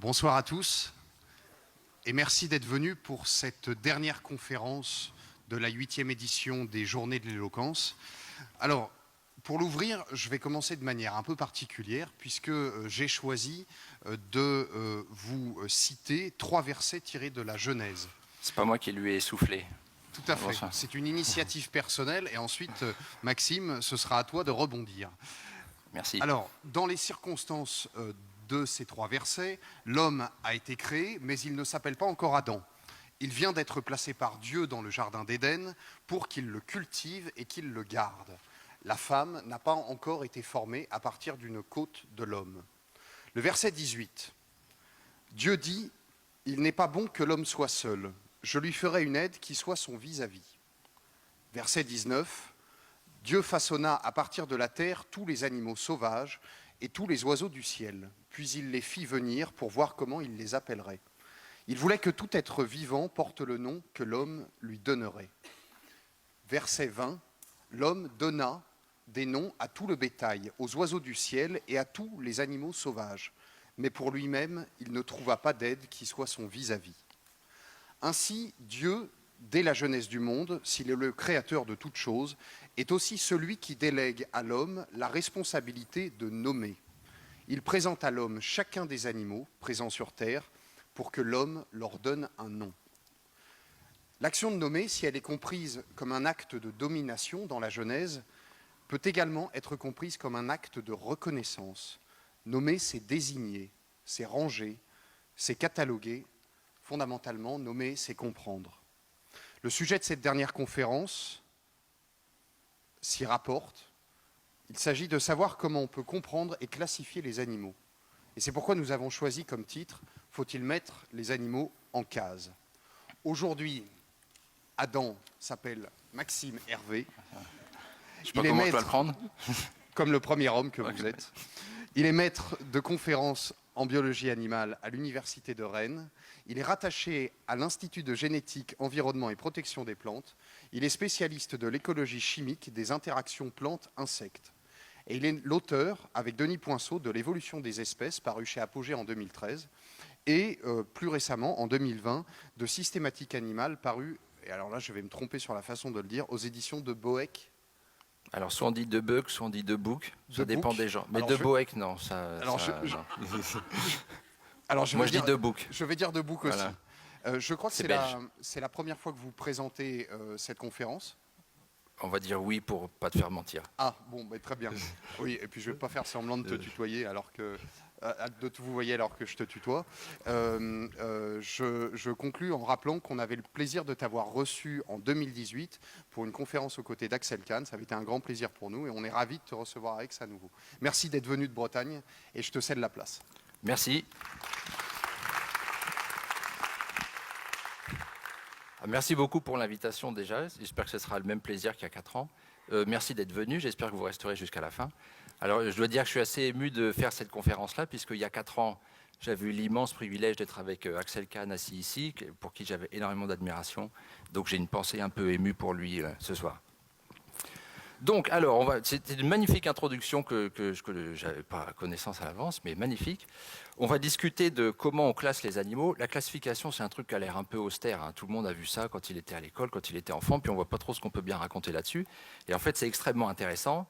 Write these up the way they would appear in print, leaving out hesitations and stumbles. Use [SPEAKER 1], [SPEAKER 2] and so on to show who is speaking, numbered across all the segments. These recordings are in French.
[SPEAKER 1] Bonsoir à tous et merci d'être venus pour cette dernière conférence de la 8e édition des Journées de l'éloquence. Alors, pour l'ouvrir, je vais commencer de manière un peu particulière puisque j'ai choisi de vous citer 3 versets tirés de la Genèse.
[SPEAKER 2] C'est pas moi qui lui ai soufflé.
[SPEAKER 1] Tout à fait. C'est une initiative personnelle et ensuite, Maxime, ce sera à toi de rebondir.
[SPEAKER 2] Merci.
[SPEAKER 1] Alors, dans les circonstances de ces 3 versets, l'homme a été créé, mais il ne s'appelle pas encore Adam. Il vient d'être placé par Dieu dans le jardin d'Éden pour qu'il le cultive et qu'il le garde. La femme n'a pas encore été formée à partir d'une côte de l'homme. Le verset 18. Dieu dit, « Il n'est pas bon que l'homme soit seul. Je lui ferai une aide qui soit son vis-à-vis. » Verset 19. Dieu façonna à partir de la terre tous les animaux sauvages et tous les oiseaux du ciel, puis il les fit venir pour voir comment il les appellerait. Il voulait que tout être vivant porte le nom que l'homme lui donnerait. Verset 20. L'homme donna des noms à tout le bétail, aux oiseaux du ciel et à tous les animaux sauvages. Mais pour lui-même, il ne trouva pas d'aide qui soit son vis-à-vis. Ainsi, Dieu, dès la jeunesse du monde, s'il est le créateur de toutes choses, est aussi celui qui délègue à l'homme la responsabilité de nommer. Il présente à l'homme chacun des animaux présents sur terre pour que l'homme leur donne un nom. L'action de nommer, si elle est comprise comme un acte de domination dans la Genèse, peut également être comprise comme un acte de reconnaissance. Nommer, c'est désigner, c'est ranger, c'est cataloguer. Fondamentalement, nommer, c'est comprendre. Le sujet de cette dernière conférence s'y rapporte. Il s'agit de savoir comment on peut comprendre et classifier les animaux. Et c'est pourquoi nous avons choisi comme titre « Faut-il mettre les animaux en case ?» Aujourd'hui, Adam s'appelle Maxime Hervé.
[SPEAKER 2] Je sais pas comment je dois le prendre.
[SPEAKER 1] Comme le premier homme que vous êtes. Il est maître de conférences en biologie animale à l'Université de Rennes. Il est rattaché à l'Institut de génétique, environnement et protection des plantes. Il est spécialiste de l'écologie chimique des interactions plantes-insectes. Et il est l'auteur, avec Denis Poinceau, de l'évolution des espèces, paru chez Apogée en 2013, et plus récemment, en 2020, de Systématique animale, paru, et alors là je vais me tromper sur la façon de le dire, aux éditions de Boeck.
[SPEAKER 2] Alors, soit on dit de Buck, soit on dit de Book, ça dépend des gens. Mais alors, de Boeck, non.
[SPEAKER 1] Alors,
[SPEAKER 2] moi, je dis de Book.
[SPEAKER 1] Je vais dire de Book aussi. Je crois que c'est la première fois que vous présentez cette conférence.
[SPEAKER 2] On va dire oui pour pas te faire mentir.
[SPEAKER 1] Ah, bon, bah, très bien. Oui, et puis je ne vais pas faire semblant de te tutoyer alors que... de te vous voyez alors que je te tutoie. Je conclus en rappelant qu'on avait le plaisir de t'avoir reçu en 2018 pour une conférence aux côtés d'Axel Kahn. Ça avait été un grand plaisir pour nous et on est ravis de te recevoir avec ça à nouveau. Merci d'être venu de Bretagne et je te cède la place.
[SPEAKER 2] Merci. Merci beaucoup pour l'invitation déjà. J'espère que ce sera le même plaisir qu'il y a 4 ans. Merci d'être venu. J'espère que vous resterez jusqu'à la fin. Alors, je dois dire que je suis assez ému de faire cette conférence-là, puisqu'il y a 4 ans, j'avais eu l'immense privilège d'être avec Axel Kahn assis ici, pour qui j'avais énormément d'admiration. Donc, j'ai une pensée un peu émue pour lui ce soir. Donc, alors, c'était une magnifique introduction que je n'avais pas connaissance à l'avance, mais magnifique. On va discuter de comment on classe les animaux. La classification, c'est un truc qui a l'air un peu austère. Hein. Tout le monde a vu ça quand il était à l'école, quand il était enfant, puis on ne voit pas trop ce qu'on peut bien raconter là-dessus. Et en fait, c'est extrêmement intéressant,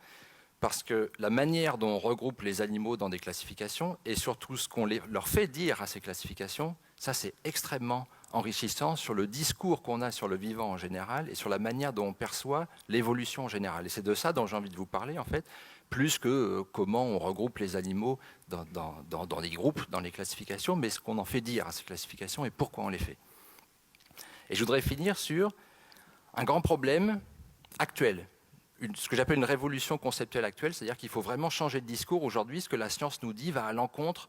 [SPEAKER 2] parce que la manière dont on regroupe les animaux dans des classifications, et surtout ce qu'on leur fait dire à ces classifications, ça c'est extrêmement enrichissant sur le discours qu'on a sur le vivant en général et sur la manière dont on perçoit l'évolution en général. Et c'est de ça dont j'ai envie de vous parler en fait, plus que comment on regroupe les animaux dans des groupes, dans les classifications, mais ce qu'on en fait dire à ces classifications et pourquoi on les fait. Et je voudrais finir sur un grand problème actuel. Ce que j'appelle une révolution conceptuelle actuelle, c'est-à-dire qu'il faut vraiment changer de discours aujourd'hui. Ce que la science nous dit va à l'encontre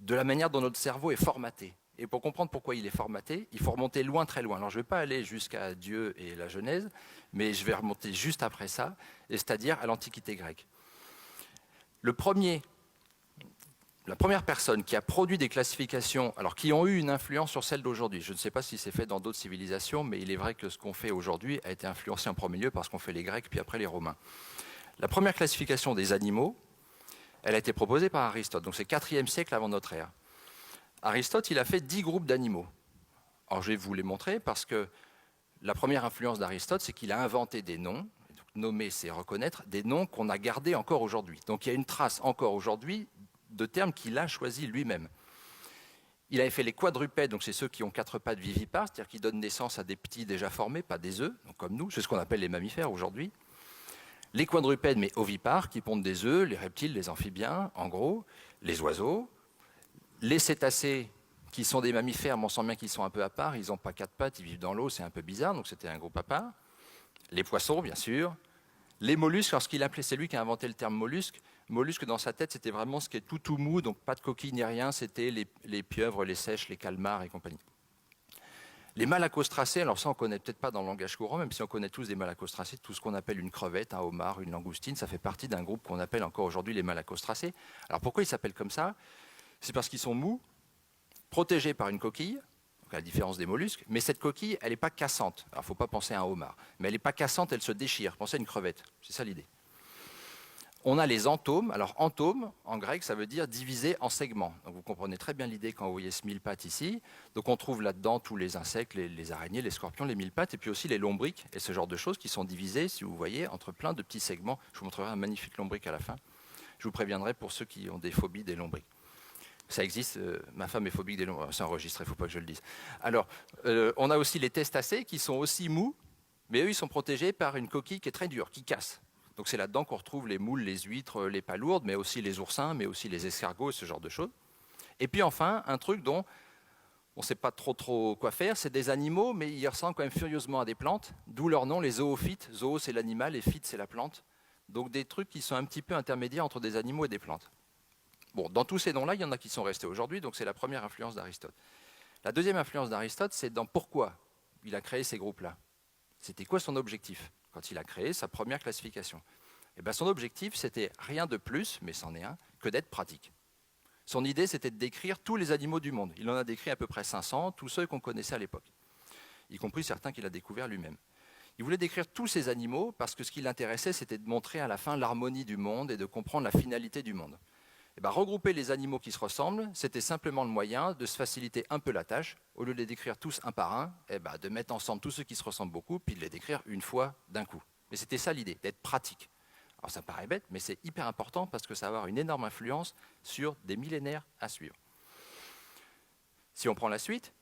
[SPEAKER 2] de la manière dont notre cerveau est formaté. Et pour comprendre pourquoi il est formaté, il faut remonter loin, très loin. Alors je ne vais pas aller jusqu'à Dieu et la Genèse, mais je vais remonter juste après ça, c'est-à-dire à l'Antiquité grecque. La première personne qui a produit des classifications, alors qui ont eu une influence sur celle d'aujourd'hui, je ne sais pas si c'est fait dans d'autres civilisations, mais il est vrai que ce qu'on fait aujourd'hui a été influencé en premier lieu parce qu'on fait les Grecs, puis après les Romains. La première classification des animaux, elle a été proposée par Aristote, donc c'est 4e siècle avant notre ère. Aristote, il a fait 10 groupes d'animaux. Alors je vais vous les montrer parce que la première influence d'Aristote, c'est qu'il a inventé des noms. Donc, nommer, c'est reconnaître des noms qu'on a gardés encore aujourd'hui. Donc il y a une trace encore aujourd'hui de termes qu'il a choisis lui-même. Il avait fait les quadrupèdes, donc c'est ceux qui ont 4 pattes vivipares, c'est-à-dire qui donnent naissance à des petits déjà formés, pas des œufs, donc comme nous, c'est ce qu'on appelle les mammifères aujourd'hui. Les quadrupèdes, mais ovipares, qui pondent des œufs, les reptiles, les amphibiens, en gros, les oiseaux, les cétacés, qui sont des mammifères, mais on sent bien qu'ils sont un peu à part, ils n'ont pas 4 pattes, ils vivent dans l'eau, c'est un peu bizarre, donc c'était un groupe à part. Les poissons, bien sûr. Les mollusques, lorsqu'il appelait, c'est lui qui a inventé le terme mollusque. Mollusque, dans sa tête, c'était vraiment ce qui est tout mou, donc pas de coquille ni rien, c'était les pieuvres, les sèches, les calmars et compagnie. Les malacostracés, alors ça on ne connaît peut-être pas dans le langage courant, même si on connaît tous des malacostracés, tout ce qu'on appelle une crevette, un homard, une langoustine, ça fait partie d'un groupe qu'on appelle encore aujourd'hui les malacostracés. Alors pourquoi ils s'appellent comme ça? C'est parce qu'ils sont mous, protégés par une coquille, donc à la différence des mollusques, mais cette coquille, elle n'est pas cassante. Alors il ne faut pas penser à un homard, mais elle n'est pas cassante, elle se déchire. Pensez à une crevette, c'est ça l'idée. On a les entomes. Alors entome, en grec, ça veut dire divisé en segments. Donc vous comprenez très bien l'idée quand vous voyez ce mille-pattes ici. Donc on trouve là-dedans tous les insectes, les araignées, les scorpions, les mille-pattes, et puis aussi les lombriques et ce genre de choses qui sont divisées, si vous voyez, entre plein de petits segments. Je vous montrerai un magnifique lombric à la fin. Je vous préviendrai pour ceux qui ont des phobies des lombrics. Ça existe, ma femme est phobique des lombrics, c'est enregistré, il ne faut pas que je le dise. Alors, on a aussi les testacés qui sont aussi mous, mais eux, ils sont protégés par une coquille qui est très dure, qui casse. Donc c'est là-dedans qu'on retrouve les moules, les huîtres, les palourdes, mais aussi les oursins, mais aussi les escargots et ce genre de choses. Et puis enfin, un truc dont on ne sait pas trop quoi faire, c'est des animaux, mais ils ressemblent quand même furieusement à des plantes, d'où leur nom, les zoophytes. Zoo, c'est l'animal, et phyte, c'est la plante. Donc des trucs qui sont un petit peu intermédiaires entre des animaux et des plantes. Bon, dans tous ces noms-là, il y en a qui sont restés aujourd'hui, donc c'est la première influence d'Aristote. La deuxième influence d'Aristote, c'est dans pourquoi il a créé ces groupes-là. C'était quoi son objectif quand il a créé sa première classification? Eh bien, son objectif, c'était rien de plus, mais c'en est un, que d'être pratique. Son idée, c'était de décrire tous les animaux du monde. Il en a décrit à peu près 500, tous ceux qu'on connaissait à l'époque, y compris certains qu'il a découverts lui-même. Il voulait décrire tous ces animaux parce que ce qui l'intéressait, c'était de montrer à la fin l'harmonie du monde et de comprendre la finalité du monde. Eh bien, regrouper les animaux qui se ressemblent, c'était simplement le moyen de se faciliter un peu la tâche, au lieu de les décrire tous un par un, eh bien, de mettre ensemble tous ceux qui se ressemblent beaucoup, puis de les décrire une fois d'un coup. Mais c'était ça l'idée, d'être pratique. Alors ça paraît bête, mais c'est hyper important parce que ça va avoir une énorme influence sur des millénaires à suivre. Si on prend la suite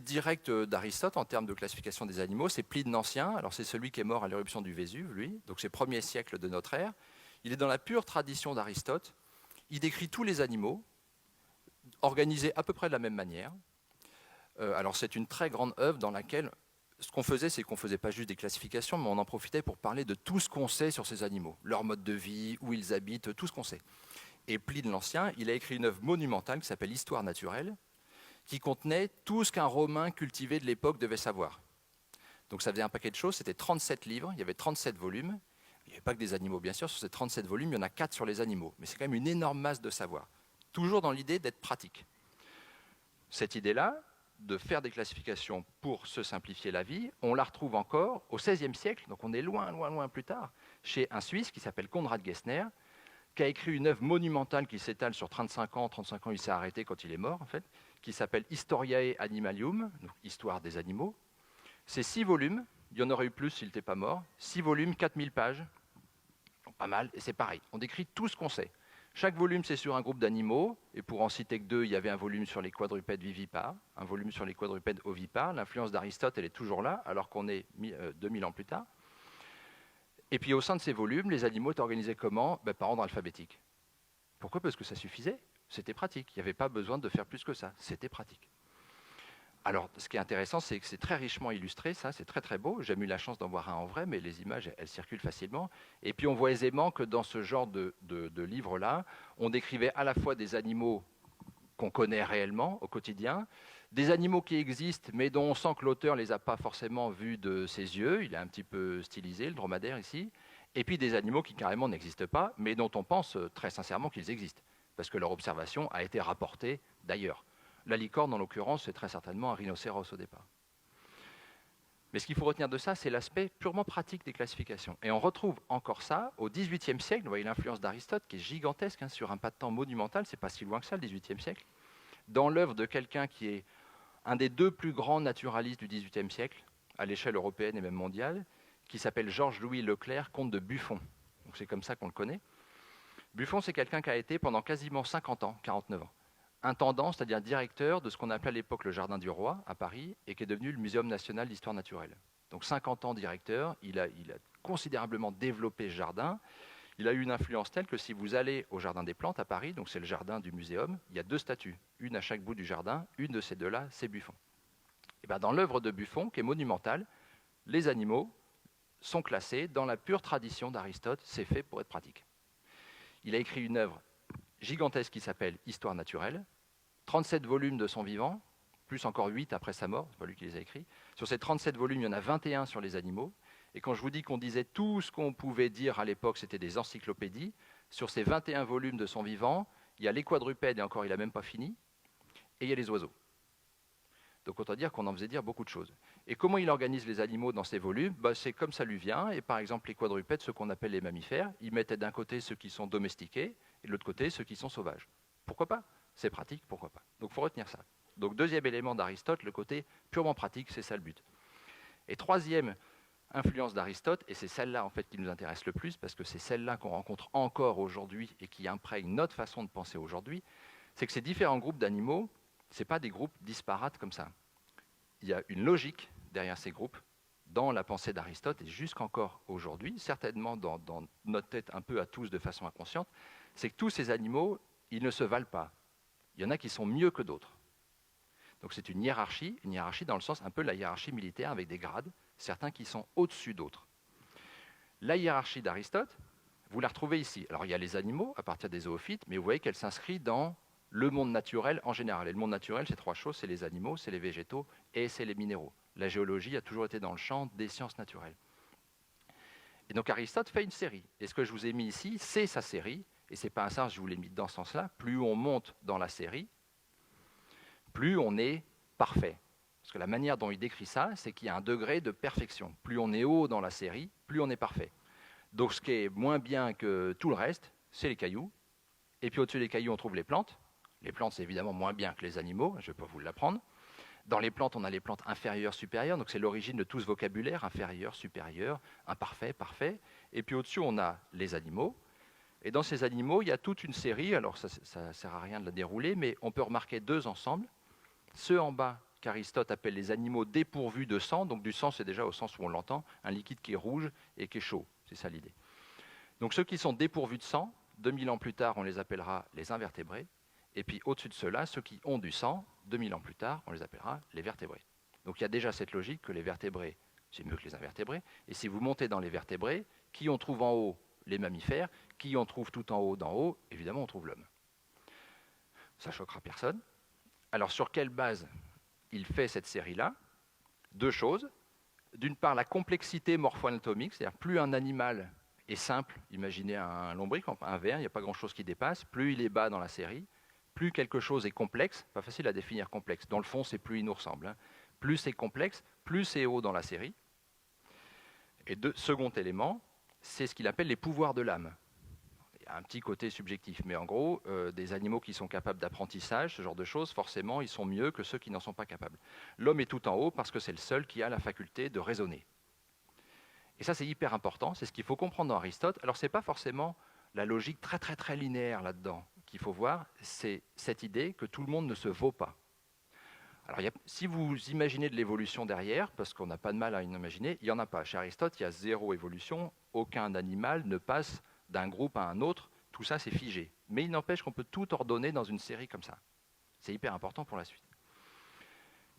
[SPEAKER 2] directe d'Aristote en termes de classification des animaux, c'est Pline l'Ancien. Alors c'est celui qui est mort à l'éruption du Vésuve, lui, donc c'est 1er siècle de notre ère. Il est dans la pure tradition d'Aristote. Il décrit tous les animaux, organisés à peu près de la même manière. Alors c'est une très grande œuvre dans laquelle ce qu'on faisait, c'est qu'on ne faisait pas juste des classifications, mais on en profitait pour parler de tout ce qu'on sait sur ces animaux, leur mode de vie, où ils habitent, tout ce qu'on sait. Et Pline l'Ancien, il a écrit une œuvre monumentale qui s'appelle Histoire naturelle, qui contenait tout ce qu'un Romain cultivé de l'époque devait savoir. Donc ça faisait un paquet de choses, c'était 37 livres, il y avait 37 volumes. Il n'y avait pas que des animaux, bien sûr, sur ces 37 volumes, il y en a 4 sur les animaux. Mais c'est quand même une énorme masse de savoir. Toujours dans l'idée d'être pratique. Cette idée-là, de faire des classifications pour se simplifier la vie, on la retrouve encore au XVIe siècle, donc on est loin plus tard, chez un Suisse qui s'appelle Konrad Gessner, qui a écrit une œuvre monumentale qui s'étale sur 35 ans. 35 ans, il s'est arrêté quand il est mort, en fait, qui s'appelle Historiae Animalium, donc Histoire des animaux. C'est 6 volumes, il y en aurait eu plus s'il n'était pas mort, 6 volumes, 4000 pages, pas mal, et c'est pareil, on décrit tout ce qu'on sait. Chaque volume, c'est sur un groupe d'animaux, et pour en citer que 2, il y avait un volume sur les quadrupèdes vivipares, un volume sur les quadrupèdes ovipares. L'influence d'Aristote, elle est toujours là, alors qu'on est 2000 ans plus tard. Et puis au sein de ces volumes, les animaux étaient organisés comment? Par ordre alphabétique. Pourquoi? Parce que ça suffisait, c'était pratique, il n'y avait pas besoin de faire plus que ça, c'était pratique. Alors, ce qui est intéressant, c'est que c'est très richement illustré, ça, c'est très beau. J'ai eu la chance d'en voir un en vrai, mais les images, elles circulent facilement. Et puis, on voit aisément que dans ce genre de livre-là, on décrivait à la fois des animaux qu'on connaît réellement au quotidien, des animaux qui existent, mais dont on sent que l'auteur ne les a pas forcément vus de ses yeux. Il est un petit peu stylisé, le dromadaire ici. Et puis, des animaux qui carrément n'existent pas, mais dont on pense très sincèrement qu'ils existent, parce que leur observation a été rapportée d'ailleurs. La licorne, en l'occurrence, c'est très certainement un rhinocéros au départ. Mais ce qu'il faut retenir de ça, c'est l'aspect purement pratique des classifications. Et on retrouve encore ça au XVIIIe siècle. Vous voyez l'influence d'Aristote qui est gigantesque, sur un pas de temps monumental. C'est pas si loin que ça, le XVIIIe siècle. dans l'œuvre de quelqu'un qui est un des deux plus grands naturalistes du XVIIIe siècle, à l'échelle européenne et même mondiale, qui s'appelle Georges-Louis Leclerc, comte de Buffon. Donc c'est comme ça qu'on le connaît. Buffon, c'est quelqu'un qui a été pendant quasiment 50 ans, 49 ans, intendant, c'est-à-dire directeur de ce qu'on appelait à l'époque le Jardin du Roi, à Paris, et qui est devenu le Muséum national d'histoire naturelle. Donc 50 ans directeur, il a considérablement développé ce jardin. Il a eu une influence telle que si vous allez au Jardin des Plantes à Paris, donc c'est le jardin du Muséum, il y a 2 statues, une à chaque bout du jardin, une de ces deux-là, c'est Buffon. Et bien dans l'œuvre de Buffon, qui est monumentale, les animaux sont classés dans la pure tradition d'Aristote, c'est fait pour être pratique. Il a écrit une œuvre gigantesque qui s'appelle Histoire naturelle, 37 volumes de son vivant, plus encore 8 après sa mort, c'est pas lui qui les a écrits. Sur ces 37 volumes, il y en a 21 sur les animaux. Et quand je vous dis qu'on disait tout ce qu'on pouvait dire à l'époque, c'était des encyclopédies, sur ces 21 volumes de son vivant, il y a les quadrupèdes, et encore il n'a même pas fini, et il y a les oiseaux. Donc autant dire qu'on en faisait dire beaucoup de choses. Et comment il organise les animaux dans ces volumes? C'est comme ça lui vient, et par exemple les quadrupèdes, ceux qu'on appelle les mammifères, ils mettaient d'un côté ceux qui sont domestiqués, et de l'autre côté ceux qui sont sauvages. Pourquoi pas? C'est pratique, pourquoi pas? Donc il faut retenir ça. Donc deuxième élément d'Aristote, le côté purement pratique, c'est ça le but. Et troisième influence d'Aristote, et c'est celle-là en fait qui nous intéresse le plus, parce que c'est celle-là qu'on rencontre encore aujourd'hui et qui imprègne notre façon de penser aujourd'hui, c'est que ces différents groupes d'animaux, ce n'est pas des groupes disparates comme ça. Il y a une logique derrière ces groupes, dans la pensée d'Aristote, et jusqu'encore aujourd'hui, certainement dans notre tête un peu à tous de façon inconsciente, c'est que tous ces animaux, ils ne se valent pas. Il y en a qui sont mieux que d'autres. Donc c'est une hiérarchie dans le sens un peu la hiérarchie militaire avec des grades, certains qui sont au-dessus d'autres. La hiérarchie d'Aristote, vous la retrouvez ici. Alors il y a les animaux à partir des zoophytes, mais vous voyez qu'elle s'inscrit dans le monde naturel en général. Et le monde naturel, c'est 3 choses, c'est les animaux, c'est les végétaux et c'est les minéraux. La géologie a toujours été dans le champ des sciences naturelles. Et donc Aristote fait une série. Et ce que je vous ai mis ici, c'est sa série. Et ce n'est pas un hasard, je vous l'ai mis dans ce sens-là. Plus on monte dans la série, plus on est parfait. Parce que la manière dont il décrit ça, c'est qu'il y a un degré de perfection. Plus on est haut dans la série, plus on est parfait. Donc ce qui est moins bien que tout le reste, c'est les cailloux. Et puis au-dessus des cailloux, on trouve les plantes. Les plantes, c'est évidemment moins bien que les animaux, je ne vais pas vous l'apprendre. Dans les plantes, on a les plantes inférieures, supérieures, donc c'est l'origine de tout ce vocabulaire, inférieur, supérieur, imparfait, parfait. Et puis au-dessus, on a les animaux. Et dans ces animaux, il y a toute une série, alors ça ne sert à rien de la dérouler, mais on peut remarquer 2 ensembles. Ceux en bas, qu'Aristote appelle les animaux dépourvus de sang, donc du sang, c'est déjà au sens où on l'entend, un liquide qui est rouge et qui est chaud, c'est ça l'idée. Donc ceux qui sont dépourvus de sang, 2000 ans plus tard, on les appellera les invertébrés. Et puis au-dessus de ceux-là, ceux qui ont du sang, 2000 ans plus tard, on les appellera les vertébrés. Donc il y a déjà cette logique que les vertébrés, c'est mieux que les invertébrés. Et si vous montez dans les vertébrés, qui on trouve en haut? Les mammifères. Qui on trouve tout en haut d'en haut? Évidemment, on trouve l'homme. Ça choquera personne. Alors sur quelle base il fait cette série-là? 2 choses. D'une part, la complexité morpho-anatomique, c'est-à-dire plus un animal est simple, imaginez un lombric, un ver, il n'y a pas grand-chose qui dépasse, plus il est bas dans la série, plus quelque chose est complexe, pas facile à définir complexe, dans le fond c'est plus il nous ressemble, hein. Plus c'est complexe, plus c'est haut dans la série. Et second élément, c'est ce qu'il appelle les pouvoirs de l'âme. Il y a un petit côté subjectif, mais en gros, des animaux qui sont capables d'apprentissage, ce genre de choses, forcément, ils sont mieux que ceux qui n'en sont pas capables. L'homme est tout en haut parce que c'est le seul qui a la faculté de raisonner. Et ça, c'est hyper important, c'est ce qu'il faut comprendre dans Aristote. Alors, ce n'est pas forcément la logique très, très, très linéaire là-dedans qu'il faut voir, c'est cette idée que tout le monde ne se vaut pas. Alors, si vous imaginez de l'évolution derrière, parce qu'on n'a pas de mal à imaginer, il n'y en a pas. Chez Aristote, il y a 0 évolution, aucun animal ne passe d'un groupe à un autre, tout ça c'est figé. Mais il n'empêche qu'on peut tout ordonner dans une série comme ça. C'est hyper important pour la suite.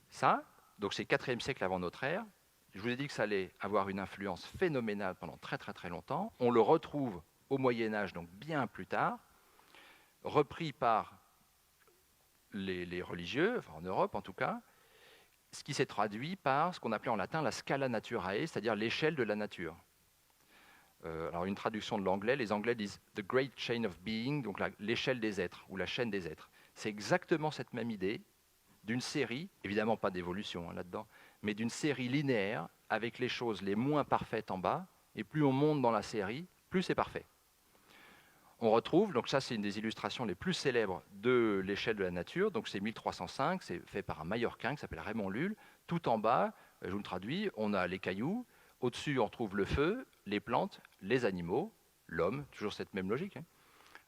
[SPEAKER 2] Ça, donc c'est 4e siècle avant notre ère. Je vous ai dit que ça allait avoir une influence phénoménale pendant très très très longtemps. On le retrouve au Moyen-Âge, donc bien plus tard, repris par les religieux, enfin en Europe en tout cas, ce qui s'est traduit par ce qu'on appelait en latin la scala naturae, c'est-à-dire l'échelle de la nature. Alors une traduction de l'anglais, les Anglais disent « the great chain of being », donc l'échelle des êtres, ou la chaîne des êtres. C'est exactement cette même idée d'une série, évidemment pas d'évolution là-dedans, mais d'une série linéaire avec les choses les moins parfaites en bas, et plus on monte dans la série, plus c'est parfait. On retrouve, donc ça c'est une des illustrations les plus célèbres de l'échelle de la nature, donc c'est 1305, c'est fait par un Mallorquin qui s'appelle Raymond Lull. Tout en bas, je vous le traduis, on a les cailloux, au-dessus on retrouve le feu, les plantes, les animaux, l'homme, toujours cette même logique.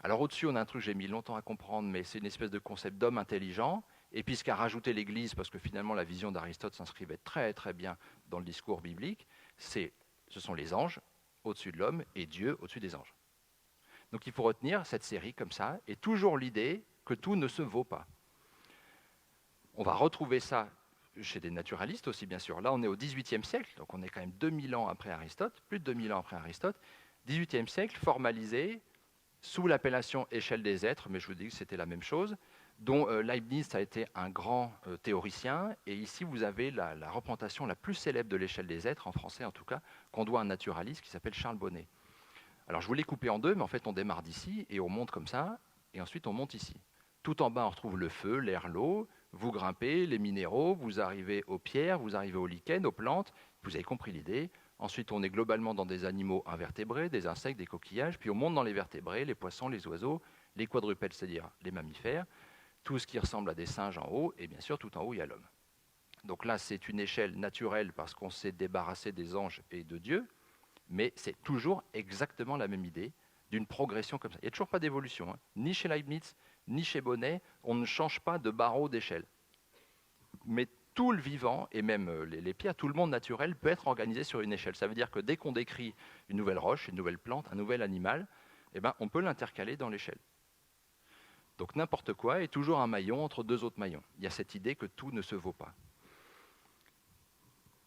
[SPEAKER 2] Alors au-dessus on a un truc que j'ai mis longtemps à comprendre, mais c'est une espèce de concept d'homme intelligent, et puis ce qu'a rajouté l'Église, parce que finalement la vision d'Aristote s'inscrivait très très bien dans le discours biblique, ce sont les anges au-dessus de l'homme et Dieu au-dessus des anges. Donc il faut retenir cette série comme ça, et toujours l'idée que tout ne se vaut pas. On va retrouver ça chez des naturalistes aussi, bien sûr. Là, on est au XVIIIe siècle, donc on est quand même 2000 ans après Aristote, plus de 2000 ans après Aristote. XVIIIe siècle, formalisé sous l'appellation échelle des êtres, mais je vous dis que c'était la même chose, dont Leibniz a été un grand théoricien. Et ici, vous avez la représentation la plus célèbre de l'échelle des êtres, en français en tout cas, qu'on doit à un naturaliste qui s'appelle Charles Bonnet. Alors je voulais couper en deux, mais en fait on démarre d'ici et on monte comme ça, et ensuite on monte ici. Tout en bas on retrouve le feu, l'air, l'eau, vous grimpez, les minéraux, vous arrivez aux pierres, vous arrivez aux lichens, aux plantes, vous avez compris l'idée. Ensuite on est globalement dans des animaux invertébrés, des insectes, des coquillages, puis on monte dans les vertébrés, les poissons, les oiseaux, les quadrupèdes, c'est-à-dire les mammifères, tout ce qui ressemble à des singes en haut, et bien sûr tout en haut il y a l'homme. Donc là c'est une échelle naturelle parce qu'on s'est débarrassé des anges et de Dieu, mais c'est toujours exactement la même idée d'une progression comme ça. Il n'y a toujours pas d'évolution, hein. Ni chez Leibniz, ni chez Bonnet, on ne change pas de barreau d'échelle. Mais tout le vivant, et même les pierres, tout le monde naturel peut être organisé sur une échelle. Ça veut dire que dès qu'on décrit une nouvelle roche, une nouvelle plante, un nouvel animal, eh ben, on peut l'intercaler dans l'échelle. Donc n'importe quoi est toujours un maillon entre deux autres maillons. Il y a cette idée que tout ne se vaut pas.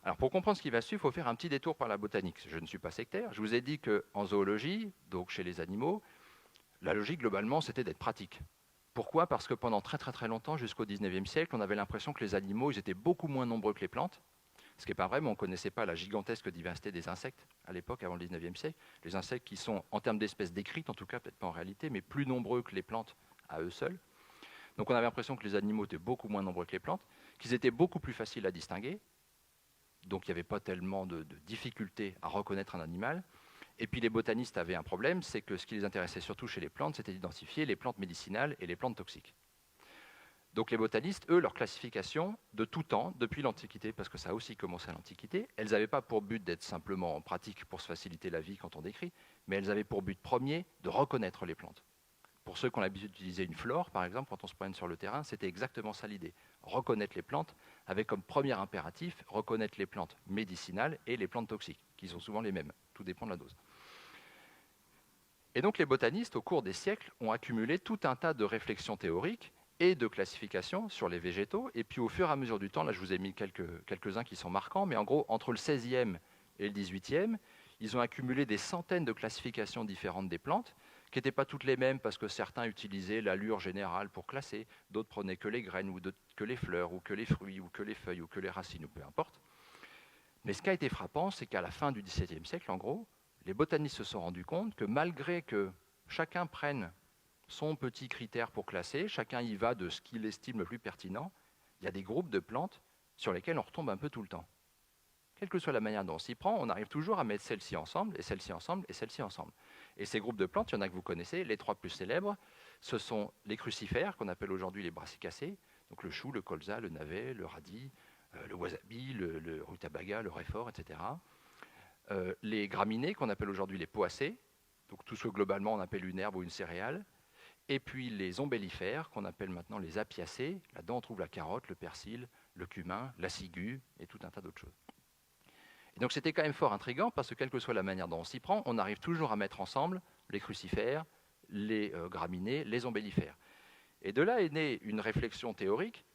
[SPEAKER 2] Alors pour comprendre ce qui va suivre, il faut faire un petit détour par la botanique. Je ne suis pas sectaire. Je vous ai dit qu'en zoologie, donc chez les animaux, la logique globalement c'était d'être pratique. Pourquoi ? Parce que pendant très très très longtemps, jusqu'au 19e siècle, on avait l'impression que les animaux ils étaient beaucoup moins nombreux que les plantes. Ce qui n'est pas vrai, mais on ne connaissait pas la gigantesque diversité des insectes à l'époque, avant le 19e siècle. Les insectes qui sont, en termes d'espèces décrites, en tout cas peut-être pas en réalité, mais plus nombreux que les plantes à eux seuls. Donc on avait l'impression que les animaux étaient beaucoup moins nombreux que les plantes, qu'ils étaient beaucoup plus faciles à distinguer. Donc il n'y avait pas tellement de difficultés à reconnaître un animal. Et puis les botanistes avaient un problème, c'est que ce qui les intéressait surtout chez les plantes, c'était d'identifier les plantes médicinales et les plantes toxiques. Donc les botanistes, eux, leur classification de tout temps, depuis l'Antiquité, parce que ça a aussi commencé à l'Antiquité, elles n'avaient pas pour but d'être simplement pratique pour se faciliter la vie quand on décrit, mais elles avaient pour but premier de reconnaître les plantes. Pour ceux qui ont l'habitude d'utiliser une flore, par exemple, quand on se promène sur le terrain, c'était exactement ça l'idée. Reconnaître les plantes, avec comme premier impératif, reconnaître les plantes médicinales et les plantes toxiques, qui sont souvent les mêmes. Tout dépend de la dose. Et donc les botanistes, au cours des siècles, ont accumulé tout un tas de réflexions théoriques et de classifications sur les végétaux. Et puis au fur et à mesure du temps, là je vous ai mis quelques-uns qui sont marquants, mais en gros, entre le 16e et le 18e, ils ont accumulé des centaines de classifications différentes des plantes, qui n'étaient pas toutes les mêmes, parce que certains utilisaient l'allure générale pour classer, d'autres prenaient que les graines, ou que les fleurs, ou que les fruits, ou que les feuilles, ou que les racines, ou peu importe. Mais ce qui a été frappant, c'est qu'à la fin du XVIIe siècle, en gros, les botanistes se sont rendus compte que malgré que chacun prenne son petit critère pour classer, chacun y va de ce qu'il estime le plus pertinent, il y a des groupes de plantes sur lesquels on retombe un peu tout le temps. Quelle que soit la manière dont on s'y prend, on arrive toujours à mettre celles-ci ensemble, et celles-ci ensemble, et celles-ci ensemble. Et ces groupes de plantes, il y en a que vous connaissez, les trois plus célèbres, ce sont les crucifères, qu'on appelle aujourd'hui les brassicacées, donc le chou, le colza, le navet, le radis, le wasabi, le rutabaga, le réfort, etc. Les graminées, qu'on appelle aujourd'hui les poacées, donc tout ce que globalement on appelle une herbe ou une céréale, et puis les ombellifères, qu'on appelle maintenant les apiacées. Là-dedans, on trouve la carotte, le persil, le cumin, la ciguë et tout un tas d'autres choses. Et donc c'était quand même fort intriguant, parce que quelle que soit la manière dont on s'y prend, on arrive toujours à mettre ensemble les crucifères, les graminées, les ombellifères. Et de là est née une réflexion théorique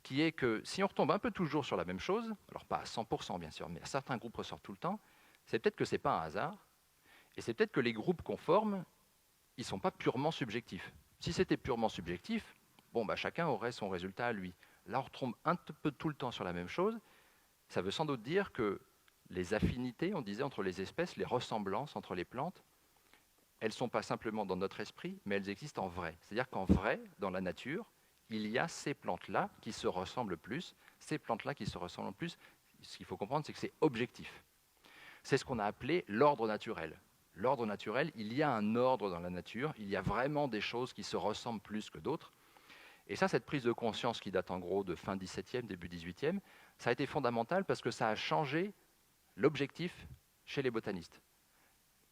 [SPEAKER 2] qui est que si on retombe un peu toujours sur la même chose, alors pas à 100% bien sûr, mais certains groupes ressortent tout le temps, c'est peut-être que ce n'est pas un hasard, et c'est peut-être que les groupes qu'on forme, ils ne sont pas purement subjectifs. Si c'était purement subjectif, bon, bah, chacun aurait son résultat à lui. Là, on retombe un peu tout le temps sur la même chose. Ça veut sans doute dire que les affinités, on disait, entre les espèces, les ressemblances entre les plantes, elles ne sont pas simplement dans notre esprit, mais elles existent en vrai. C'est-à-dire qu'en vrai, dans la nature, il y a ces plantes-là qui se ressemblent plus, ces plantes-là qui se ressemblent plus. Ce qu'il faut comprendre, c'est que c'est objectif. C'est ce qu'on a appelé l'ordre naturel. l'ordre naturel, il y a un ordre dans la nature, il y a vraiment des choses qui se ressemblent plus que d'autres. Et ça, cette prise de conscience qui date en gros de fin 17e, début 18e, ça a été fondamental parce que ça a changé l'objectif chez les botanistes.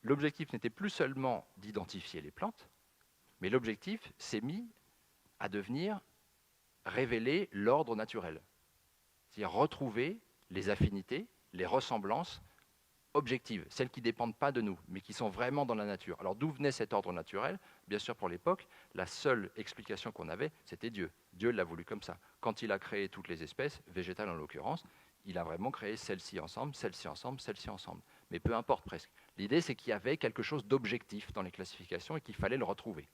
[SPEAKER 2] L'objectif n'était plus seulement d'identifier les plantes, mais l'objectif s'est mis à devenir révéler l'ordre naturel. C'est-à-dire retrouver les affinités, les ressemblances objectives, celles qui ne dépendent pas de nous, mais qui sont vraiment dans la nature. Alors d'où venait cet ordre naturel? Bien sûr, pour l'époque, la seule explication qu'on avait, c'était Dieu. Dieu l'a voulu comme ça. Quand il a créé toutes les espèces, végétales en l'occurrence, il a vraiment créé celles-ci ensemble, celles-ci ensemble, celles-ci ensemble. Mais peu importe presque. L'idée, c'est qu'il y avait quelque chose d'objectif dans les classifications et qu'il fallait le retrouver.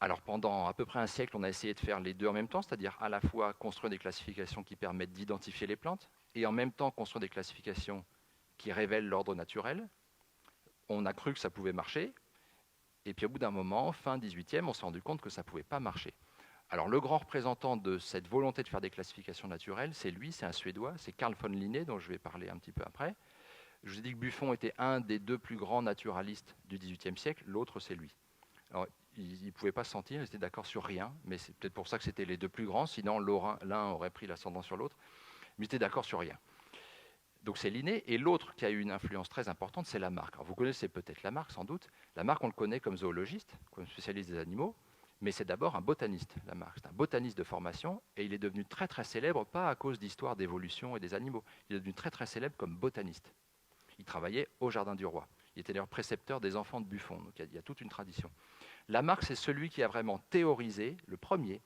[SPEAKER 2] Alors pendant à peu près un siècle, on a essayé de faire les deux en même temps, c'est-à-dire à la fois construire des classifications qui permettent d'identifier les plantes et en même temps construire des classifications qui révèlent l'ordre naturel. On a cru que ça pouvait marcher, et puis au bout d'un moment, fin 18e, on s'est rendu compte que ça ne pouvait pas marcher. Alors le grand représentant de cette volonté de faire des classifications naturelles, c'est lui, c'est un Suédois, c'est Carl von Linné, dont je vais parler un petit peu après. Je vous ai dit que Buffon était un des deux plus grands naturalistes du XVIIIe siècle, l'autre c'est lui. Alors, il ne pouvait pas se sentir, ils étaient d'accord sur rien, mais c'est peut-être pour ça que c'était les deux plus grands, sinon l'un aurait pris l'ascendant sur l'autre, mais ils étaient d'accord sur rien. Donc c'est Linné, et l'autre qui a eu une influence très importante, c'est Lamarck. Alors vous connaissez peut-être Lamarck, sans doute. Lamarck, on le connaît comme zoologiste, comme spécialiste des animaux, mais c'est d'abord un botaniste, Lamarck. C'est un botaniste de formation, et il est devenu très très célèbre, pas à cause d'histoires d'évolution et des animaux, il est devenu très très célèbre comme botaniste. Il travaillait au Jardin du Roi. Il était d'ailleurs précepteur des enfants de Buffon, donc il y a toute une tradition. Lamarck, c'est celui qui a vraiment théorisé, le premier,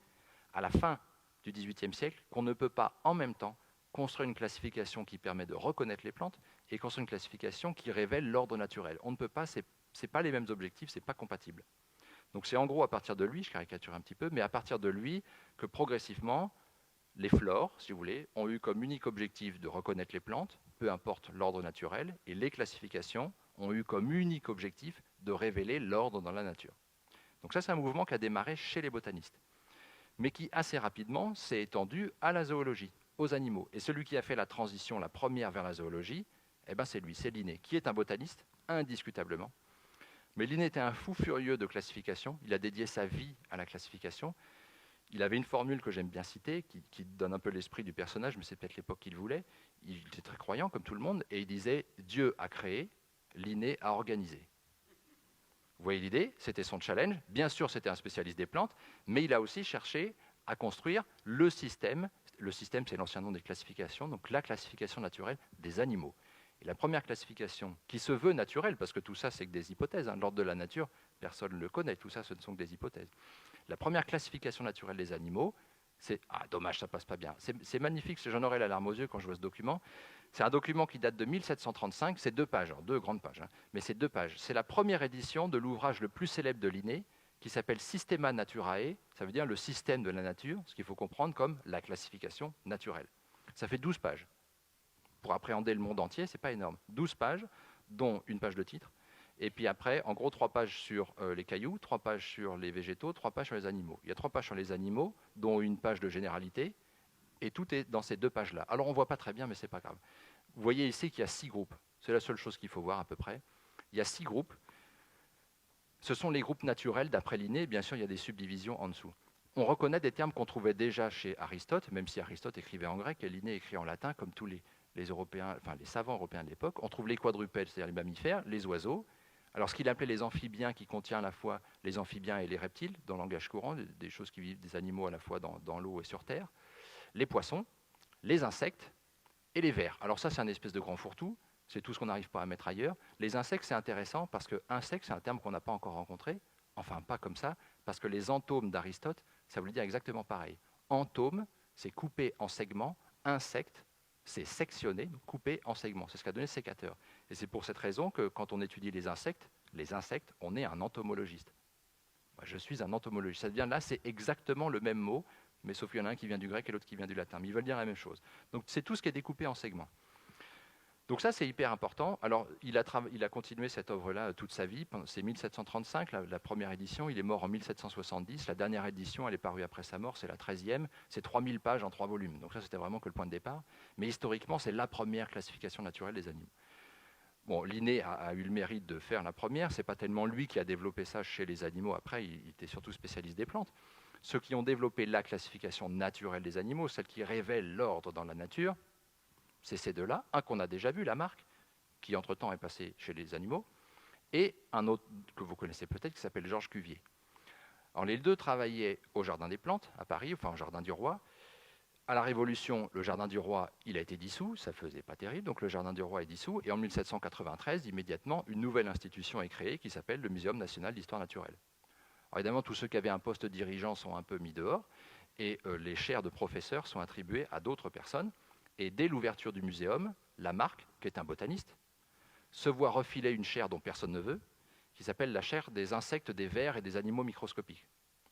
[SPEAKER 2] à la fin du XVIIIe siècle, qu'on ne peut pas en même temps construire une classification qui permet de reconnaître les plantes et construire une classification qui révèle l'ordre naturel. On ne peut pas, c'est pas les mêmes objectifs, c'est pas compatible. Donc c'est en gros à partir de lui, je caricature un petit peu, mais à partir de lui que progressivement, les flores, si vous voulez, ont eu comme unique objectif de reconnaître les plantes, peu importe l'ordre naturel, et les classifications ont eu comme unique objectif de révéler l'ordre dans la nature. Donc ça, c'est un mouvement qui a démarré chez les botanistes, mais qui assez rapidement s'est étendu à la zoologie, aux animaux. Et celui qui a fait la transition, la première vers la zoologie, eh ben c'est lui, c'est Linné, qui est un botaniste, indiscutablement. Mais Linné était un fou furieux de classification, il a dédié sa vie à la classification. Il avait une formule que j'aime bien citer, qui donne un peu l'esprit du personnage, mais c'est peut-être l'époque qu'il voulait. Il était très croyant, comme tout le monde, et il disait « Dieu a créé, Linné a organisé ». Vous voyez l'idée? C'était son challenge. Bien sûr, c'était un spécialiste des plantes, mais il a aussi cherché à construire le système. Le système, c'est l'ancien nom des classifications, donc la classification naturelle des animaux. Et la première classification, qui se veut naturelle, parce que tout ça, c'est que des hypothèses. L'ordre de la nature, personne ne le connaît. Tout ça, ce ne sont que des hypothèses. La première classification naturelle des animaux, c'est... Ah, dommage, ça passe pas bien. C'est magnifique, j'en aurais la larme aux yeux quand je vois ce document. C'est un document qui date de 1735, c'est 2 pages, alors 2 grandes pages, mais c'est 2 pages. C'est la première édition de l'ouvrage le plus célèbre de Linné, qui s'appelle Systema Naturae, ça veut dire le système de la nature, ce qu'il faut comprendre comme la classification naturelle. Ça fait 12 pages. Pour appréhender le monde entier, c'est pas énorme. 12 pages, dont une page de titre, et puis après, en gros, 3 pages sur les cailloux, 3 pages sur les végétaux, 3 pages sur les animaux. Il y a 3 pages sur les animaux, dont une page de généralité, et tout est dans ces 2 pages-là. Alors on ne voit pas très bien, mais ce n'est pas grave. Vous voyez ici qu'il y a 6 groupes. C'est la seule chose qu'il faut voir à peu près. Il y a 6 groupes. Ce sont les groupes naturels d'après Linné. Bien sûr, il y a des subdivisions en dessous. On reconnaît des termes qu'on trouvait déjà chez Aristote, même si Aristote écrivait en grec et Linné écrit en latin, comme tous les Européens, enfin les savants européens de l'époque. On trouve les quadrupèdes, c'est-à-dire les mammifères, les oiseaux. Alors ce qu'il appelait les amphibiens, qui contient à la fois les amphibiens et les reptiles, dans le langage courant, des choses qui vivent, des animaux à la fois dans l'eau et sur terre, les poissons, les insectes et les vers. Alors ça, c'est un espèce de grand fourre-tout, c'est tout ce qu'on n'arrive pas à mettre ailleurs. Les insectes, c'est intéressant parce que insecte, c'est un terme qu'on n'a pas encore rencontré, enfin pas comme ça, parce que les entomes d'Aristote, ça voulait dire exactement pareil. Entome, c'est coupé en segments, insecte, c'est sectionné, coupé en segments. C'est ce qu'a donné sécateur. Et c'est pour cette raison que quand on étudie les insectes, on est un entomologiste. Moi, je suis un entomologiste. Ça vient là, c'est exactement le même mot, mais sauf qu'il y en a un qui vient du grec et l'autre qui vient du latin. Mais ils veulent dire la même chose. Donc c'est tout ce qui est découpé en segments. Donc ça, c'est hyper important. Alors, il a continué cette œuvre-là toute sa vie. C'est 1735, la première édition. Il est mort en 1770. La dernière édition, elle est parue après sa mort, c'est la 13e. C'est 3000 pages en 3 volumes. Donc ça, c'était vraiment que le point de départ. Mais historiquement, c'est la première classification naturelle des animaux. Bon, Linné a eu le mérite de faire la première. C'est pas tellement lui qui a développé ça chez les animaux. Après, il était surtout spécialiste des plantes. Ceux qui ont développé la classification naturelle des animaux, celle qui révèle l'ordre dans la nature, c'est ces deux-là. Un qu'on a déjà vu, Lamarck, qui entre-temps est passé chez les animaux, et un autre que vous connaissez peut-être, qui s'appelle Georges Cuvier. Alors, les deux travaillaient au Jardin des Plantes, à Paris, enfin au Jardin du Roi. À la Révolution, le Jardin du Roi, il a été dissous, ça ne faisait pas terrible, donc le Jardin du Roi est dissous, et en 1793, immédiatement, une nouvelle institution est créée qui s'appelle le Muséum national d'histoire naturelle. Alors évidemment, tous ceux qui avaient un poste dirigeant sont un peu mis dehors, et les chaires de professeurs sont attribuées à d'autres personnes, et dès l'ouverture du muséum, Lamarck, qui est un botaniste, se voit refiler une chaire dont personne ne veut, qui s'appelle la chaire des insectes, des vers et des animaux microscopiques.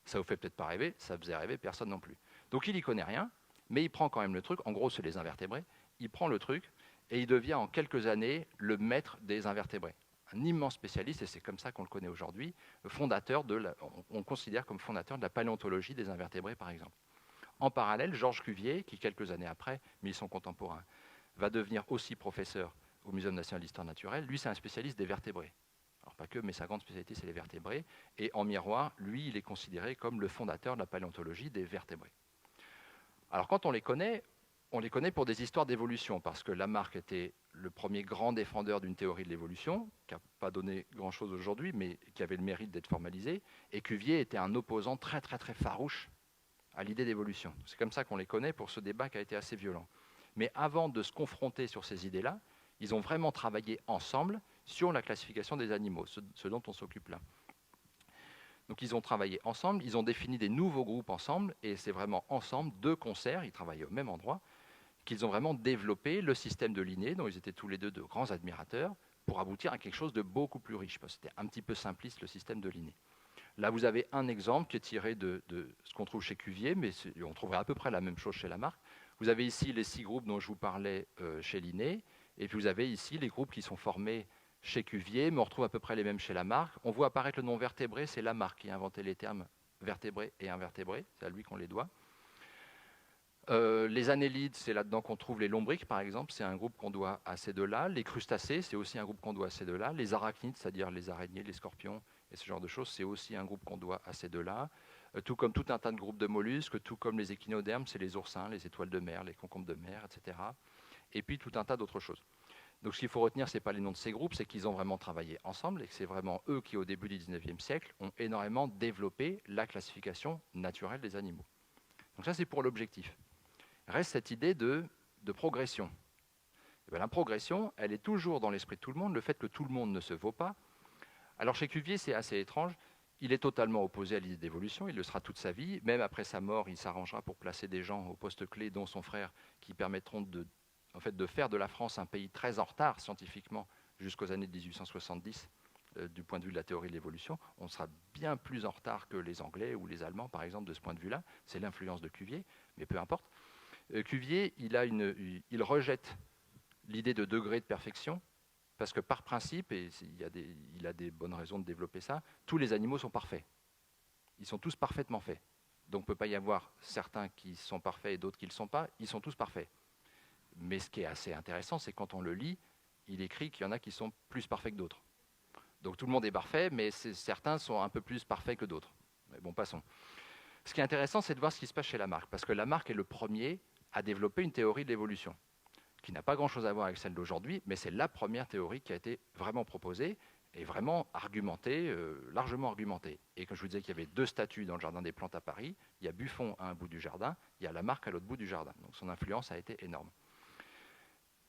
[SPEAKER 2] Ça vous fait peut-être pas rêver, ça faisait rêver personne non plus. Donc il n'y connaît rien, mais il prend quand même le truc, en gros c'est les invertébrés, il prend le truc et il devient en quelques années le maître des invertébrés. Un immense spécialiste, et c'est comme ça qu'on le connaît aujourd'hui, on considère comme fondateur de la paléontologie des invertébrés par exemple. En parallèle, Georges Cuvier, qui quelques années après, mais ils sont contemporains, va devenir aussi professeur au Muséum national d'histoire naturelle, lui c'est un spécialiste des vertébrés. Alors pas que, mais sa grande spécialité c'est les vertébrés, et en miroir, lui il est considéré comme le fondateur de la paléontologie des vertébrés. Alors quand on les connaît pour des histoires d'évolution, parce que Lamarck était le premier grand défendeur d'une théorie de l'évolution, qui n'a pas donné grand-chose aujourd'hui, mais qui avait le mérite d'être formalisé, et Cuvier était un opposant très très très farouche à l'idée d'évolution. C'est comme ça qu'on les connaît pour ce débat qui a été assez violent. Mais avant de se confronter sur ces idées-là, ils ont vraiment travaillé ensemble sur la classification des animaux, ce dont on s'occupe là. Donc ils ont travaillé ensemble, ils ont défini des nouveaux groupes ensemble, et c'est vraiment ensemble, de concert, ils travaillaient au même endroit, qu'ils ont vraiment développé le système de Linné, dont ils étaient tous les deux de grands admirateurs, pour aboutir à quelque chose de beaucoup plus riche, parce que c'était un petit peu simpliste le système de Linné. Là, vous avez un exemple qui est tiré de ce qu'on trouve chez Cuvier, mais on trouverait à peu près la même chose chez Lamarck. Vous avez ici les 6 groupes dont je vous parlais chez Linné, et puis vous avez ici les groupes qui sont formés chez Cuvier, mais on retrouve à peu près les mêmes chez Lamarck. On voit apparaître le nom vertébré, c'est Lamarck qui a inventé les termes vertébrés et invertébrés, c'est à lui qu'on les doit. Les annélides, c'est là-dedans qu'on trouve les lombriques, par exemple, c'est un groupe qu'on doit à ces deux-là. Les crustacés, c'est aussi un groupe qu'on doit à ces deux-là. Les arachnides, c'est-à-dire les araignées, les scorpions et ce genre de choses, c'est aussi un groupe qu'on doit à ces deux-là. Tout comme tout un tas de groupes de mollusques, tout comme les échinodermes, c'est les oursins, les étoiles de mer, les concombres de mer, etc. Et puis tout un tas d'autres choses. Donc ce qu'il faut retenir, ce n'est pas les noms de ces groupes, c'est qu'ils ont vraiment travaillé ensemble et que c'est vraiment eux qui, au début du 19e siècle, ont énormément développé la classification naturelle des animaux. Donc ça, c'est pour l'objectif. Reste cette idée de progression. Et bien, la progression, elle est toujours dans l'esprit de tout le monde, le fait que tout le monde ne se vaut pas. Alors chez Cuvier, c'est assez étrange. Il est totalement opposé à l'idée d'évolution, il le sera toute sa vie. Même après sa mort, il s'arrangera pour placer des gens au poste clé, dont son frère, qui permettront de faire de la France un pays très en retard scientifiquement jusqu'aux années 1870, du point de vue de la théorie de l'évolution. On sera bien plus en retard que les Anglais ou les Allemands, par exemple, de ce point de vue-là. C'est l'influence de Cuvier, mais peu importe. Cuvier, il rejette l'idée de degré de perfection, parce que par principe, et il a des bonnes raisons de développer ça, tous les animaux sont parfaits. Ils sont tous parfaitement faits. Donc il ne peut pas y avoir certains qui sont parfaits et d'autres qui ne le sont pas, ils sont tous parfaits. Mais ce qui est assez intéressant, c'est quand on le lit, il écrit qu'il y en a qui sont plus parfaits que d'autres. Donc tout le monde est parfait, mais certains sont un peu plus parfaits que d'autres. Mais bon, passons. Ce qui est intéressant, c'est de voir ce qui se passe chez Lamarck, parce que Lamarck est le premier à développer une théorie de l'évolution, qui n'a pas grand-chose à voir avec celle d'aujourd'hui, mais c'est la première théorie qui a été vraiment proposée et vraiment argumentée, largement argumentée. Et comme je vous disais qu'il y avait 2 statues dans le Jardin des Plantes à Paris, il y a Buffon à un bout du jardin, il y a Lamarck à l'autre bout du jardin. Donc son influence a été énorme.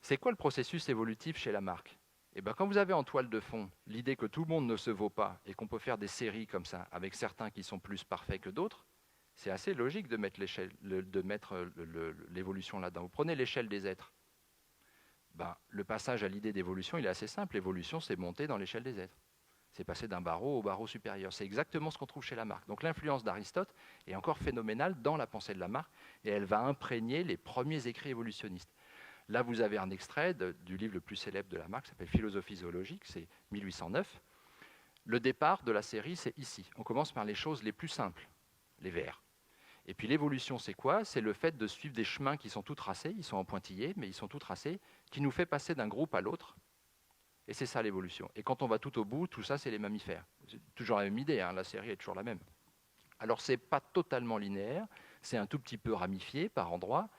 [SPEAKER 2] C'est quoi le processus évolutif chez Lamarck ? Eh bien, quand vous avez en toile de fond l'idée que tout le monde ne se vaut pas et qu'on peut faire des séries comme ça, avec certains qui sont plus parfaits que d'autres, c'est assez logique de mettre l'évolution là-dedans. Vous prenez l'échelle des êtres. Ben, le passage à l'idée d'évolution, il est assez simple. L'évolution, c'est monter dans l'échelle des êtres. C'est passer d'un barreau au barreau supérieur. C'est exactement ce qu'on trouve chez Lamarck. Donc l'influence d'Aristote est encore phénoménale dans la pensée de Lamarck et elle va imprégner les premiers écrits évolutionnistes. Là, vous avez un extrait du livre le plus célèbre de Lamarck, qui s'appelle Philosophie zoologique, c'est 1809. Le départ de la série, c'est ici. On commence par les choses les plus simples, les vers. Et puis l'évolution, c'est quoi ? C'est le fait de suivre des chemins qui sont tout tracés, ils sont en pointillés, mais ils sont tout tracés, qui nous fait passer d'un groupe à l'autre. Et c'est ça l'évolution. Et quand on va tout au bout, tout ça, c'est les mammifères. C'est toujours la même idée, hein, la série est toujours la même. Alors, ce n'est pas totalement linéaire, c'est un tout petit peu ramifié par endroits,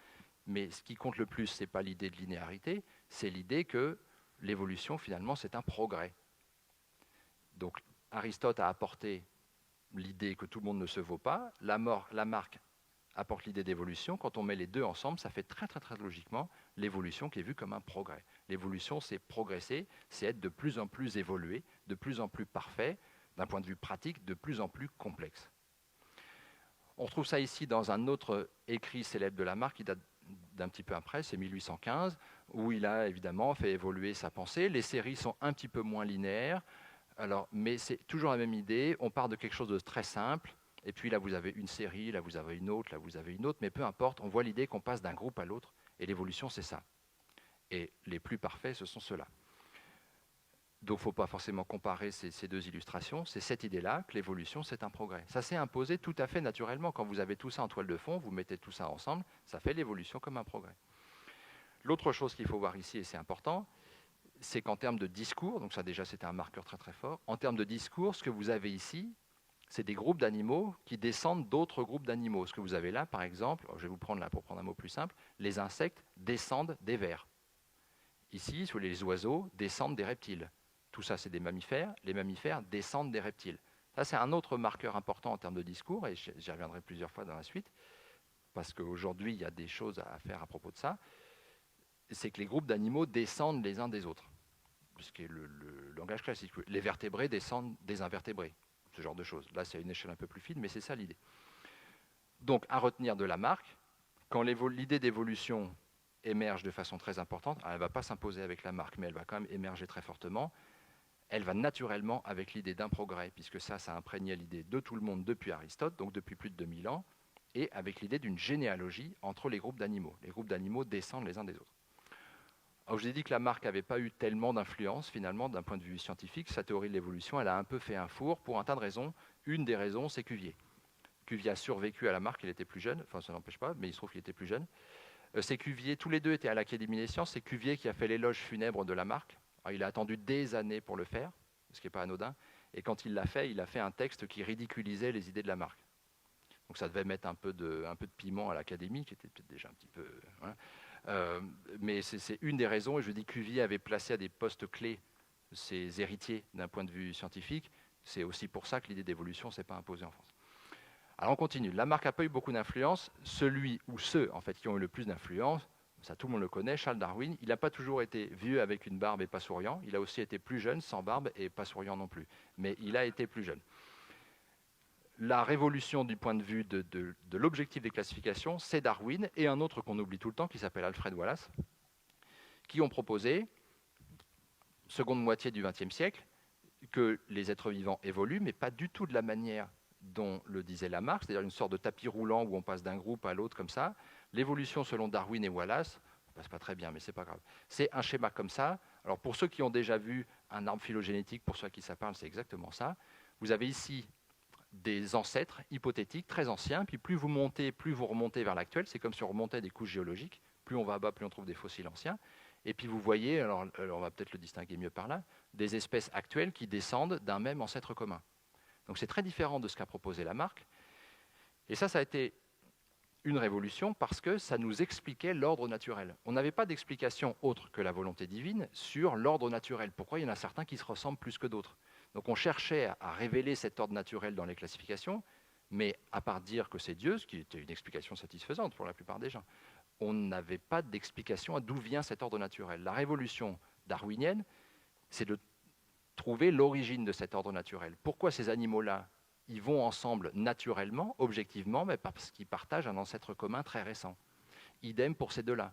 [SPEAKER 2] mais ce qui compte le plus, ce n'est pas l'idée de linéarité, c'est l'idée que l'évolution, finalement, c'est un progrès. Donc, Aristote a apporté l'idée que tout le monde ne se vaut pas, Lamarck apporte l'idée d'évolution. Quand on met les deux ensemble, ça fait très, très, très logiquement l'évolution qui est vue comme un progrès. L'évolution, c'est progresser, c'est être de plus en plus évolué, de plus en plus parfait, d'un point de vue pratique, de plus en plus complexe. On retrouve ça ici dans un autre écrit célèbre de Lamarck qui date d'un petit peu après, c'est 1815, où il a évidemment fait évoluer sa pensée. Les séries sont un petit peu moins linéaires, mais c'est toujours la même idée. On part de quelque chose de très simple, et puis là vous avez une série, là vous avez une autre, là vous avez une autre, mais peu importe, on voit l'idée qu'on passe d'un groupe à l'autre, et l'évolution c'est ça. Et les plus parfaits, ce sont ceux-là. Donc il ne faut pas forcément comparer ces deux illustrations. C'est cette idée-là que l'évolution, c'est un progrès. Ça s'est imposé tout à fait naturellement. Quand vous avez tout ça en toile de fond, vous mettez tout ça ensemble, ça fait l'évolution comme un progrès. L'autre chose qu'il faut voir ici, et c'est important, c'est qu'en termes de discours, donc ça déjà c'était un marqueur très très fort, en termes de discours, ce que vous avez ici, c'est des groupes d'animaux qui descendent d'autres groupes d'animaux. Ce que vous avez là, par exemple, je vais vous prendre là pour prendre un mot plus simple, les insectes descendent des vers. Ici, les oiseaux descendent des reptiles. Tout ça, c'est des mammifères. Les mammifères descendent des reptiles. Ça, c'est un autre marqueur important en termes de discours, et j'y reviendrai plusieurs fois dans la suite, parce qu'aujourd'hui, il y a des choses à faire à propos de ça. C'est que les groupes d'animaux descendent les uns des autres, ce qui est le langage classique. Les vertébrés descendent des invertébrés, ce genre de choses. Là, c'est à une échelle un peu plus fine, mais c'est ça l'idée. Donc, à retenir de Lamarck, quand l'idée d'évolution émerge de façon très importante, elle ne va pas s'imposer avec Lamarck, mais elle va quand même émerger très fortement. Elle va naturellement avec l'idée d'un progrès, puisque ça imprégnait l'idée de tout le monde depuis Aristote, donc depuis plus de 2000 ans, et avec l'idée d'une généalogie entre les groupes d'animaux. Les groupes d'animaux descendent les uns des autres. Alors, je vous ai dit que Lamarck n'avait pas eu tellement d'influence, finalement, d'un point de vue scientifique. Sa théorie de l'évolution, elle a un peu fait un four pour un tas de raisons. Une des raisons, c'est Cuvier. Cuvier a survécu à Lamarck, il était plus jeune, enfin ça n'empêche pas, mais il se trouve qu'il était plus jeune. C'est Cuvier, tous les deux étaient à l'Académie des sciences, c'est Cuvier qui a fait l'éloge funèbre de Lamarck. Alors, il a attendu des années pour le faire, ce qui n'est pas anodin, et quand il a fait un texte qui ridiculisait les idées de Lamarck. Donc ça devait mettre un peu de piment à l'Académie, qui était peut-être déjà un petit peu... Hein. Mais c'est une des raisons, et je dis Cuvier avait placé à des postes clés ses héritiers d'un point de vue scientifique. C'est aussi pour ça que l'idée d'évolution ne s'est pas imposée en France. Alors on continue. Lamarck n'a pas eu beaucoup d'influence. Celui ou ceux en fait, qui ont eu le plus d'influence, ça tout le monde le connaît, Charles Darwin, il n'a pas toujours été vieux avec une barbe et pas souriant. Il a aussi été plus jeune, sans barbe et pas souriant non plus. Mais il a été plus jeune. La révolution du point de vue de l'objectif des classifications, c'est Darwin et un autre qu'on oublie tout le temps qui s'appelle Alfred Wallace, qui ont proposé, seconde moitié du XXe siècle, que les êtres vivants évoluent, mais pas du tout de la manière dont le disait Lamarck, c'est-à-dire une sorte de tapis roulant où on passe d'un groupe à l'autre comme ça. L'évolution selon Darwin et Wallace, ça passe pas très bien, mais c'est pas grave. C'est un schéma comme ça. Alors pour ceux qui ont déjà vu un arbre phylogénétique, pour ceux à qui ça parle, c'est exactement ça. Vous avez ici des ancêtres hypothétiques très anciens, puis plus vous montez, plus vous remontez vers l'actuel. C'est comme si on remontait des couches géologiques. Plus on va bas, plus on trouve des fossiles anciens. Et puis vous voyez, alors on va peut-être le distinguer mieux par là, des espèces actuelles qui descendent d'un même ancêtre commun. Donc c'est très différent de ce qu'a proposé Lamarck. Et ça a été une révolution parce que ça nous expliquait l'ordre naturel. On n'avait pas d'explication autre que la volonté divine sur l'ordre naturel. Pourquoi il y en a certains qui se ressemblent plus que d'autres. Donc on cherchait à révéler cet ordre naturel dans les classifications, mais à part dire que c'est Dieu, ce qui était une explication satisfaisante pour la plupart des gens, on n'avait pas d'explication à d'où vient cet ordre naturel. La révolution darwinienne, c'est de trouver l'origine de cet ordre naturel. Pourquoi ces animaux-là, ils vont ensemble naturellement, objectivement, mais pas parce qu'ils partagent un ancêtre commun très récent. Idem pour ces deux-là,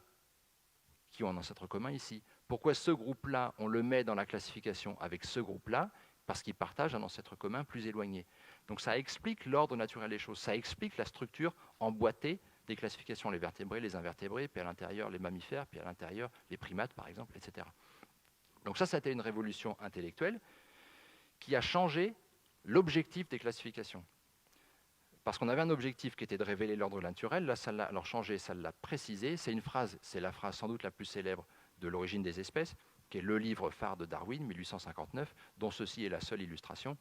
[SPEAKER 2] qui ont un ancêtre commun ici. Pourquoi ce groupe-là, on le met dans la classification avec ce groupe-là? Parce qu'ils partagent un ancêtre commun plus éloigné. Donc ça explique l'ordre naturel des choses, ça explique la structure emboîtée des classifications, les vertébrés, les invertébrés, puis à l'intérieur les mammifères, puis à l'intérieur les primates par exemple, etc. Donc ça a été une révolution intellectuelle qui a changé l'objectif des classifications. Parce qu'on avait un objectif qui était de révéler l'ordre naturel, là ça l'a alors changé, ça l'a précisé, c'est une phrase, c'est la phrase sans doute la plus célèbre de l'origine des espèces, qui est le livre phare de Darwin, 1859, dont ceci est la seule illustration.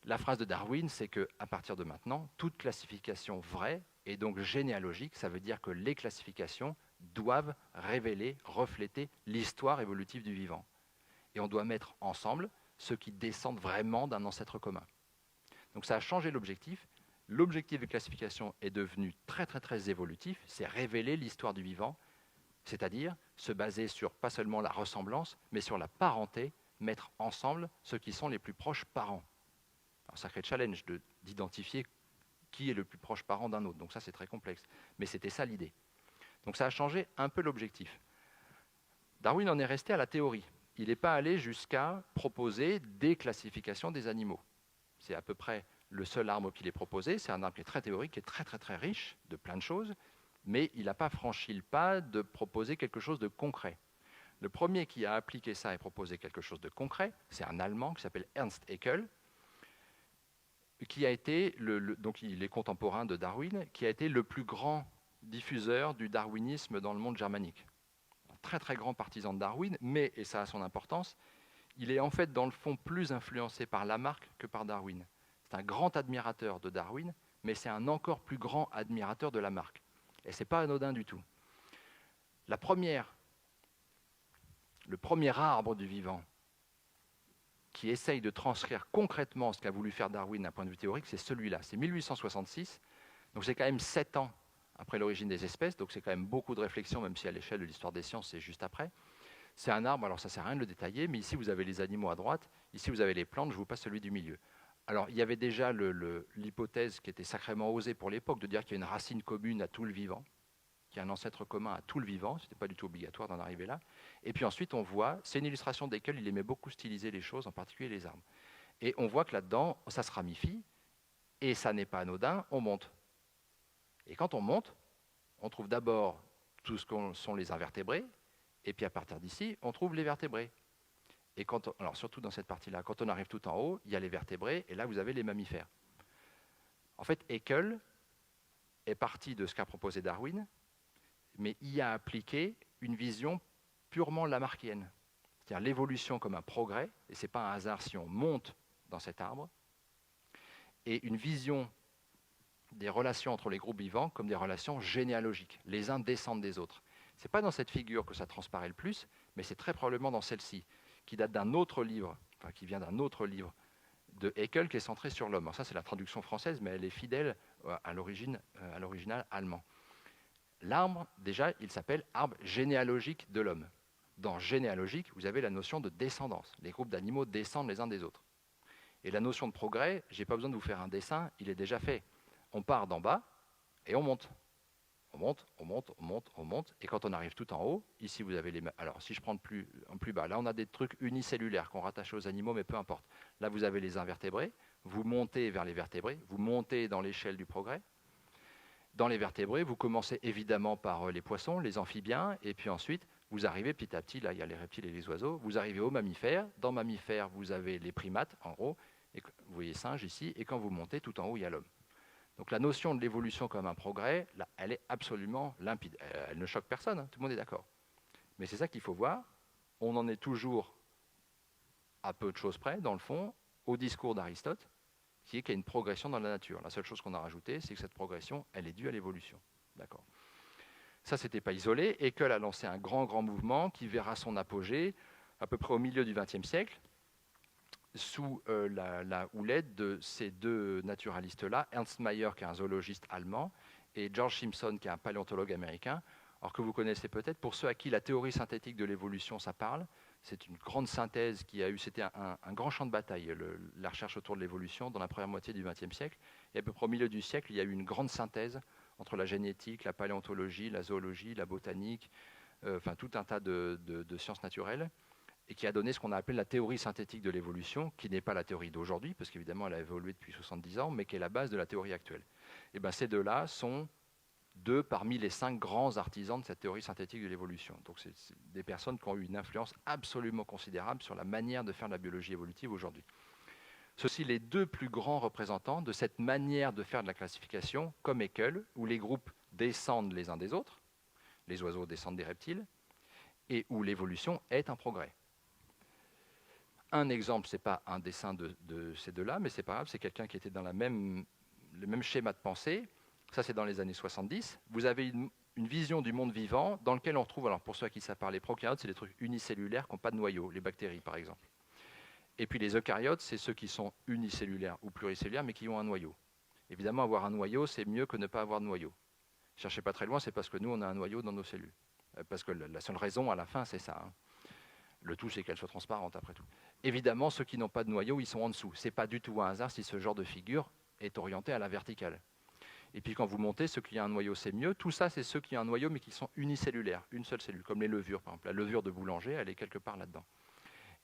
[SPEAKER 2] La phrase de Darwin, c'est qu'à partir de maintenant, toute classification vraie est donc généalogique. Ça veut dire que les classifications doivent révéler, refléter l'histoire évolutive du vivant. Et on doit mettre ensemble ceux qui descendent vraiment d'un ancêtre commun. Donc ça a changé l'objectif. L'objectif de classification est devenu très très très évolutif. C'est révéler l'histoire du vivant, c'est-à-dire se baser sur pas seulement la ressemblance, mais sur la parenté, mettre ensemble ceux qui sont les plus proches parents. Un sacré challenge d'identifier qui est le plus proche parent d'un autre. Donc ça, c'est très complexe. Mais c'était ça l'idée. Donc ça a changé un peu l'objectif. Darwin en est resté à la théorie. Il n'est pas allé jusqu'à proposer des classifications des animaux. C'est à peu près le seul arbre qu'il ait proposé. C'est un arbre qui est très théorique, qui est très très très riche de plein de choses, mais il n'a pas franchi le pas de proposer quelque chose de concret. Le premier qui a appliqué ça et proposé quelque chose de concret, c'est un Allemand qui s'appelle Ernst Haeckel, qui a été, donc il est contemporain de Darwin, qui a été le plus grand diffuseur du darwinisme dans le monde germanique. Un très très grand partisan de Darwin, mais, et ça a son importance, il est en fait dans le fond plus influencé par Lamarck que par Darwin. C'est un grand admirateur de Darwin, mais c'est un encore plus grand admirateur de Lamarck. Et ce n'est pas anodin du tout. Le premier arbre du vivant qui essaye de transcrire concrètement ce qu'a voulu faire Darwin d'un point de vue théorique, c'est celui-là. C'est 1866, donc c'est quand même 7 ans après l'origine des espèces, donc c'est quand même beaucoup de réflexion, même si à l'échelle de l'histoire des sciences, c'est juste après. C'est un arbre, alors ça ne sert à rien de le détailler, mais ici vous avez les animaux à droite, ici vous avez les plantes, je vous passe celui du milieu. Alors il y avait déjà l'hypothèse qui était sacrément osée pour l'époque, de dire qu'il y a une racine commune à tout le vivant, qu'il y a un ancêtre commun à tout le vivant, ce n'était pas du tout obligatoire d'en arriver là. Et puis ensuite, on voit, c'est une illustration desquelles il aimait beaucoup styliser les choses, en particulier les arbres. Et on voit que là-dedans, ça se ramifie, et ça n'est pas anodin, on monte. Et quand on monte, on trouve d'abord tout ce que sont les invertébrés, et puis à partir d'ici, on trouve les vertébrés. Et alors surtout dans cette partie-là, quand on arrive tout en haut, il y a les vertébrés, et là vous avez les mammifères. En fait, Haeckel est parti de ce qu'a proposé Darwin, mais y a appliqué une vision purement lamarckienne. C'est-à-dire l'évolution comme un progrès, et ce n'est pas un hasard si on monte dans cet arbre, et une vision des relations entre les groupes vivants comme des relations généalogiques. Les uns descendent des autres. Ce n'est pas dans cette figure que ça transparaît le plus, mais c'est très probablement dans celle-ci, qui date d'un autre livre, enfin qui vient d'un autre livre de Haeckel qui est centré sur l'homme. Alors ça, c'est la traduction française, mais elle est fidèle à l'original allemand. L'arbre, déjà, il s'appelle arbre généalogique de l'homme. Dans généalogique, vous avez la notion de descendance. Les groupes d'animaux descendent les uns des autres. Et la notion de progrès, je n'ai pas besoin de vous faire un dessin, il est déjà fait. On part d'en bas et on monte. On monte, on monte, on monte, on monte. Et quand on arrive tout en haut, ici vous avez les... Alors si je prends en plus bas, là on a des trucs unicellulaires qu'on rattache aux animaux, mais peu importe. Là vous avez les invertébrés, vous montez vers les vertébrés, vous montez dans l'échelle du progrès. Dans les vertébrés, vous commencez évidemment par les poissons, les amphibiens, et puis ensuite, vous arrivez petit à petit, là il y a les reptiles et les oiseaux, vous arrivez aux mammifères. Dans mammifères, vous avez les primates, en haut, et vous voyez singes ici, et quand vous montez, tout en haut, il y a l'homme. Donc la notion de l'évolution comme un progrès, là, elle est absolument limpide. Elle ne choque personne, hein, tout le monde est d'accord. Mais c'est ça qu'il faut voir. On en est toujours à peu de choses près, dans le fond, au discours d'Aristote, qui est qu'il y a une progression dans la nature. La seule chose qu'on a rajoutée, c'est que cette progression, elle est due à l'évolution. D'accord. Ça, ce n'était pas isolé. Haeckel a lancé un grand mouvement qui verra son apogée à peu près au milieu du XXe siècle, sous la houlette de ces deux naturalistes-là, Ernst Mayr, qui est un zoologiste allemand, et George Simpson, qui est un paléontologue américain, alors que vous connaissez peut-être. Pour ceux à qui la théorie synthétique de l'évolution, ça parle, c'est une grande synthèse qui a eu, c'était un grand champ de bataille, la recherche autour de l'évolution dans la première moitié du XXe siècle. Et à peu près au milieu du siècle, il y a eu une grande synthèse entre la génétique, la paléontologie, la zoologie, la botanique, enfin tout un tas de sciences naturelles, et qui a donné ce qu'on a appelé la théorie synthétique de l'évolution, qui n'est pas la théorie d'aujourd'hui, parce qu'évidemment elle a évolué depuis 70 ans, mais qui est la base de la théorie actuelle. Et bien ces deux-là sont deux parmi les 5 grands artisans de cette théorie synthétique de l'évolution. Donc c'est des personnes qui ont eu une influence absolument considérable sur la manière de faire de la biologie évolutive aujourd'hui. Ceux-ci les deux plus grands représentants de cette manière de faire de la classification, comme Haeckel, où les groupes descendent les uns des autres, les oiseaux descendent des reptiles, et où l'évolution est un progrès. un exemple, ce n'est pas un dessin de ces deux-là, mais c'est pas grave, c'est quelqu'un qui était dans le même schéma de pensée. Ça, c'est dans les années 70. Vous avez une vision du monde vivant dans lequel on retrouve, alors pour ceux à qui ça parle, les prokaryotes, c'est des trucs unicellulaires qui n'ont pas de noyau, les bactéries par exemple. Et puis les eucaryotes, c'est ceux qui sont unicellulaires ou pluricellulaires, mais qui ont un noyau. Évidemment, avoir un noyau, c'est mieux que ne pas avoir de noyau. Cherchez pas très loin, c'est parce que nous, on a un noyau dans nos cellules. Parce que la seule raison, à la fin, c'est ça. Le tout, c'est qu'elles soient transparentes, après tout. Évidemment, ceux qui n'ont pas de noyau, ils sont en dessous. Ce n'est pas du tout un hasard si ce genre de figure est orienté à la verticale. Et puis quand vous montez, ceux qui ont un noyau, c'est mieux. Tout ça, c'est ceux qui ont un noyau, mais qui sont unicellulaires, une seule cellule, comme les levures, par exemple. La levure de boulanger, elle est quelque part là-dedans.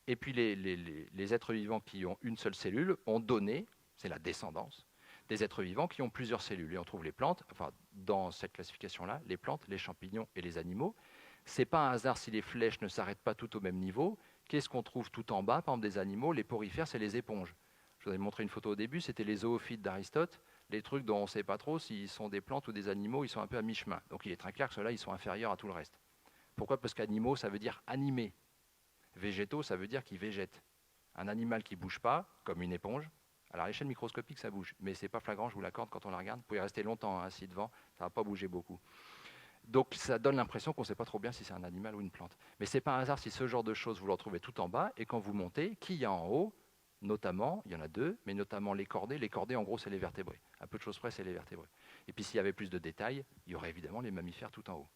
[SPEAKER 2] Et puis les êtres vivants qui ont une seule cellule ont donné, c'est la descendance, des êtres vivants qui ont plusieurs cellules. Et on trouve les plantes, enfin dans cette classification-là, les plantes, les champignons et les animaux. Ce n'est pas un hasard si les flèches ne s'arrêtent pas toutes au même niveau. Qu'est-ce qu'on trouve tout en bas? Par exemple, des animaux, les porifères, c'est les éponges. Je vous avais montré une photo au début, c'était les zoophytes d'Aristote, les trucs dont on ne sait pas trop s'ils sont des plantes ou des animaux, ils sont un peu à mi-chemin. Donc il est très clair que ceux-là, ils sont inférieurs à tout le reste. Pourquoi? Parce qu'animaux, ça veut dire animés. Végétaux, ça veut dire qu'ils végètent. Un animal qui ne bouge pas, comme une éponge, alors à l'échelle microscopique, ça bouge, mais ce n'est pas flagrant, je vous l'accorde, quand on la regarde. Vous pouvez rester longtemps assis devant, ça ne va pas bouger beaucoup. Donc ça donne l'impression qu'on ne sait pas trop bien si c'est un animal ou une plante. Mais ce n'est pas un hasard si ce genre de choses, vous le retrouvez tout en bas, et quand vous montez, qui y a en haut? Notamment, il y en a deux, mais notamment les cordées. Les cordées, en gros, c'est les vertébrés. À peu de choses près, c'est les vertébrés. Et puis s'il y avait plus de détails, il y aurait évidemment les mammifères tout en haut.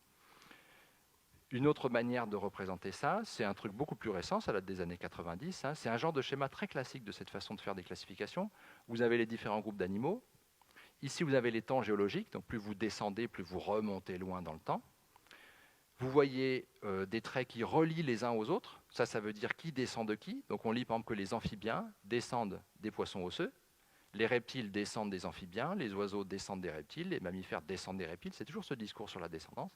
[SPEAKER 2] Une autre manière de représenter ça, c'est un truc beaucoup plus récent, ça date des années 90. C'est un genre de schéma très classique de cette façon de faire des classifications. Vous avez les différents groupes d'animaux. Ici, vous avez les temps géologiques, donc plus vous descendez, plus vous remontez loin dans le temps. Vous voyez des traits qui relient les uns aux autres. Ça veut dire qui descend de qui. Donc on lit par exemple que les amphibiens descendent des poissons osseux, les reptiles descendent des amphibiens, les oiseaux descendent des reptiles, les mammifères descendent des reptiles. C'est toujours ce discours sur la descendance.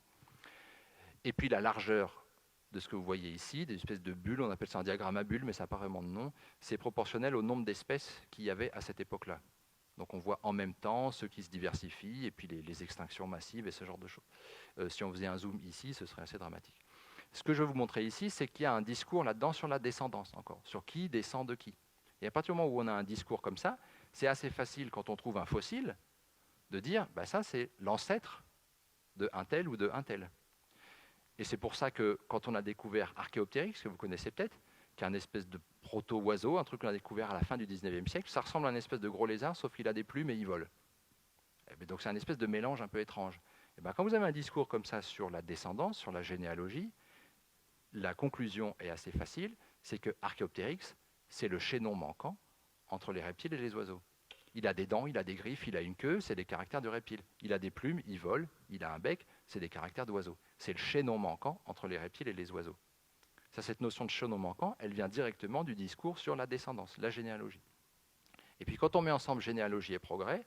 [SPEAKER 2] Et puis la largeur de ce que vous voyez ici, des espèces de bulles, on appelle ça un diagramme à bulles, mais ça n'a pas vraiment de nom, c'est proportionnel au nombre d'espèces qu'il y avait à cette époque-là. Donc on voit en même temps ceux qui se diversifient et puis les extinctions massives et ce genre de choses. Si on faisait un zoom ici, ce serait assez dramatique. Ce que je veux vous montrer ici, c'est qu'il y a un discours là-dedans sur la descendance encore, sur qui descend de qui. Et à partir du moment où on a un discours comme ça, c'est assez facile quand on trouve un fossile de dire bah ça c'est l'ancêtre de un tel ou de un tel. Et c'est pour ça que quand on a découvert Archaeopteryx, que vous connaissez peut-être, qui est un espèce de proto-oiseau, un truc qu'on a découvert à la fin du 19e siècle, ça ressemble à une espèce de gros lézard, sauf qu'il a des plumes et il vole. Et donc c'est un espèce de mélange un peu étrange. Et quand vous avez un discours comme ça sur la descendance, sur la généalogie, la conclusion est assez facile, c'est que Archaeopteryx, c'est le chaînon manquant entre les reptiles et les oiseaux. Il a des dents, il a des griffes, il a une queue, c'est des caractères de reptile. Il a des plumes, il vole, il a un bec, c'est des caractères d'oiseau. C'est le chaînon manquant entre les reptiles et les oiseaux. Ça, cette notion de chaînon manquant, elle vient directement du discours sur la descendance, la généalogie. Et puis quand on met ensemble généalogie et progrès,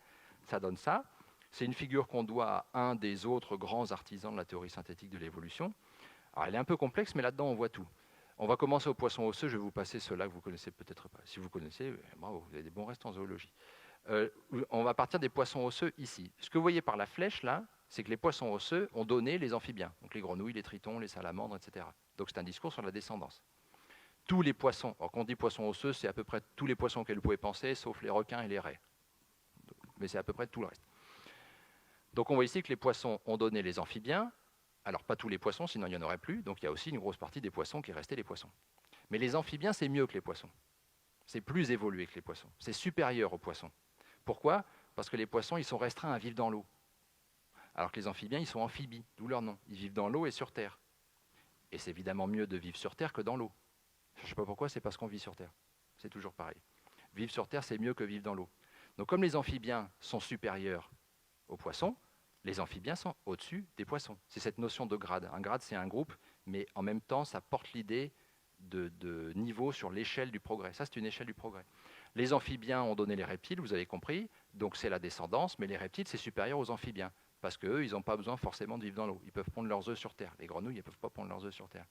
[SPEAKER 2] ça donne ça. C'est une figure qu'on doit à un des autres grands artisans de la théorie synthétique de l'évolution. Alors elle est un peu complexe, mais là-dedans on voit tout. On va commencer au poisson osseux, je vais vous passer ceux-là que vous ne connaissez peut-être pas. Si vous connaissez, bravo, vous avez des bons restes en zoologie. On va partir des poissons osseux ici. Ce que vous voyez par la flèche là, c'est que les poissons osseux ont donné les amphibiens, donc les grenouilles, les tritons, les salamandres, etc. Donc c'est un discours sur la descendance. Tous les poissons, alors quand on dit poissons osseux, c'est à peu près tous les poissons auxquels vous pouvez penser, sauf les requins et les raies. Mais c'est à peu près tout le reste. Donc on voit ici que les poissons ont donné les amphibiens. Alors pas tous les poissons, sinon il n'y en aurait plus. Donc il y a aussi une grosse partie des poissons qui est restée les poissons. Mais les amphibiens, c'est mieux que les poissons. C'est plus évolué que les poissons. C'est supérieur aux poissons. Pourquoi? Parce que les poissons, ils sont restreints à vivre dans l'eau. Alors que les amphibiens, ils sont amphibies, d'où leur nom. Ils vivent dans l'eau et sur terre. Et c'est évidemment mieux de vivre sur terre que dans l'eau. Je ne sais pas pourquoi, c'est parce qu'on vit sur terre. C'est toujours pareil. Vivre sur terre, c'est mieux que vivre dans l'eau. Donc comme les amphibiens sont supérieurs aux poissons, les amphibiens sont au-dessus des poissons. C'est cette notion de grade. Un grade, c'est un groupe, mais en même temps, ça porte l'idée de niveau sur l'échelle du progrès. Ça, c'est une échelle du progrès. Les amphibiens ont donné les reptiles, vous avez compris, donc c'est la descendance, mais les reptiles, c'est supérieur aux amphibiens, parce qu'eux, ils n'ont pas besoin forcément de vivre dans l'eau. Ils peuvent pondre leurs œufs sur terre. Les grenouilles, elles ne peuvent pas pondre leurs œufs sur terre.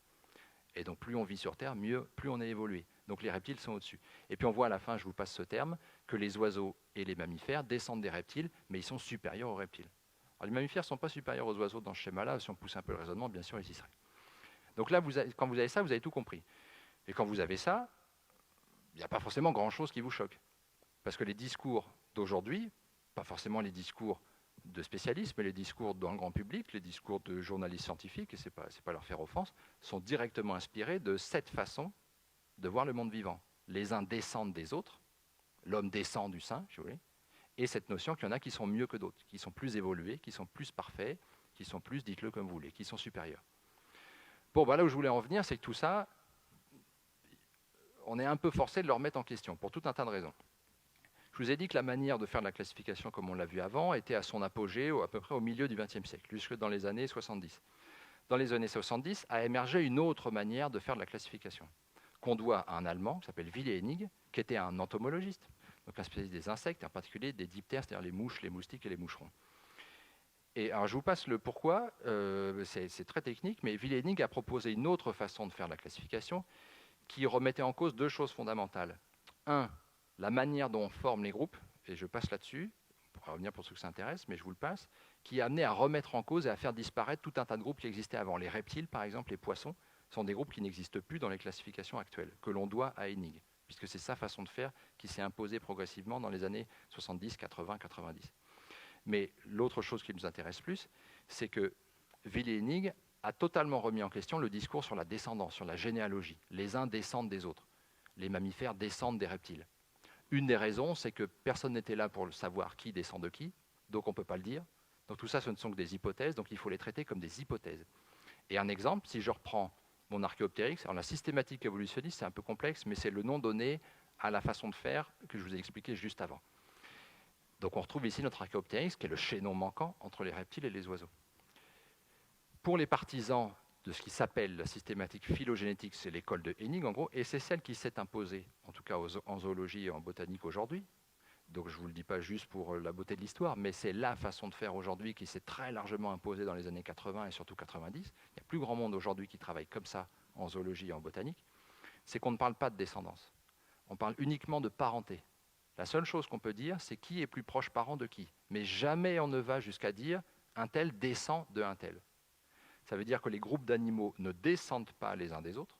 [SPEAKER 2] Et donc, plus on vit sur terre, mieux, plus on est évolué. Donc, les reptiles sont au-dessus. Et puis, on voit à la fin, je vous passe ce terme, que les oiseaux et les mammifères descendent des reptiles, mais ils sont supérieurs aux reptiles. Alors, les mammifères ne sont pas supérieurs aux oiseaux dans ce schéma-là. Si on pousse un peu le raisonnement, bien sûr, ils y seraient. Donc là, quand vous avez ça, vous avez tout compris. Et quand vous avez ça, n'y a pas forcément grand-chose qui vous choque. Parce que les discours d'aujourd'hui, pas forcément les discours de spécialistes, mais les discours dans le grand public, les discours de journalistes scientifiques, et ce n'est pas leur faire offense, sont directement inspirés de cette façon de voir le monde vivant. Les uns descendent des autres, l'homme descend du singe, si vous voulez, et cette notion qu'il y en a qui sont mieux que d'autres, qui sont plus évolués, qui sont plus parfaits, qui sont plus, dites-le comme vous voulez, qui sont supérieurs. Bon, là où je voulais en venir, c'est que tout ça, on est un peu forcé de le remettre en question, pour tout un tas de raisons. Je vous ai dit que la manière de faire de la classification, comme on l'a vu avant, était à son apogée à peu près au milieu du XXe siècle, jusque dans les années 70. Dans les années 70 a émergé une autre manière de faire de la classification, qu'on doit à un Allemand qui s'appelle Willy Hennig, qui était un entomologiste, donc un spécialiste des insectes, en particulier des diptères, c'est-à-dire les mouches, les moustiques et les moucherons. Et alors je vous passe le pourquoi, c'est très technique, mais Willy Hennig a proposé une autre façon de faire de la classification qui remettait en cause deux choses fondamentales. Un, la manière dont on forme les groupes, et je passe là-dessus, pour revenir pour ceux que ça intéresse, mais je vous le passe, qui a amené à remettre en cause et à faire disparaître tout un tas de groupes qui existaient avant. Les reptiles, par exemple, les poissons, sont des groupes qui n'existent plus dans les classifications actuelles, que l'on doit à Hennig, puisque c'est sa façon de faire qui s'est imposée progressivement dans les années 70, 80, 90. Mais l'autre chose qui nous intéresse plus, c'est que Willy Hennig a totalement remis en question le discours sur la descendance, sur la généalogie. Les uns descendent des autres. Les mammifères descendent des reptiles. Une des raisons, c'est que personne n'était là pour savoir qui descend de qui, donc on ne peut pas le dire. Donc tout ça, ce ne sont que des hypothèses, donc il faut les traiter comme des hypothèses. Et un exemple, si je reprends mon Archaeopteryx, alors la systématique évolutionniste, c'est un peu complexe, mais c'est le nom donné à la façon de faire que je vous ai expliqué juste avant. Donc on retrouve ici notre Archaeopteryx, qui est le chaînon manquant entre les reptiles et les oiseaux. Pour les partisans de ce qui s'appelle la systématique phylogénétique, c'est l'école de Hennig en gros, et c'est celle qui s'est imposée, en tout cas en zoologie et en botanique aujourd'hui. Donc je ne vous le dis pas juste pour la beauté de l'histoire, mais c'est la façon de faire aujourd'hui qui s'est très largement imposée dans les années 80 et surtout 90. Il y a plus grand monde aujourd'hui qui travaille comme ça en zoologie et en botanique. C'est qu'on ne parle pas de descendance. On parle uniquement de parenté. La seule chose qu'on peut dire, c'est qui est plus proche parent de qui. Mais jamais on ne va jusqu'à dire un tel descend de un tel. Ça veut dire que les groupes d'animaux ne descendent pas les uns des autres.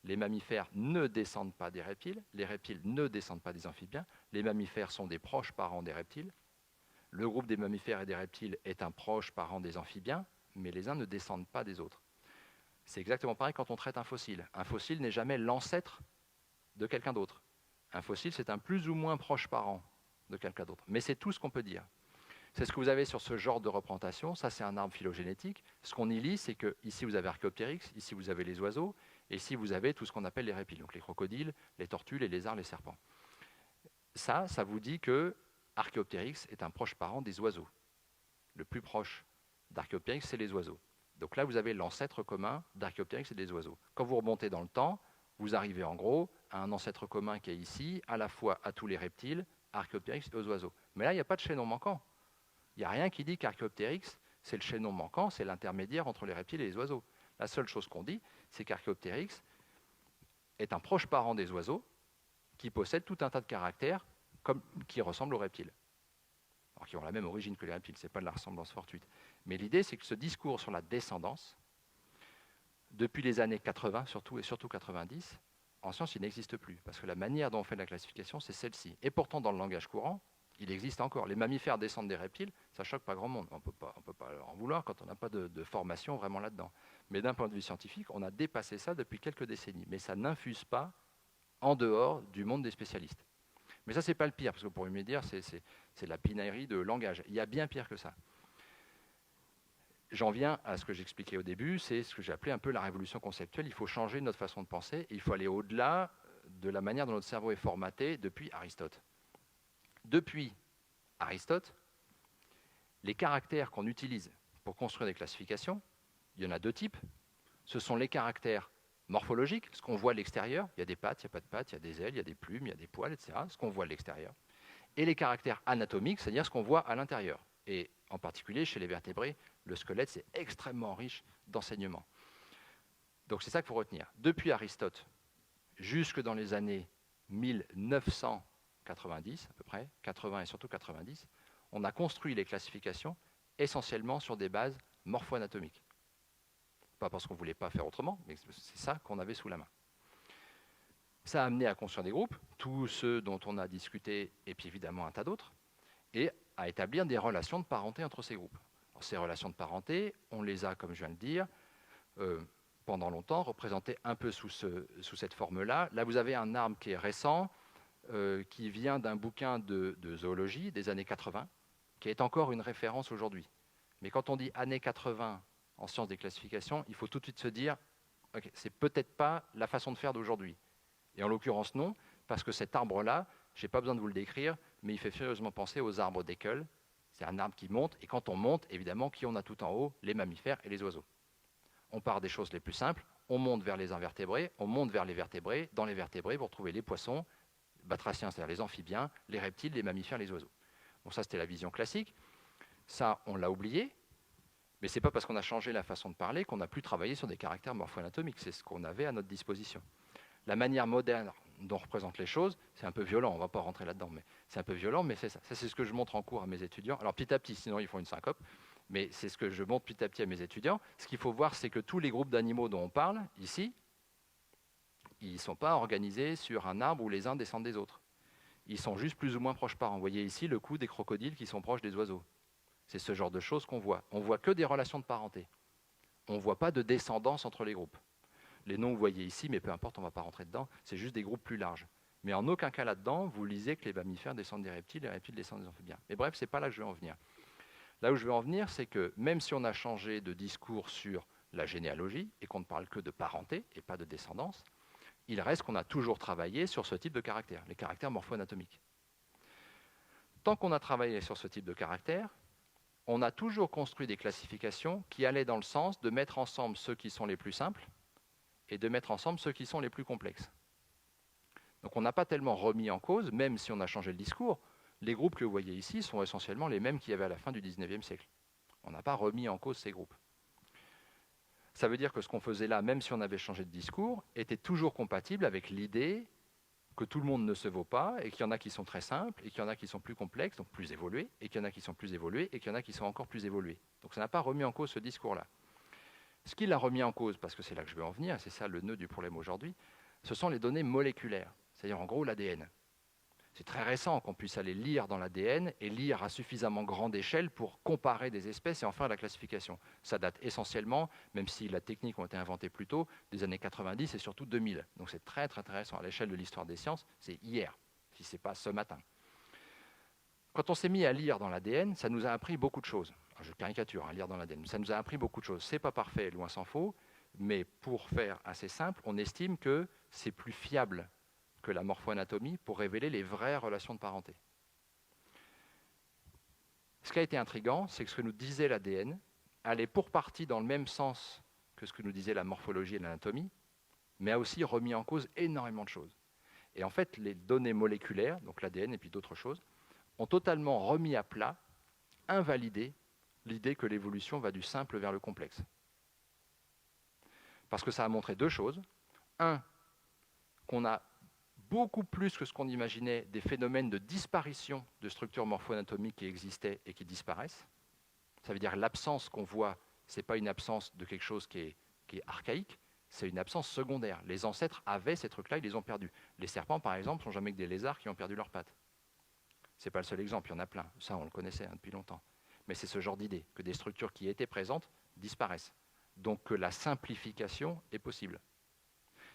[SPEAKER 2] Les mammifères ne descendent pas des reptiles. Les reptiles ne descendent pas des amphibiens. Les mammifères sont des proches parents des reptiles. Le groupe des mammifères et des reptiles est un proche parent des amphibiens, mais les uns ne descendent pas des autres. C'est exactement pareil quand on traite un fossile. Un fossile n'est jamais l'ancêtre de quelqu'un d'autre. Un fossile, c'est un plus ou moins proche parent de quelqu'un d'autre. Mais c'est tout ce qu'on peut dire. C'est ce que vous avez sur ce genre de représentation. Ça, c'est un arbre phylogénétique. Ce qu'on y lit, c'est que ici, vous avez Archaeopteryx, ici, vous avez les oiseaux, et ici, vous avez tout ce qu'on appelle les reptiles, donc les crocodiles, les tortues, les lézards, les serpents. Ça vous dit que Archaeopteryx est un proche parent des oiseaux. Le plus proche d'Archaeopteryx, c'est les oiseaux. Donc là, vous avez l'ancêtre commun d'Archaeopteryx et des oiseaux. Quand vous remontez dans le temps, vous arrivez en gros à un ancêtre commun qui est ici, à la fois à tous les reptiles, Archaeopteryx et aux oiseaux. Mais là, il n'y a pas de chaînon manquant. Il n'y a rien qui dit qu'Archaeopteryx, c'est le chaînon manquant, c'est l'intermédiaire entre les reptiles et les oiseaux. La seule chose qu'on dit, c'est qu'Archaeopteryx est un proche parent des oiseaux qui possède tout un tas de caractères qui ressemblent aux reptiles. Alors, qui ont la même origine que les reptiles, ce n'est pas de la ressemblance fortuite. Mais l'idée, c'est que ce discours sur la descendance, depuis les années 80 surtout, et surtout 90, en science, il n'existe plus. Parce que la manière dont on fait la classification, c'est celle-ci. Et pourtant, dans le langage courant, il existe encore. Les mammifères descendent des reptiles, ça choque pas grand monde. On peut pas en vouloir quand on n'a pas de formation vraiment là-dedans. Mais d'un point de vue scientifique, on a dépassé ça depuis quelques décennies. Mais ça n'infuse pas en dehors du monde des spécialistes. Mais ça, c'est pas le pire, parce que pour me dire, c'est la pinaillerie de langage. Il y a bien pire que ça. J'en viens à ce que j'expliquais au début, c'est ce que j'ai appelé un peu la révolution conceptuelle. Il faut changer notre façon de penser, et il faut aller au-delà de la manière dont notre cerveau est formaté depuis Aristote. Depuis Aristote, les caractères qu'on utilise pour construire des classifications, il y en a deux types. Ce sont les caractères morphologiques, ce qu'on voit à l'extérieur. Il y a des pattes, il n'y a pas de pattes, il y a des ailes, il y a des plumes, il y a des poils, etc. Ce qu'on voit à l'extérieur. Et les caractères anatomiques, c'est-à-dire ce qu'on voit à l'intérieur. Et en particulier, chez les vertébrés, le squelette, c'est extrêmement riche d'enseignements. Donc c'est ça qu'il faut retenir. Depuis Aristote, jusque dans les années 1990, à peu près, 80 et surtout 90, on a construit les classifications essentiellement sur des bases morpho-anatomiques. Pas parce qu'on ne voulait pas faire autrement, mais c'est ça qu'on avait sous la main. Ça a amené à construire des groupes, tous ceux dont on a discuté, et puis évidemment un tas d'autres, et à établir des relations de parenté entre ces groupes. Alors, ces relations de parenté, on les a, comme je viens de le dire, pendant longtemps, représentées un peu sous cette forme-là. Là, vous avez un arbre qui est récent, qui vient d'un bouquin de zoologie des années 80, qui est encore une référence aujourd'hui. Mais quand on dit années 80 en sciences des classifications, il faut tout de suite se dire, okay, c'est peut-être pas la façon de faire d'aujourd'hui. Et en l'occurrence, non, parce que cet arbre-là, je n'ai pas besoin de vous le décrire, mais il fait furieusement penser aux arbres d'Haeckel. C'est un arbre qui monte, et quand on monte, évidemment, qui on a tout en haut? Les mammifères et les oiseaux. On part des choses les plus simples, on monte vers les invertébrés, on monte vers les vertébrés. Dans les vertébrés, vous retrouvez les poissons, batraciens, c'est-à-dire les amphibiens, les reptiles, les mammifères, les oiseaux. Bon, ça, c'était la vision classique. Ça, on l'a oublié, mais ce n'est pas parce qu'on a changé la façon de parler qu'on n'a plus travaillé sur des caractères morpho-anatomiques. C'est ce qu'on avait à notre disposition. La manière moderne dont on représente les choses, c'est un peu violent, on ne va pas rentrer là-dedans, mais c'est un peu violent, mais c'est ça. Ça, c'est ce que je montre en cours à mes étudiants. Alors, petit à petit, sinon ils font une syncope, mais c'est ce que je montre petit à petit à mes étudiants. Ce qu'il faut voir, c'est que tous les groupes d'animaux dont on parle, ici, ils ne sont pas organisés sur un arbre où les uns descendent des autres. Ils sont juste plus ou moins proches parents. Vous voyez ici le coup des crocodiles qui sont proches des oiseaux. C'est ce genre de choses qu'on voit. On ne voit que des relations de parenté. On ne voit pas de descendance entre les groupes. Les noms que vous voyez ici, mais peu importe, on ne va pas rentrer dedans, c'est juste des groupes plus larges. Mais en aucun cas là-dedans, vous lisez que les mammifères descendent des reptiles, les reptiles descendent des amphibiens. Mais bref, ce n'est pas là que je vais en venir. Là où je veux en venir, c'est que même si on a changé de discours sur la généalogie et qu'on ne parle que de parenté et pas de descendance, il reste qu'on a toujours travaillé sur ce type de caractères, les caractères morpho-anatomiques. Tant qu'on a travaillé sur ce type de caractères, on a toujours construit des classifications qui allaient dans le sens de mettre ensemble ceux qui sont les plus simples et de mettre ensemble ceux qui sont les plus complexes. Donc on n'a pas tellement remis en cause, même si on a changé le discours, les groupes que vous voyez ici sont essentiellement les mêmes qu'il y avait à la fin du XIXe siècle. On n'a pas remis en cause ces groupes. Ça veut dire que ce qu'on faisait là, même si on avait changé de discours, était toujours compatible avec l'idée que tout le monde ne se vaut pas, et qu'il y en a qui sont très simples, et qu'il y en a qui sont plus complexes, donc plus évolués, et qu'il y en a qui sont plus évolués, et qu'il y en a qui sont encore plus évolués. Donc ça n'a pas remis en cause ce discours-là. Ce qui l'a remis en cause, parce que c'est là que je veux en venir, c'est ça le nœud du problème aujourd'hui, ce sont les données moléculaires, c'est-à-dire en gros l'ADN. C'est très récent qu'on puisse aller lire dans l'ADN et lire à suffisamment grande échelle pour comparer des espèces et en faire la classification. Ça date essentiellement, même si la technique a été inventée plus tôt, des années 90 et surtout 2000. Donc c'est très très récent. À l'échelle de l'histoire des sciences, c'est hier, si ce n'est pas ce matin. Quand on s'est mis à lire dans l'ADN, ça nous a appris beaucoup de choses. Alors, je caricature, lire dans l'ADN. Ça nous a appris beaucoup de choses. Ce n'est pas parfait, loin s'en faut, mais pour faire assez simple, on estime que c'est plus fiable que la morpho-anatomie pour révéler les vraies relations de parenté. Ce qui a été intriguant, c'est que ce que nous disait l'ADN allait pour partie dans le même sens que ce que nous disait la morphologie et l'anatomie, mais a aussi remis en cause énormément de choses. Et en fait, les données moléculaires, donc l'ADN et puis d'autres choses, ont totalement remis à plat, invalidé l'idée que l'évolution va du simple vers le complexe. Parce que ça a montré deux choses. Un, qu'on a beaucoup plus que ce qu'on imaginait des phénomènes de disparition de structures morpho-anatomiques qui existaient et qui disparaissent. Ça veut dire l'absence qu'on voit, ce n'est pas une absence de quelque chose qui est archaïque, c'est une absence secondaire. Les ancêtres avaient ces trucs-là, ils les ont perdus. Les serpents, par exemple, ne sont jamais que des lézards qui ont perdu leurs pattes. Ce n'est pas le seul exemple, il y en a plein. Ça, on le connaissait depuis longtemps. Mais c'est ce genre d'idée, que des structures qui étaient présentes disparaissent. Donc que la simplification est possible.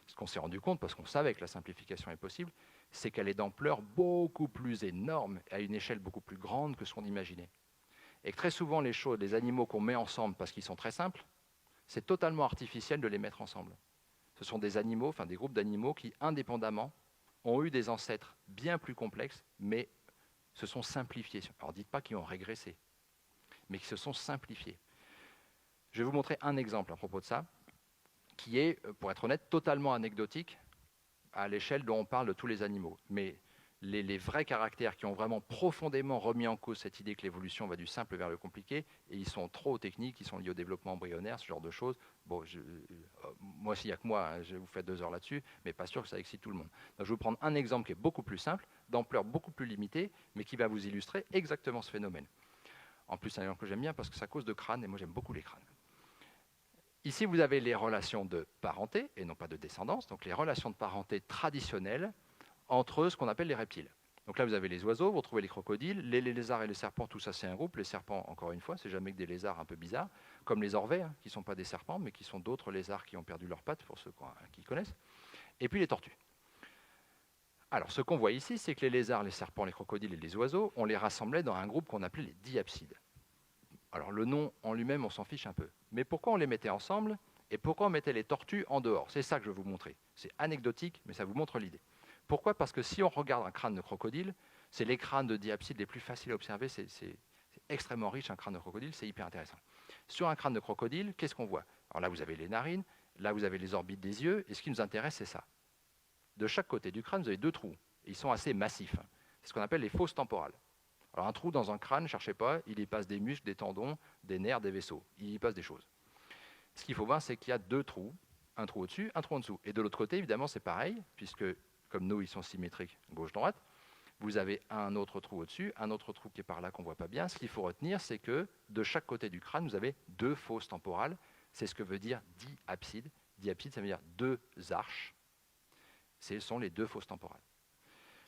[SPEAKER 2] Ce qu'on s'est rendu compte, parce qu'on savait que la simplification est possible, c'est qu'elle est d'ampleur beaucoup plus énorme, à une échelle beaucoup plus grande que ce qu'on imaginait. Et que très souvent, les choses, les animaux qu'on met ensemble parce qu'ils sont très simples, c'est totalement artificiel de les mettre ensemble. Ce sont des animaux, enfin des groupes d'animaux qui, indépendamment, ont eu des ancêtres bien plus complexes, mais se sont simplifiés. Alors dites pas qu'ils ont régressé, mais qui se sont simplifiés. Je vais vous montrer un exemple à propos de ça, qui est, pour être honnête, totalement anecdotique à l'échelle dont on parle de tous les animaux. Mais les vrais caractères qui ont vraiment profondément remis en cause cette idée que l'évolution va du simple vers le compliqué, et ils sont trop techniques, ils sont liés au développement embryonnaire, ce genre de choses. Bon, moi, s'il n'y a que moi, je vais vous faire 2 heures là-dessus, mais pas sûr que ça excite tout le monde. Donc, je vais vous prendre un exemple qui est beaucoup plus simple, d'ampleur beaucoup plus limitée, mais qui va vous illustrer exactement ce phénomène. En plus, c'est un exemple que j'aime bien parce que ça cause de crâne, et moi j'aime beaucoup les crânes. Ici, vous avez les relations de parenté, et non pas de descendance, donc les relations de parenté traditionnelles entre ce qu'on appelle les reptiles. Donc là, vous avez les oiseaux, vous retrouvez les crocodiles, les lézards et les serpents, tout ça c'est un groupe. Les serpents, encore une fois, c'est jamais que des lézards un peu bizarres, comme les orvets, qui ne sont pas des serpents, mais qui sont d'autres lézards qui ont perdu leurs pattes, pour ceux qui connaissent. Et puis les tortues. Alors, ce qu'on voit ici, c'est que les lézards, les serpents, les crocodiles et les oiseaux, on les rassemblait dans un groupe qu'on appelait les diapsides. Alors, le nom en lui-même, on s'en fiche un peu. Mais pourquoi on les mettait ensemble et pourquoi on mettait les tortues en dehors? C'est ça que je vais vous montrer. C'est anecdotique, mais ça vous montre l'idée. Pourquoi? Parce que si on regarde un crâne de crocodile, c'est les crânes de diapsides les plus faciles à observer. C'est extrêmement riche, un crâne de crocodile, c'est hyper intéressant. Sur un crâne de crocodile, qu'est-ce qu'on voit? Alors là, vous avez les narines, là, vous avez les orbites des yeux, et ce qui nous intéresse, c'est ça. De chaque côté du crâne, vous avez deux trous. Et ils sont assez massifs. C'est ce qu'on appelle les fosses temporales. Alors un trou dans un crâne, ne cherchez pas, il y passe des muscles, des tendons, des nerfs, des vaisseaux. Il y passe des choses. Ce qu'il faut voir, c'est qu'il y a deux trous, un trou au-dessus, un trou en dessous. Et de l'autre côté, évidemment, c'est pareil, puisque comme nous, ils sont symétriques, gauche-droite. Vous avez un autre trou au-dessus, un autre trou qui est par là qu'on ne voit pas bien. Ce qu'il faut retenir, c'est que de chaque côté du crâne, vous avez deux fosses temporales. C'est ce que veut dire diapside. Diapside, ça veut dire deux arches. Ce sont les deux fosses temporales.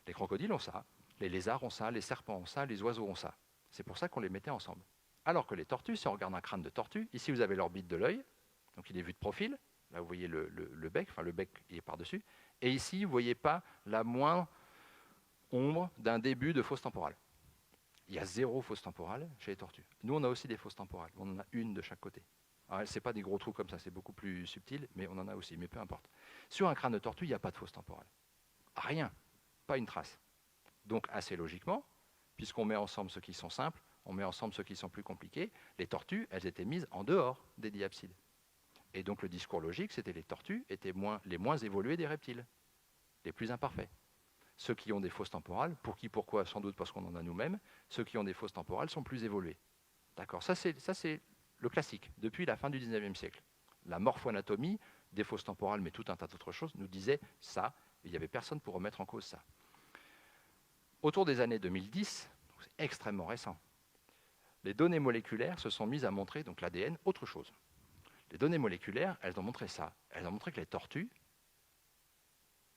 [SPEAKER 2] Les crocodiles ont ça, les lézards ont ça, les serpents ont ça, les oiseaux ont ça. C'est pour ça qu'on les mettait ensemble. Alors que les tortues, si on regarde un crâne de tortue, ici vous avez l'orbite de l'œil, donc il est vu de profil. Là vous voyez le bec, enfin le bec il est par-dessus. Et ici, vous ne voyez pas la moindre ombre d'un début de fosse temporale. Il y a 0 fosse temporale chez les tortues. Nous, on a aussi des fosses temporales. On en a une de chaque côté. Alors, ce n'est pas des gros trous comme ça, c'est beaucoup plus subtil, mais on en a aussi, mais peu importe. Sur un crâne de tortue, il n'y a pas de fosse temporale. Rien, pas une trace. Donc, assez logiquement, puisqu'on met ensemble ceux qui sont simples, on met ensemble ceux qui sont plus compliqués, les tortues, elles étaient mises en dehors des diapsides. Et donc, le discours logique, c'était les tortues étaient les moins évoluées des reptiles, les plus imparfaits. Ceux qui ont des fosses temporales, pour qui, pourquoi, sans doute parce qu'on en a nous-mêmes, ceux qui ont des fosses temporales sont plus évolués. D'accord, ça c'est le classique, depuis la fin du 19e siècle. La morphoanatomie, des fosses temporales, mais tout un tas d'autres choses, nous disait ça, et il n'y avait personne pour remettre en cause ça. Autour des années 2010, c'est extrêmement récent, les données moléculaires se sont mises à montrer, donc l'ADN, autre chose. Les données moléculaires, elles ont montré ça. Elles ont montré que les tortues,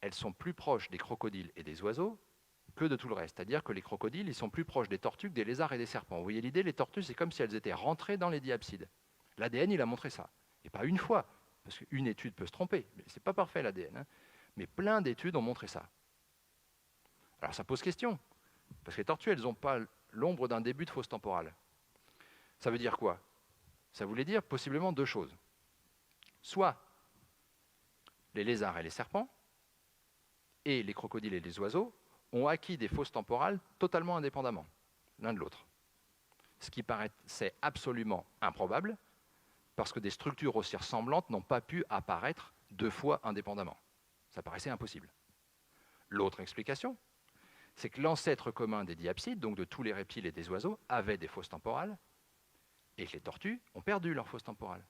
[SPEAKER 2] elles sont plus proches des crocodiles et des oiseaux que de tout le reste. C'est-à-dire que les crocodiles, ils sont plus proches des tortues que des lézards et des serpents. Vous voyez l'idée, les tortues, c'est comme si elles étaient rentrées dans les diapsides. L'ADN, il a montré ça. Et pas une fois, parce qu'une étude peut se tromper. Mais ce n'est pas parfait, l'ADN. Mais plein d'études ont montré ça. Alors ça pose question. Parce que les tortues, elles n'ont pas l'ombre d'un début de fosse temporale. Ça veut dire quoi? Ça voulait dire possiblement deux choses. Soit les lézards et les serpents, et les crocodiles et les oiseaux, ont acquis des fosses temporales totalement indépendamment, l'un de l'autre. Ce qui paraissait absolument improbable, parce que des structures aussi ressemblantes n'ont pas pu apparaître deux fois indépendamment. Ça paraissait impossible. L'autre explication, c'est que l'ancêtre commun des diapsides, donc de tous les reptiles et des oiseaux, avait des fosses temporales, et que les tortues ont perdu leurs fosses temporales.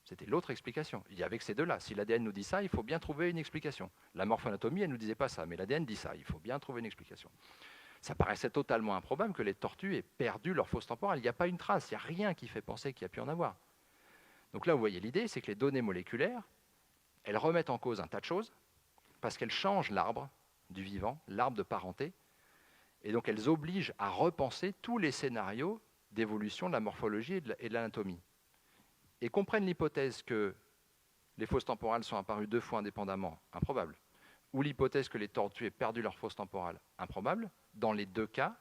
[SPEAKER 2] C'était l'autre explication. Il y avait que ces deux-là. Si l'ADN nous dit ça, il faut bien trouver une explication. La morphoanatomie, elle ne nous disait pas ça, mais l'ADN dit ça. Il faut bien trouver une explication. Ça paraissait totalement improbable que les tortues aient perdu leur fosse temporale. Il n'y a pas une trace, il n'y a rien qui fait penser qu'il y a pu en avoir. Donc là, vous voyez l'idée, c'est que les données moléculaires, elles remettent en cause un tas de choses, parce qu'elles changent l'arbre du vivant, l'arbre de parenté, et donc elles obligent à repenser tous les scénarios d'évolution de la morphologie et de l'anatomie. Et comprennent l'hypothèse que les fosses temporales sont apparues deux fois indépendamment, improbable, ou l'hypothèse que les tortues aient perdu leur fosse temporale, improbable. Dans les deux cas,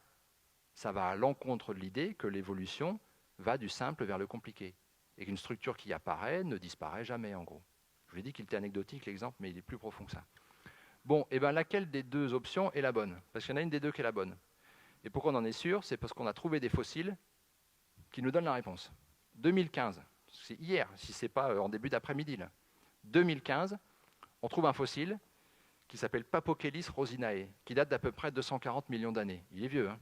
[SPEAKER 2] ça va à l'encontre de l'idée que l'évolution va du simple vers le compliqué, et qu'une structure qui apparaît ne disparaît jamais, en gros. Je vous ai dit qu'il était anecdotique, l'exemple, mais il est plus profond que ça. Bon, et bien laquelle des deux options est la bonne? Parce qu'il y en a une des deux qui est la bonne. Et pourquoi on en est sûr? C'est parce qu'on a trouvé des fossiles qui nous donnent la réponse. 2015. C'est hier, si ce n'est pas en début d'après-midi. 2015, on trouve un fossile qui s'appelle Papochelys rosinae, qui date d'à peu près 240 millions d'années. Il est vieux, hein?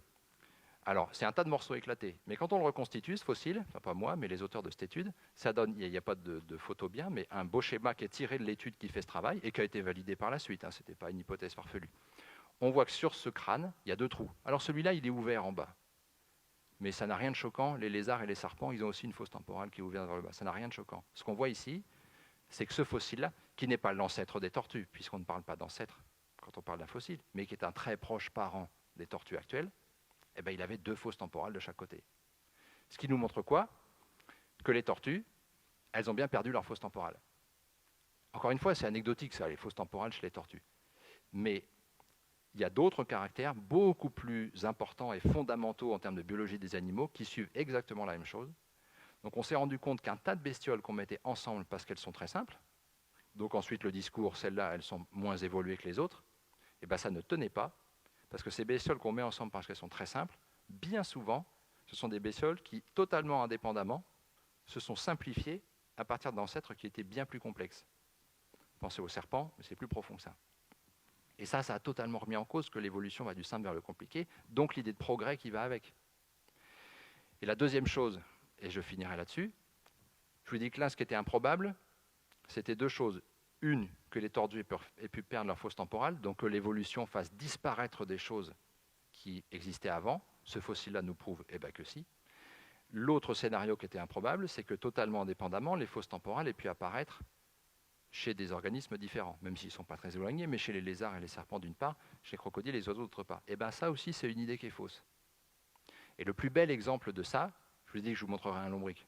[SPEAKER 2] Alors, c'est un tas de morceaux éclatés. Mais quand on le reconstitue, ce fossile, enfin pas moi, mais les auteurs de cette étude, ça donne, il n'y a pas de photo bien, mais un beau schéma qui est tiré de l'étude qui fait ce travail et qui a été validé par la suite. Ce n'était pas une hypothèse farfelue. On voit que sur ce crâne, il y a deux trous. Alors celui-là, il est ouvert en bas. Mais ça n'a rien de choquant. Les lézards et les serpents, ils ont aussi une fosse temporale qui est ouverte vers le bas. Ça n'a rien de choquant. Ce qu'on voit ici, c'est que ce fossile-là, qui n'est pas l'ancêtre des tortues, puisqu'on ne parle pas d'ancêtre quand on parle d'un fossile, mais qui est un très proche parent des tortues actuelles, eh ben, il avait 2 fosses temporales de chaque côté. Ce qui nous montre quoi? Que les tortues, elles ont bien perdu leur fosse temporale. Encore une fois, c'est anecdotique ça, les fosses temporales chez les tortues. Mais il y a d'autres caractères beaucoup plus importants et fondamentaux en termes de biologie des animaux qui suivent exactement la même chose. Donc on s'est rendu compte qu'un tas de bestioles qu'on mettait ensemble parce qu'elles sont très simples, donc ensuite le discours, celles-là, elles sont moins évoluées que les autres, et bien ça ne tenait pas, parce que ces bestioles qu'on met ensemble parce qu'elles sont très simples, bien souvent, ce sont des bestioles qui, totalement indépendamment, se sont simplifiées à partir d'ancêtres qui étaient bien plus complexes. Pensez aux serpents, mais c'est plus profond que ça. Et ça a totalement remis en cause que l'évolution va du simple vers le compliqué, donc l'idée de progrès qui va avec. Et la deuxième chose, et je finirai là-dessus, je vous dis que là, ce qui était improbable, c'était 2 choses. Une, que les tortues aient pu perdre leur fosse temporale, donc que l'évolution fasse disparaître des choses qui existaient avant. Ce fossile-là nous prouve que si. L'autre scénario qui était improbable, c'est que totalement indépendamment, les fosses temporales aient pu apparaître chez des organismes différents, même s'ils ne sont pas très éloignés, mais chez les lézards et les serpents d'une part, chez les crocodiles et les oiseaux d'autre part. Et bien ça aussi, c'est une idée qui est fausse. Et le plus bel exemple de ça, je vous ai dit que je vous montrerai un lombric,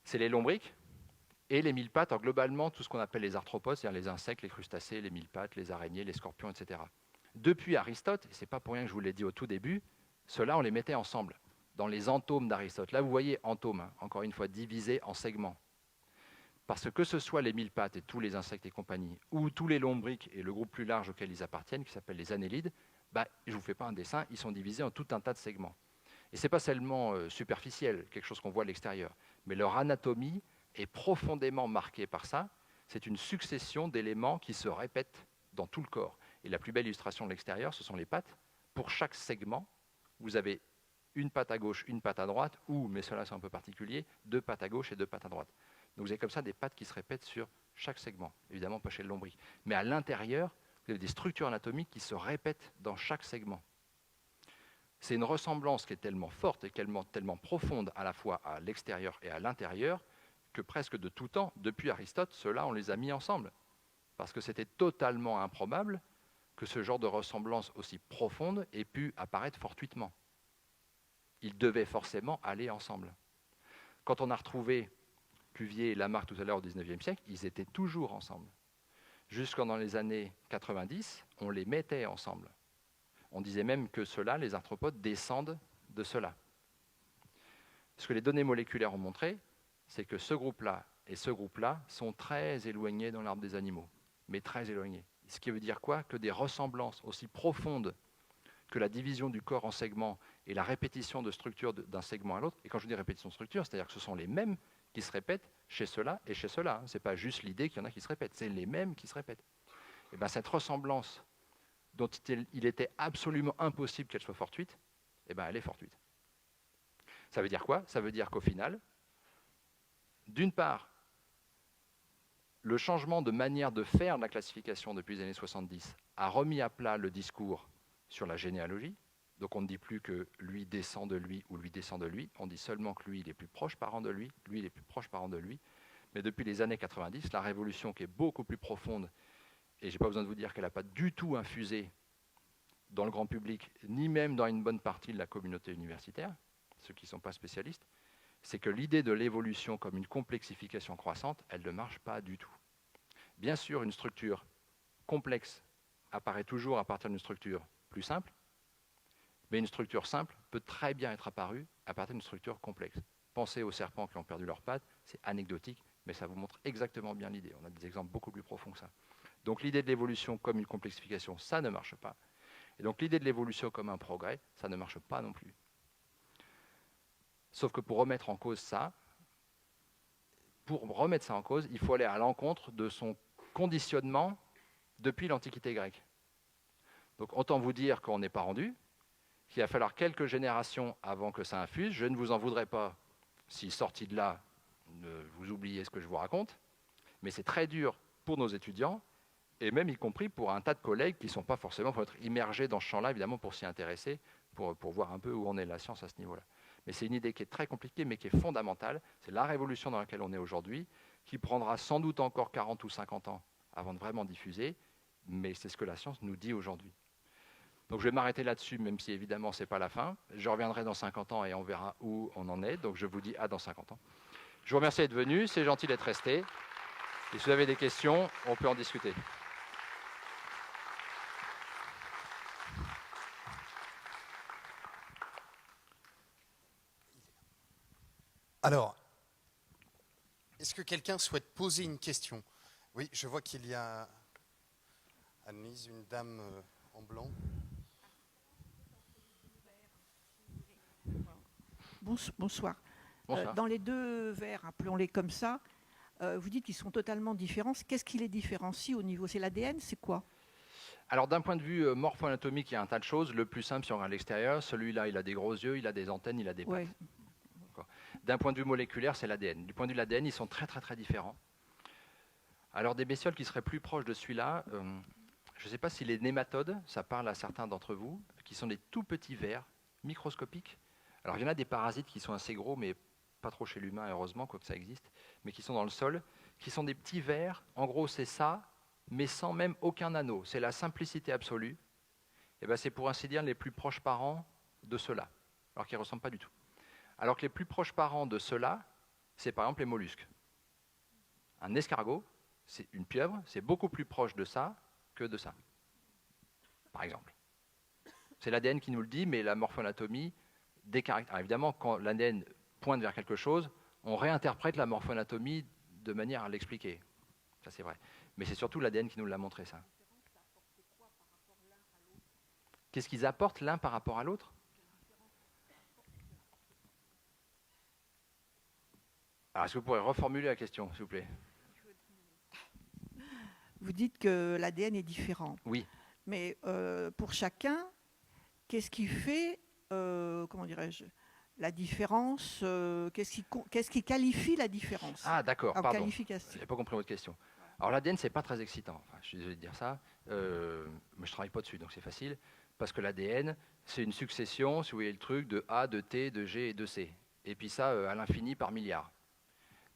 [SPEAKER 2] c'est les lombrics et les 1000 pattes, globalement tout ce qu'on appelle les arthropodes, c'est-à-dire les insectes, les crustacés, les 1000 pattes, les araignées, les scorpions, etc. Depuis Aristote, et ce n'est pas pour rien que je vous l'ai dit au tout début, ceux-là, on les mettait ensemble, dans les entomes d'Aristote. Là, vous voyez entome, encore une fois, divisé en segments. Parce que ce soit les 1000 pattes et tous les insectes et compagnie, ou tous les lombrics et le groupe plus large auquel ils appartiennent, qui s'appelle les annélides, je ne vous fais pas un dessin, ils sont divisés en tout un tas de segments. Et ce n'est pas seulement superficiel, quelque chose qu'on voit à l'extérieur, mais leur anatomie est profondément marquée par ça. C'est une succession d'éléments qui se répètent dans tout le corps. Et la plus belle illustration de l'extérieur, ce sont les pattes. Pour chaque segment, vous avez une patte à gauche, une patte à droite, ou, mais cela c'est un peu particulier, 2 pattes à gauche et 2 pattes à droite. Donc vous avez comme ça des pattes qui se répètent sur chaque segment. Évidemment pas chez le lombric. Mais à l'intérieur, vous avez des structures anatomiques qui se répètent dans chaque segment. C'est une ressemblance qui est tellement forte et tellement profonde à la fois à l'extérieur et à l'intérieur que presque de tout temps, depuis Aristote, ceux-là, on les a mis ensemble. Parce que c'était totalement improbable que ce genre de ressemblance aussi profonde ait pu apparaître fortuitement. Ils devaient forcément aller ensemble. Quand on a retrouvé Cuvier et Lamarck tout à l'heure au XIXe siècle, ils étaient toujours ensemble. Jusqu'en dans les années 90, on les mettait ensemble. On disait même que ceux-là, les arthropodes, descendent de ceux-là. Ce que les données moléculaires ont montré, c'est que ce groupe-là et ce groupe-là sont très éloignés dans l'arbre des animaux, mais très éloignés. Ce qui veut dire quoi? Que des ressemblances aussi profondes que la division du corps en segments et la répétition de structures d'un segment à l'autre, et quand je dis répétition de structure, c'est-à-dire que ce sont les mêmes qui se répètent chez ceux-là et chez ceux-là. Ce n'est pas juste l'idée qu'il y en a qui se répètent, c'est les mêmes qui se répètent. Et bien cette ressemblance dont il était absolument impossible qu'elle soit fortuite, elle est fortuite. Ça veut dire quoi? Ça veut dire qu'au final, d'une part, le changement de manière de faire de la classification depuis les années 70 a remis à plat le discours sur la généalogie. Donc on ne dit plus que lui descend de lui ou lui descend de lui, on dit seulement que lui il est plus proche parent de lui, lui il est plus proche parent de lui. Mais depuis les années 90, la révolution qui est beaucoup plus profonde, et je n'ai pas besoin de vous dire qu'elle n'a pas du tout infusé dans le grand public, ni même dans une bonne partie de la communauté universitaire, ceux qui ne sont pas spécialistes, c'est que l'idée de l'évolution comme une complexification croissante, elle ne marche pas du tout. Bien sûr, une structure complexe apparaît toujours à partir d'une structure plus simple, mais une structure simple peut très bien être apparue à partir d'une structure complexe. Pensez aux serpents qui ont perdu leurs pattes, c'est anecdotique, mais ça vous montre exactement bien l'idée. On a des exemples beaucoup plus profonds que ça. Donc l'idée de l'évolution comme une complexification, ça ne marche pas. Et donc l'idée de l'évolution comme un progrès, ça ne marche pas non plus. Sauf que pour remettre en cause ça, il faut aller à l'encontre de son conditionnement depuis l'Antiquité grecque. Donc autant vous dire qu'on n'est pas rendu, qu'il va falloir quelques générations avant que ça infuse. Je ne vous en voudrais pas si, sorti de là, vous oubliez ce que je vous raconte, mais c'est très dur pour nos étudiants et même y compris pour un tas de collègues qui ne sont pas forcément pour être immergés dans ce champ-là, évidemment, pour s'y intéresser, pour voir un peu où en est la science à ce niveau-là. Mais c'est une idée qui est très compliquée, mais qui est fondamentale. C'est la révolution dans laquelle on est aujourd'hui, qui prendra sans doute encore 40 ou 50 ans avant de vraiment diffuser, mais c'est ce que la science nous dit aujourd'hui. Donc je vais m'arrêter là-dessus, même si évidemment ce n'est pas la fin. Je reviendrai dans 50 ans et on verra où on en est. Donc je vous dis à dans 50 ans. Je vous remercie d'être venu, c'est gentil d'être resté. Et si vous avez des questions, on peut en discuter.
[SPEAKER 1] Alors, est-ce que quelqu'un souhaite poser une question? Oui, je vois qu'il y a Annelise, une dame en blanc.
[SPEAKER 3] Bonsoir.
[SPEAKER 2] Bonsoir.
[SPEAKER 3] Dans les deux verres, appelons-les comme ça, vous dites qu'ils sont totalement différents. Qu'est-ce qui les différencie au niveau? C'est l'ADN, c'est quoi?
[SPEAKER 2] Alors d'un point de vue morpho-anatomique, il y a un tas de choses. Le plus simple, si on regarde à l'extérieur, celui-là, il a des gros yeux, il a des antennes, il a des pattes.
[SPEAKER 3] Ouais.
[SPEAKER 2] D'un point de vue moléculaire, c'est l'ADN. Du point de vue de l'ADN, ils sont très très très différents. Alors des bestioles qui seraient plus proches de celui-là, je ne sais pas si les nématodes, ça parle à certains d'entre vous, qui sont des tout petits vers microscopiques. Alors il y en a des parasites qui sont assez gros, mais pas trop chez l'humain, heureusement, quoique ça existe, mais qui sont dans le sol, qui sont des petits vers. En gros, c'est ça, mais sans même aucun anneau. C'est la simplicité absolue. Et ben, c'est pour ainsi dire les plus proches parents de ceux-là, alors qu'ils ne ressemblent pas du tout. Alors que les plus proches parents de ceux-là, c'est par exemple les mollusques. Un escargot, c'est une pieuvre, c'est beaucoup plus proche de ça que de ça, par exemple. C'est l'ADN qui nous le dit, mais la morphoanatomie décaractérise. Alors évidemment, quand l'ADN pointe vers quelque chose, on réinterprète la morphoanatomie de manière à l'expliquer. Ça, c'est vrai. Mais c'est surtout l'ADN qui nous l'a montré, ça. Qu'est-ce qu'ils apportent l'un par rapport à l'autre? Alors, est-ce que vous pourrez reformuler la question, s'il vous plaît?
[SPEAKER 3] Vous dites que l'ADN est différent.
[SPEAKER 2] Oui.
[SPEAKER 3] Mais pour chacun, qu'est-ce qui fait, comment dirais-je, la différence? Qu'est-ce qui qualifie la différence?
[SPEAKER 2] Ah, d'accord,
[SPEAKER 3] En
[SPEAKER 2] pardon.
[SPEAKER 3] qualification.
[SPEAKER 2] Je n'ai pas compris votre question. Alors, l'ADN, ce n'est pas très excitant. Enfin, je suis désolé de dire ça, mais je ne travaille pas dessus, donc c'est facile. Parce que l'ADN, c'est une succession, si vous voyez le truc, de A, de T, de G et de C. Et puis ça, à l'infini par milliard.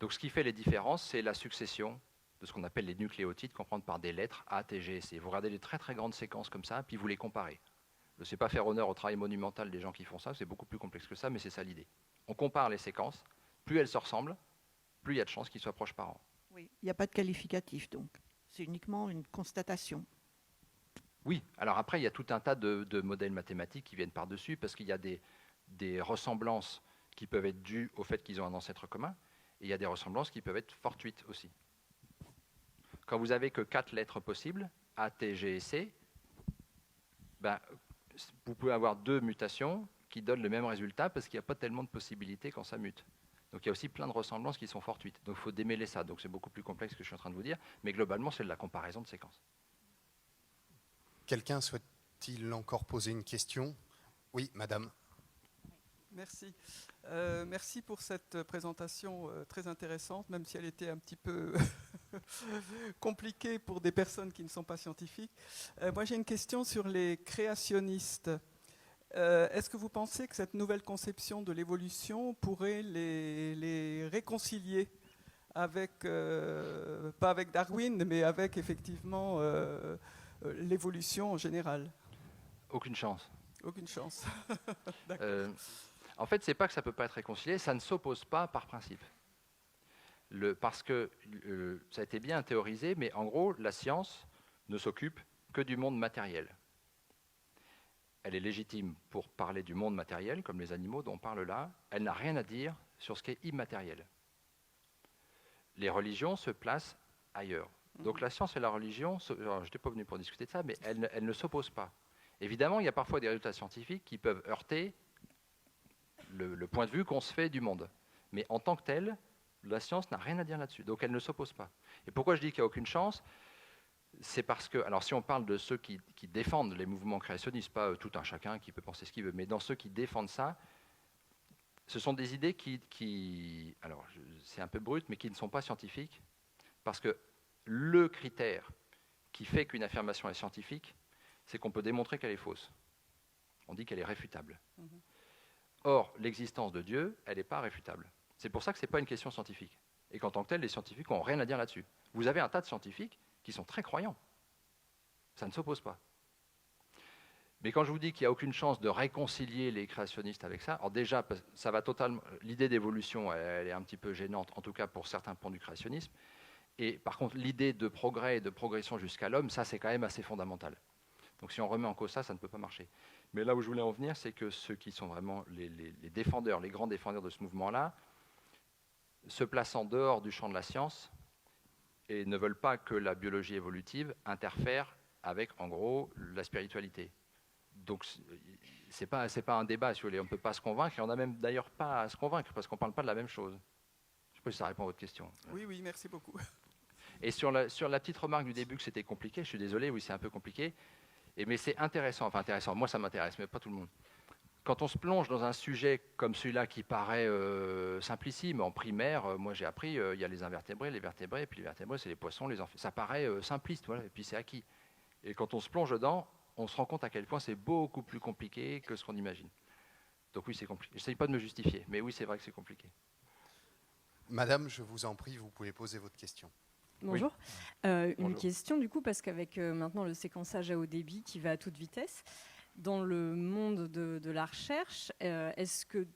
[SPEAKER 2] Donc ce qui fait les différences, c'est la succession de ce qu'on appelle les nucléotides, comprendre par des lettres A, T, G et C. Vous regardez des très très grandes séquences comme ça, puis vous les comparez. Je ne sais pas faire honneur au travail monumental des gens qui font ça, c'est beaucoup plus complexe que ça, mais c'est ça l'idée. On compare les séquences, plus elles se ressemblent, plus il y a de chances qu'ils soient proches parents.
[SPEAKER 3] Oui. Il n'y a pas de qualificatif, donc. C'est uniquement une constatation.
[SPEAKER 2] Oui, alors après, il y a tout un tas de modèles mathématiques qui viennent par-dessus, parce qu'il y a des ressemblances qui peuvent être dues au fait qu'ils ont un ancêtre commun, et il y a des ressemblances qui peuvent être fortuites aussi. Quand vous n'avez que 4 lettres possibles, A, T, G et C, ben, vous pouvez avoir 2 mutations qui donnent le même résultat parce qu'il n'y a pas tellement de possibilités quand ça mute. Donc il y a aussi plein de ressemblances qui sont fortuites. Donc il faut démêler ça. Donc c'est beaucoup plus complexe que je suis en train de vous dire, mais globalement c'est de la comparaison de séquences.
[SPEAKER 1] Quelqu'un souhaite-t-il encore poser une question? Oui, madame.
[SPEAKER 4] Merci. Merci pour cette présentation très intéressante, même si elle était un petit peu compliquée pour des personnes qui ne sont pas scientifiques. Moi, j'ai une question sur les créationnistes. Est-ce que vous pensez que cette nouvelle conception de l'évolution pourrait les réconcilier avec, pas avec Darwin, mais avec effectivement l'évolution en général?
[SPEAKER 2] Aucune chance.
[SPEAKER 4] Aucune chance.
[SPEAKER 2] En fait, ce n'est pas que ça ne peut pas être réconcilié, ça ne s'oppose pas par principe. Parce que ça a été bien théorisé, mais en gros, la science ne s'occupe que du monde matériel. Elle est légitime pour parler du monde matériel, comme les animaux dont on parle là. Elle n'a rien à dire sur ce qui est immatériel. Les religions se placent ailleurs. Donc la science et la religion, je n'étais pas venu pour discuter de ça, mais elles ne s'opposent pas. Évidemment, il y a parfois des résultats scientifiques qui peuvent heurter le point de vue qu'on se fait du monde. Mais en tant que tel, la science n'a rien à dire là-dessus. Donc elle ne s'oppose pas. Et pourquoi je dis qu'il n'y a aucune chance? C'est parce que, alors si on parle de ceux qui défendent les mouvements créationnistes, pas tout un chacun qui peut penser ce qu'il veut, mais dans ceux qui défendent ça, ce sont des idées alors c'est un peu brut, mais qui ne sont pas scientifiques, parce que le critère qui fait qu'une affirmation est scientifique, c'est qu'on peut démontrer qu'elle est fausse. On dit qu'elle est réfutable. Or, l'existence de Dieu, elle n'est pas réfutable. C'est pour ça que ce n'est pas une question scientifique. Et qu'en tant que tel, les scientifiques n'ont rien à dire là-dessus. Vous avez un tas de scientifiques qui sont très croyants. Ça ne s'oppose pas. Mais quand je vous dis qu'il n'y a aucune chance de réconcilier les créationnistes avec ça, alors déjà, ça va totalement. L'idée d'évolution, elle est un petit peu gênante, en tout cas pour certains pans du créationnisme. Et par contre, l'idée de progrès et de progression jusqu'à l'homme, ça, c'est quand même assez fondamental. Donc si on remet en cause ça, ça ne peut pas marcher. Mais là où je voulais en venir, c'est que ceux qui sont vraiment les défendeurs, les grands défendeurs de ce mouvement-là, se placent en dehors du champ de la science et ne veulent pas que la biologie évolutive interfère avec, en gros, la spiritualité. Donc, ce n'est pas un débat, si vous voulez. On ne peut pas se convaincre, et on n'a même d'ailleurs pas à se convaincre, parce qu'on ne parle pas de la même chose. Je ne sais pas si ça répond à votre question.
[SPEAKER 4] Oui, merci beaucoup.
[SPEAKER 2] Et sur la petite remarque du début que c'était compliqué, je suis désolé, oui, c'est un peu compliqué, mais c'est intéressant, moi ça m'intéresse, mais pas tout le monde. Quand on se plonge dans un sujet comme celui-là qui paraît simplissime, en primaire, moi j'ai appris, il y a les invertébrés, les vertébrés, et puis les vertébrés c'est les poissons, les amphibes. Ça paraît simpliste, voilà, et puis c'est acquis. Et quand on se plonge dedans, on se rend compte à quel point c'est beaucoup plus compliqué que ce qu'on imagine. Donc oui, c'est compliqué. Je n'essaye pas de me justifier, mais oui, c'est vrai que c'est compliqué.
[SPEAKER 1] Madame, je vous en prie, vous pouvez poser votre question.
[SPEAKER 5] Bonjour.
[SPEAKER 2] Oui.
[SPEAKER 5] Une
[SPEAKER 2] Bonjour.
[SPEAKER 5] question du coup, parce qu'avec maintenant le séquençage à haut débit qui va à toute vitesse, dans le monde de la recherche, est-ce que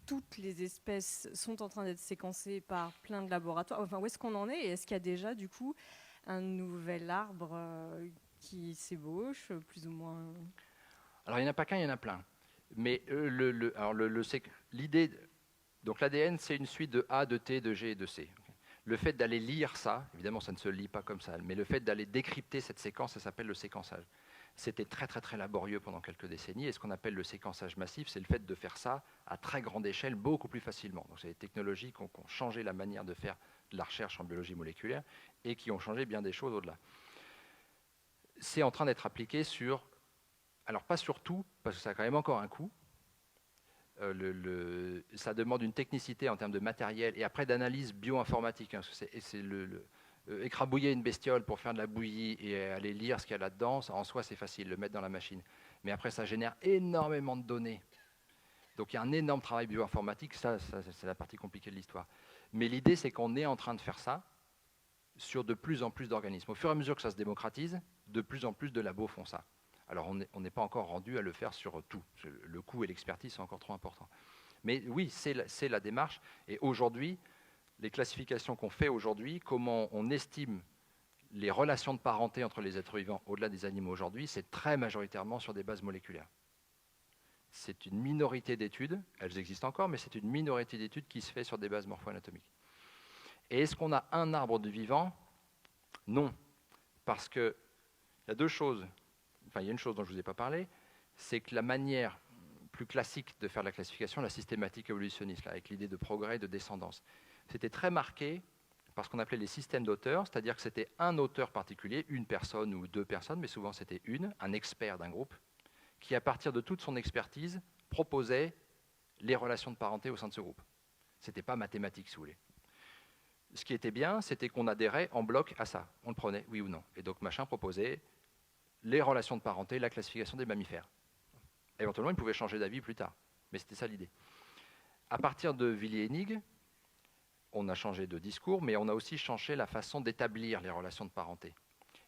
[SPEAKER 5] toutes les espèces sont en train d'être séquencées par plein de laboratoires? Enfin, où est-ce qu'on en est? Et est-ce qu'il y a déjà du coup un nouvel arbre qui s'ébauche, plus ou moins?
[SPEAKER 2] Alors il n'y en a pas qu'un, il y en a plein. Mais l'idée, donc l'ADN c'est une suite de A, de T, de G et de C. Le fait d'aller lire ça, évidemment ça ne se lit pas comme ça, mais le fait d'aller décrypter cette séquence, ça s'appelle le séquençage. C'était très très très laborieux pendant quelques décennies, et ce qu'on appelle le séquençage massif, c'est le fait de faire ça à très grande échelle, beaucoup plus facilement. Donc c'est des technologies qui ont changé la manière de faire de la recherche en biologie moléculaire, et qui ont changé bien des choses au-delà. C'est en train d'être appliqué sur, alors pas sur tout, parce que ça a quand même encore un coût, ça demande une technicité en termes de matériel et après d'analyse bioinformatique. Hein, c'est écrabouiller une bestiole pour faire de la bouillie et aller lire ce qu'il y a là-dedans, en soi c'est facile, le mettre dans la machine. Mais après ça génère énormément de données. Donc il y a un énorme travail bioinformatique, ça c'est la partie compliquée de l'histoire. Mais l'idée c'est qu'on est en train de faire ça sur de plus en plus d'organismes. Au fur et à mesure que ça se démocratise, de plus en plus de labos font ça. Alors on n'est pas encore rendu à le faire sur tout. Le coût et l'expertise sont encore trop importants. Mais oui, c'est la démarche. Et aujourd'hui, les classifications qu'on fait aujourd'hui, comment on estime les relations de parenté entre les êtres vivants au-delà des animaux aujourd'hui, c'est très majoritairement sur des bases moléculaires. C'est une minorité d'études, elles existent encore, mais c'est une minorité d'études qui se fait sur des bases morpho-anatomiques. Et est-ce qu'on a un arbre du vivant? Non. Parce qu'il y a deux choses. Enfin, il y a une chose dont je ne vous ai pas parlé, c'est que la manière plus classique de faire la classification, la systématique évolutionniste, là, avec l'idée de progrès et de descendance, c'était très marqué par ce qu'on appelait les systèmes d'auteurs, c'est-à-dire que c'était un auteur particulier, une personne ou deux personnes, mais souvent c'était un expert d'un groupe, qui à partir de toute son expertise proposait les relations de parenté au sein de ce groupe. Ce n'était pas mathématique, si vous voulez. Ce qui était bien, c'était qu'on adhérait en bloc à ça. On le prenait, oui ou non. Et donc machin proposait les relations de parenté, la classification des mammifères. Éventuellement, il pouvait changer d'avis plus tard, mais c'était ça l'idée. À partir de Villiers-Hennig, on a changé de discours, mais on a aussi changé la façon d'établir les relations de parenté.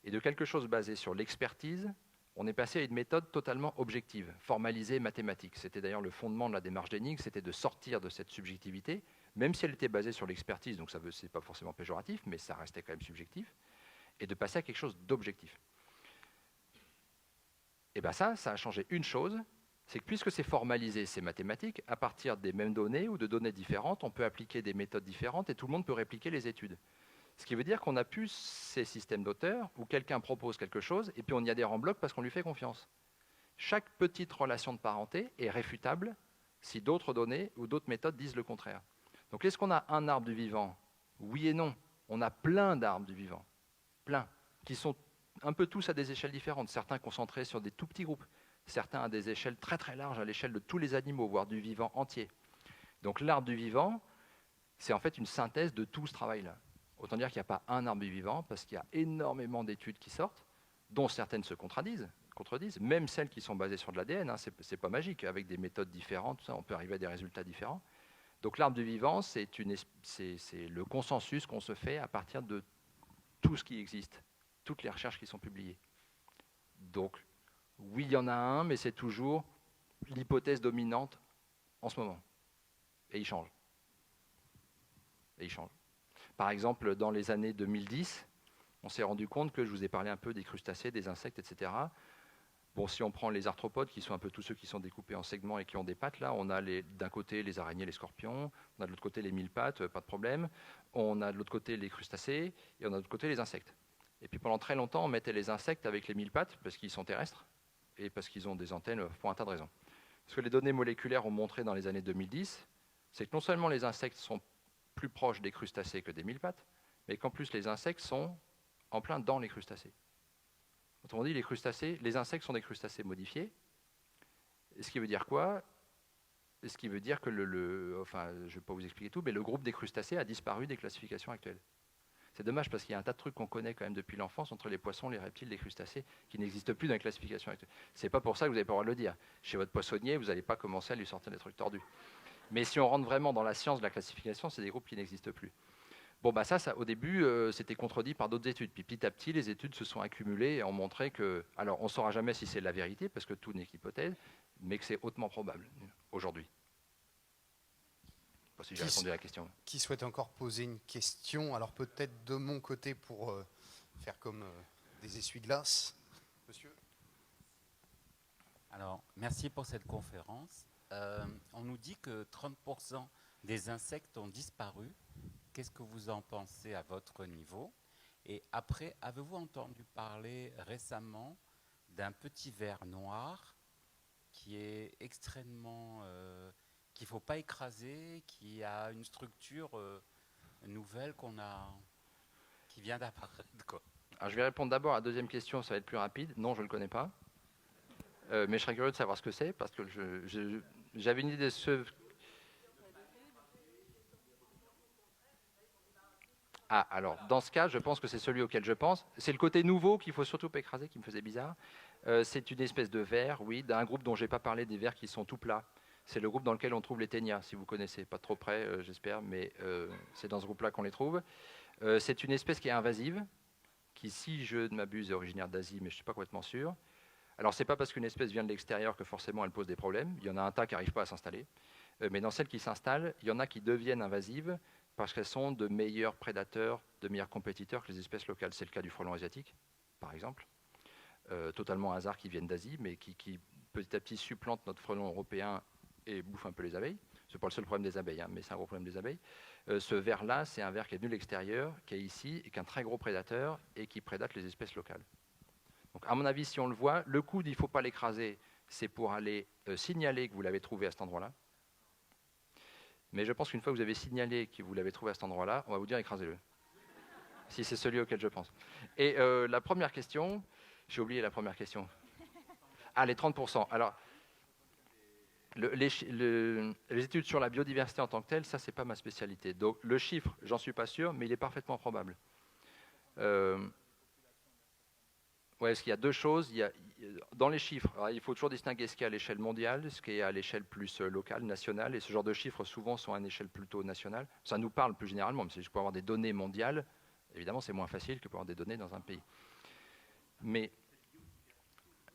[SPEAKER 2] Et de quelque chose basé sur l'expertise, on est passé à une méthode totalement objective, formalisée, mathématique. C'était d'ailleurs le fondement de la démarche d'Hennig, c'était de sortir de cette subjectivité, même si elle était basée sur l'expertise, donc ce n'est pas forcément péjoratif, mais ça restait quand même subjectif, et de passer à quelque chose d'objectif. Et bien ça a changé une chose, c'est que puisque c'est formalisé, c'est mathématique, à partir des mêmes données ou de données différentes, on peut appliquer des méthodes différentes et tout le monde peut répliquer les études. Ce qui veut dire qu'on n'a plus ces systèmes d'auteurs où quelqu'un propose quelque chose et puis on y adhère en bloc parce qu'on lui fait confiance. Chaque petite relation de parenté est réfutable si d'autres données ou d'autres méthodes disent le contraire. Donc est-ce qu'on a un arbre du vivant? Oui et non. On a plein d'arbres du vivant, plein, qui sont un peu tous à des échelles différentes, certains concentrés sur des tout petits groupes, certains à des échelles très très larges, à l'échelle de tous les animaux, voire du vivant entier. Donc l'arbre du vivant, c'est en fait une synthèse de tout ce travail-là. Autant dire qu'il n'y a pas un arbre du vivant, parce qu'il y a énormément d'études qui sortent, dont certaines se contredisent, même celles qui sont basées sur de l'ADN, hein, c'est pas magique, avec des méthodes différentes, tout ça, on peut arriver à des résultats différents. Donc l'arbre du vivant, c'est le consensus qu'on se fait à partir de tout ce qui existe, toutes les recherches qui sont publiées. Donc oui, il y en a un, mais c'est toujours l'hypothèse dominante en ce moment. Et il change. Par exemple, dans les années 2010, on s'est rendu compte que je vous ai parlé un peu des crustacés, des insectes, etc. Bon, si on prend les arthropodes, qui sont un peu tous ceux qui sont découpés en segments et qui ont des pattes, là, on a d'un côté les araignées, les scorpions, on a de l'autre côté les mille pattes, pas de problème. On a de l'autre côté les crustacés et on a de l'autre côté les insectes. Et puis pendant très longtemps, on mettait les insectes avec les mille pattes parce qu'ils sont terrestres et parce qu'ils ont des antennes pour un tas de raisons. Ce que les données moléculaires ont montré dans les années 2010, c'est que non seulement les insectes sont plus proches des crustacés que des mille pattes, mais qu'en plus les insectes sont en plein dans les crustacés. Autrement dit, les insectes sont des crustacés modifiés. Ce qui veut dire quoi? Ce qui veut dire que enfin, je ne vais pas vous expliquer tout, mais le groupe des crustacés a disparu des classifications actuelles. C'est dommage parce qu'il y a un tas de trucs qu'on connaît quand même depuis l'enfance entre les poissons, les reptiles, les crustacés, qui n'existent plus dans les classifications actuelles. C'est pas pour ça que vous n'avez pas le droit de le dire. Chez votre poissonnier, vous n'allez pas commencer à lui sortir des trucs tordus. Mais si on rentre vraiment dans la science de la classification, c'est des groupes qui n'existent plus. Bon, bah ça au début, c'était contredit par d'autres études. Puis petit à petit, les études se sont accumulées et ont montré que... Alors, on ne saura jamais si c'est la vérité, parce que tout n'est qu'hypothèse, mais que c'est hautement probable, aujourd'hui. Je ne sais pas si j'ai répondu à la question.
[SPEAKER 1] Qui souhaite encore poser une question? Alors, peut-être de mon côté, pour faire comme des essuie-glaces. Monsieur?
[SPEAKER 6] Alors, merci pour cette conférence. On nous dit que 30% des insectes ont disparu. Qu'est-ce que vous en pensez à votre niveau? Et après, avez-vous entendu parler récemment d'un petit ver noir qui est extrêmement... qu'il ne faut pas écraser, qui a une structure nouvelle qui vient d'apparaître, quoi.
[SPEAKER 2] Alors, je vais répondre d'abord à la deuxième question, ça va être plus rapide. Non, je ne le connais pas. Mais je serais curieux de savoir ce que c'est, parce que j'avais une idée de ce... Ah, alors, dans ce cas, je pense que c'est celui auquel je pense. C'est le côté nouveau qu'il ne faut surtout pas écraser, qui me faisait bizarre. C'est une espèce de ver, oui, d'un groupe dont je n'ai pas parlé, des vers qui sont tout plats. C'est le groupe dans lequel on trouve les ténias, si vous connaissez. Pas trop près, j'espère, mais c'est dans ce groupe-là qu'on les trouve. C'est une espèce qui est invasive, qui, si je ne m'abuse, est originaire d'Asie, mais je ne suis pas complètement sûr. Alors, ce n'est pas parce qu'une espèce vient de l'extérieur que forcément elle pose des problèmes. Il y en a un tas qui n'arrivent pas à s'installer. Mais dans celles qui s'installent, il y en a qui deviennent invasives parce qu'elles sont de meilleurs prédateurs, de meilleurs compétiteurs que les espèces locales. C'est le cas du frelon asiatique, par exemple. Totalement un hasard qui viennent d'Asie, mais qui petit à petit supplantent notre frelon européen et bouffent un peu les abeilles. Ce n'est pas le seul problème des abeilles, hein, mais c'est un gros problème des abeilles. Ce ver-là, c'est un ver qui est venu de l'extérieur, qui est ici, et qui est un très gros prédateur, et qui prédate les espèces locales. Donc, à mon avis, si on le voit, le coude, il ne faut pas l'écraser, c'est pour aller signaler que vous l'avez trouvé à cet endroit-là. Mais je pense qu'une fois que vous avez signalé que vous l'avez trouvé à cet endroit-là, on va vous dire écrasez-le. Si c'est celui auquel je pense. Et la première question, j'ai oublié la première question. Ah, les 30%. Alors, les études sur la biodiversité en tant que telle, ça, c'est pas ma spécialité. Donc, le chiffre, j'en suis pas sûr, mais il est parfaitement probable. Ouais, parce qu'il y a deux choses. Dans les chiffres, alors, il faut toujours distinguer ce qui est à l'échelle mondiale, ce qui est à l'échelle plus locale, nationale. Et ce genre de chiffres, souvent, sont à une échelle plutôt nationale. Ça nous parle plus généralement, mais si je peux avoir des données mondiales, évidemment, c'est moins facile que pour avoir des données dans un pays. Mais,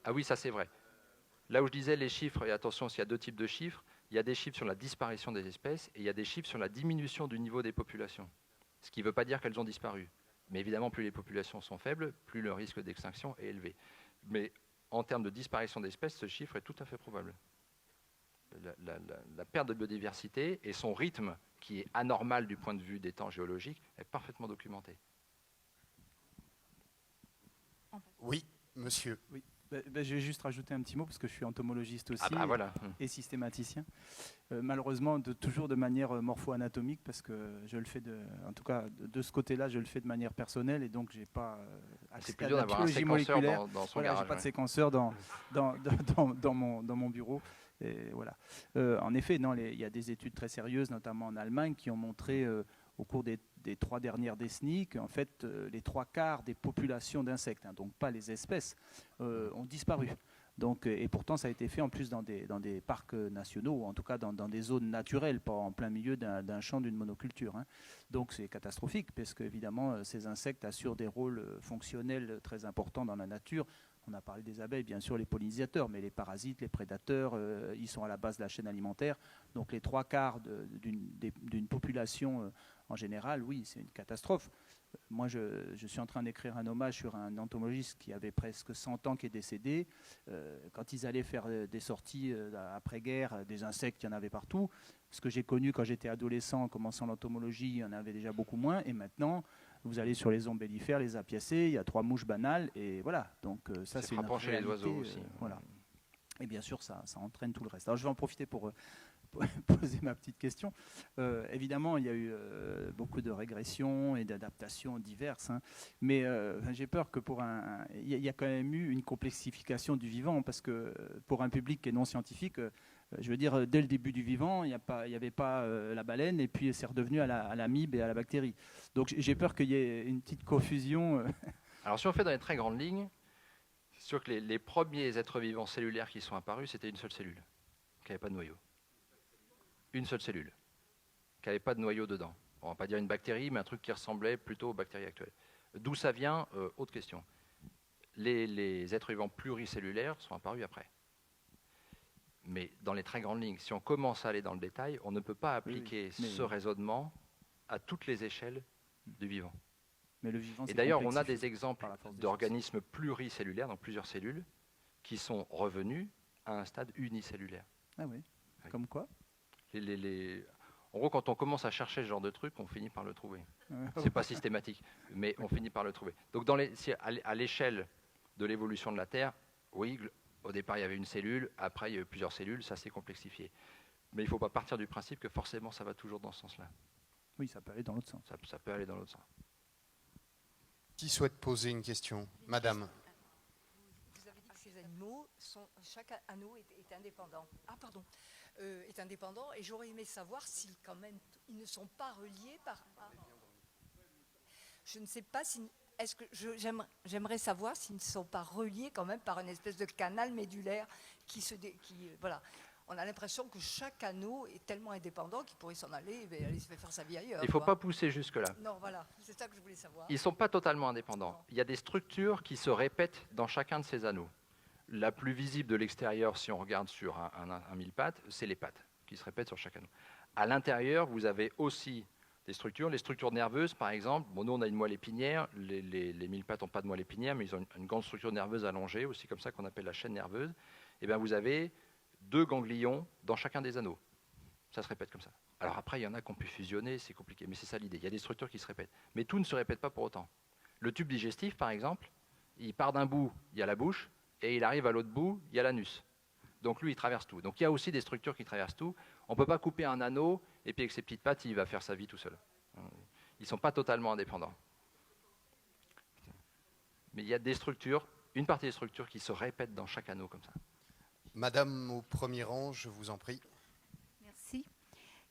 [SPEAKER 2] ah oui, ça c'est vrai. Là où je disais les chiffres, et attention, s'il y a deux types de chiffres, il y a des chiffres sur la disparition des espèces et il y a des chiffres sur la diminution du niveau des populations. Ce qui ne veut pas dire qu'elles ont disparu. Mais évidemment, plus les populations sont faibles, plus le risque d'extinction est élevé. Mais en termes de disparition d'espèces, ce chiffre est tout à fait probable. La perte de biodiversité et son rythme, qui est anormal du point de vue des temps géologiques, est parfaitement documenté.
[SPEAKER 1] Oui, monsieur.
[SPEAKER 7] Oui. Je vais juste rajouter un petit mot parce que je suis entomologiste aussi
[SPEAKER 2] voilà.
[SPEAKER 7] et systématicien. Malheureusement, toujours de manière morpho-anatomique parce que je le fais, en tout cas de ce côté-là, je le fais de manière personnelle et donc j'ai pas accès à la biologie moléculaire.
[SPEAKER 2] Dans son
[SPEAKER 7] voilà,
[SPEAKER 2] garage.
[SPEAKER 7] J'ai pas de séquenceur dans mon bureau. Et voilà. En effet, il y a des études très sérieuses, notamment en Allemagne, qui ont montré au cours des 3 dernières décennies qu'en fait, les 3/4 des populations d'insectes, hein, donc pas les espèces, ont disparu. Donc, et pourtant, ça a été fait en plus dans des parcs nationaux, ou en tout cas dans des zones naturelles, pas en plein milieu d'un champ d'une monoculture. Hein. Donc c'est catastrophique, parce qu'évidemment, ces insectes assurent des rôles fonctionnels très importants dans la nature. On a parlé des abeilles, bien sûr, les pollinisateurs, mais les parasites, les prédateurs, ils sont à la base de la chaîne alimentaire. Donc les 3/4 d'une population en général, oui, c'est une catastrophe. Moi, je suis en train d'écrire un hommage sur un entomologiste qui avait presque 100 ans, qui est décédé. Quand ils allaient faire des sorties après-guerre, des insectes, il y en avait partout. Ce que j'ai connu quand j'étais adolescent, en commençant l'entomologie, il y en avait déjà beaucoup moins. Et maintenant, vous allez sur les ombellifères, les apiacées, il y a 3 mouches banales. Et voilà. Donc ça, c'est une réalité.
[SPEAKER 2] Les oiseaux aussi.
[SPEAKER 7] Voilà. Et bien sûr, ça entraîne tout le reste. Alors, je vais en profiter pour poser ma petite question. Évidemment, il y a eu beaucoup de régressions et d'adaptations diverses, hein, mais j'ai peur que il y a quand même eu une complexification du vivant, parce que pour un public qui est non scientifique, je veux dire, dès le début du vivant, il n'y avait pas la baleine, et puis c'est redevenu à l'amibe et à la bactérie. Donc j'ai peur qu'il y ait une petite confusion.
[SPEAKER 2] Alors si on fait dans les très grandes lignes, c'est sûr que les premiers êtres vivants cellulaires qui sont apparus, c'était une seule cellule, qui n'avait pas de noyau. Une seule cellule, qui n'avait pas de noyau dedans. On ne va pas dire une bactérie, mais un truc qui ressemblait plutôt aux bactéries actuelles. D'où ça vient, autre question. Les êtres vivants pluricellulaires sont apparus après. Mais dans les très grandes lignes, si on commence à aller dans le détail, on ne peut pas appliquer ce raisonnement à toutes les échelles du vivant.
[SPEAKER 7] Mais le vivant,
[SPEAKER 2] et d'ailleurs, on a des exemples d'organismes pluricellulaires, donc plusieurs cellules, qui sont revenus à un stade unicellulaire.
[SPEAKER 7] Ah oui, oui. Comme quoi ?
[SPEAKER 2] En gros, quand on commence à chercher ce genre de truc, on finit par le trouver. C'est pas systématique, mais on finit par le trouver. Donc, à l'échelle de l'évolution de la Terre, oui, au départ, il y avait une cellule, après, il y a eu plusieurs cellules, ça s'est complexifié. Mais il ne faut pas partir du principe que forcément, ça va toujours dans ce sens-là.
[SPEAKER 7] Oui, ça peut aller dans l'autre sens.
[SPEAKER 2] Ça peut aller dans l'autre sens.
[SPEAKER 1] Qui souhaite poser une question ? Madame.
[SPEAKER 8] Vous avez dit que ces animaux, chaque anneau est indépendant. Ah, pardon. Est indépendant, et j'aurais aimé savoir s'ils quand même ils ne sont pas reliés par. Je ne sais pas si. Est-ce que j'aimerais savoir s'ils ne sont pas reliés quand même par une espèce de canal médulaire voilà. On a l'impression que chaque anneau est tellement indépendant qu'il pourrait s'en aller et aller se faire sa vie ailleurs.
[SPEAKER 2] Il ne faut pas pousser jusque-là.
[SPEAKER 8] Non, voilà, c'est ça que je voulais savoir.
[SPEAKER 2] Ils ne sont pas totalement indépendants. Non. Il y a des structures qui se répètent dans chacun de ces anneaux. La plus visible de l'extérieur, si on regarde sur un mille-pattes, c'est les pattes qui se répètent sur chaque anneau. À l'intérieur, vous avez aussi des structures. Les structures nerveuses, par exemple, nous on a une moelle épinière, les mille-pattes n'ont pas de moelle épinière, mais ils ont une grande structure nerveuse allongée, aussi comme ça qu'on appelle la chaîne nerveuse. Et bien vous avez 2 ganglions dans chacun des anneaux. Ça se répète comme ça. Alors après, il y en a qui ont pu fusionner, c'est compliqué, mais c'est ça l'idée. Il y a des structures qui se répètent. Mais tout ne se répète pas pour autant. Le tube digestif, par exemple, il part d'un bout, il y a la bouche, et il arrive à l'autre bout, il y a l'anus. Donc lui, il traverse tout. Donc il y a aussi des structures qui traversent tout. On ne peut pas couper un anneau, et puis avec ses petites pattes, il va faire sa vie tout seul. Ils ne sont pas totalement indépendants. Mais il y a des structures, une partie des structures qui se répètent dans chaque anneau comme ça.
[SPEAKER 1] Madame au premier rang, je vous en prie.
[SPEAKER 9] Merci.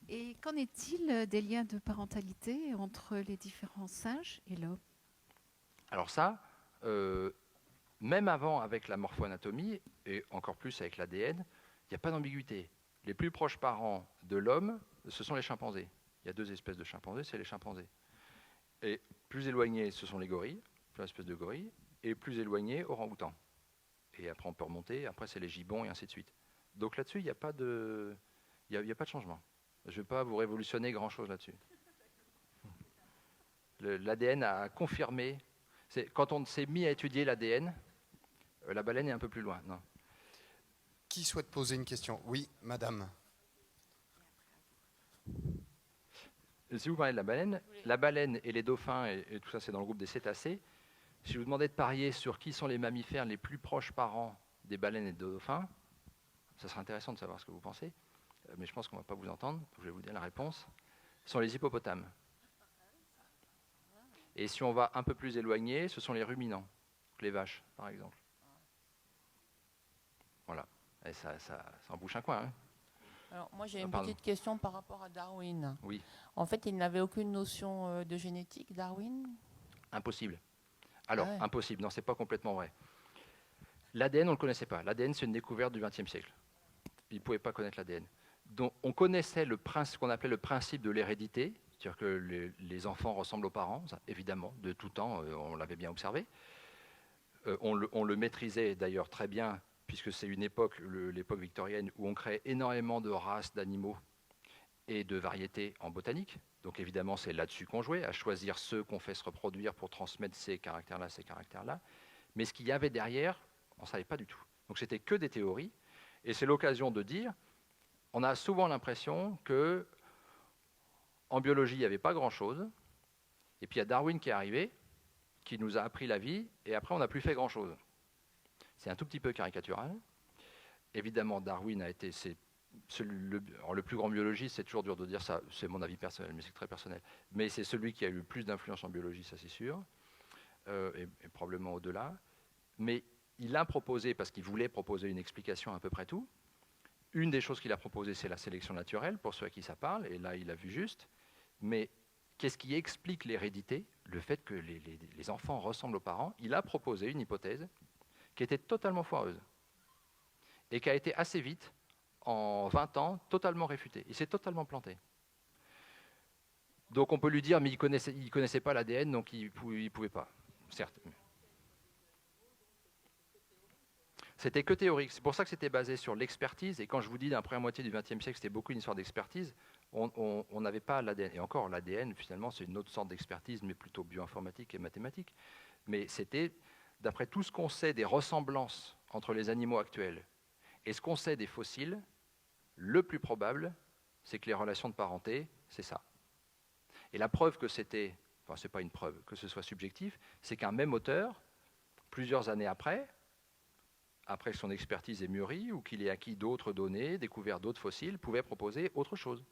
[SPEAKER 9] Et qu'en est-il des liens de parentalité entre les différents singes et l'homme ?
[SPEAKER 2] Alors ça, même avant avec la morpho-anatomie, et encore plus avec l'ADN, il n'y a pas d'ambiguïté. Les plus proches parents de l'homme, ce sont les chimpanzés. Il y a 2 espèces de chimpanzés, c'est les chimpanzés. Et plus éloignés, ce sont les gorilles, plein d'espèces de gorilles, et plus éloignés, orang-outans. Et après, on peut remonter, après, c'est les gibbons, et ainsi de suite. Donc là-dessus, il n'y a pas de changement. Je ne vais pas vous révolutionner grand-chose là-dessus. L'ADN a confirmé. Quand on s'est mis à étudier l'ADN, la baleine est un peu plus loin. Non.
[SPEAKER 1] Qui souhaite poser une question ? Oui, madame.
[SPEAKER 2] Si vous parlez de la baleine et les dauphins, et tout ça, c'est dans le groupe des cétacés. Si je vous demandais de parier sur qui sont les mammifères les plus proches parents des baleines et des dauphins, ça serait intéressant de savoir ce que vous pensez, mais je pense qu'on ne va pas vous entendre, je vais vous dire la réponse. Ce sont les hippopotames. Et si on va un peu plus éloigné, ce sont les ruminants, les vaches, par exemple. Voilà. Et ça en bouche un coin. Hein.
[SPEAKER 10] Alors, moi, j'ai
[SPEAKER 2] Ah,
[SPEAKER 10] une
[SPEAKER 2] pardon.
[SPEAKER 10] petite question par rapport à Darwin.
[SPEAKER 2] Oui.
[SPEAKER 10] En fait, il n'avait aucune notion de génétique, Darwin.
[SPEAKER 2] Impossible. Alors,
[SPEAKER 10] Ah ouais.
[SPEAKER 2] impossible, non, c'est pas complètement vrai. L'ADN, on ne le connaissait pas. L'ADN, c'est une découverte du XXe siècle. Il ne pouvait pas connaître l'ADN. Donc, on connaissait ce qu'on appelait le principe de l'hérédité, c'est-à-dire que les enfants ressemblent aux parents, ça, évidemment, de tout temps, on l'avait bien observé. On le maîtrisait d'ailleurs très bien, puisque c'est une époque, l'époque victorienne, où on crée énormément de races d'animaux et de variétés en botanique. Donc évidemment, c'est là-dessus qu'on jouait, à choisir ceux qu'on fait se reproduire pour transmettre ces caractères-là, ces caractères-là. Mais ce qu'il y avait derrière, on ne savait pas du tout. Donc c'était que des théories. Et c'est l'occasion de dire, on a souvent l'impression que en biologie, il n'y avait pas grand-chose. Et puis il y a Darwin qui est arrivé, qui nous a appris la vie, et après on n'a plus fait grand-chose. C'est un tout petit peu caricatural. Évidemment, Darwin a été... le plus grand biologiste, c'est toujours dur de dire ça, c'est mon avis personnel, mais c'est très personnel. Mais c'est celui qui a eu le plus d'influence en biologie, ça c'est sûr, et probablement au-delà. Mais il a proposé, parce qu'il voulait proposer une explication à peu près tout, une des choses qu'il a proposées, c'est la sélection naturelle, pour ceux à qui ça parle, et là il a vu juste. Mais qu'est-ce qui explique l'hérédité, le fait que les enfants ressemblent aux parents? Il a proposé une hypothèse qui était totalement foireuse, et qui a été assez vite, en 20 ans, totalement réfuté. Il s'est totalement planté. Donc on peut lui dire, mais il connaissait pas l'ADN, donc il pouvait pas. Certes. C'était que théorique. C'est pour ça que c'était basé sur l'expertise. Et quand je vous dis, dans la première moitié du XXe siècle, c'était beaucoup une histoire d'expertise, on n'avait pas l'ADN. Et encore, l'ADN, finalement, c'est une autre sorte d'expertise, mais plutôt bioinformatique et mathématique. Mais c'était, d'après tout ce qu'on sait des ressemblances entre les animaux actuels et ce qu'on sait des fossiles, le plus probable, c'est que les relations de parenté, c'est ça. Et la preuve que c'était, enfin c'est pas une preuve, que ce soit subjectif, c'est qu'un même auteur, plusieurs années après que son expertise ait mûri ou qu'il ait acquis d'autres données, découvert d'autres fossiles, pouvait proposer autre chose.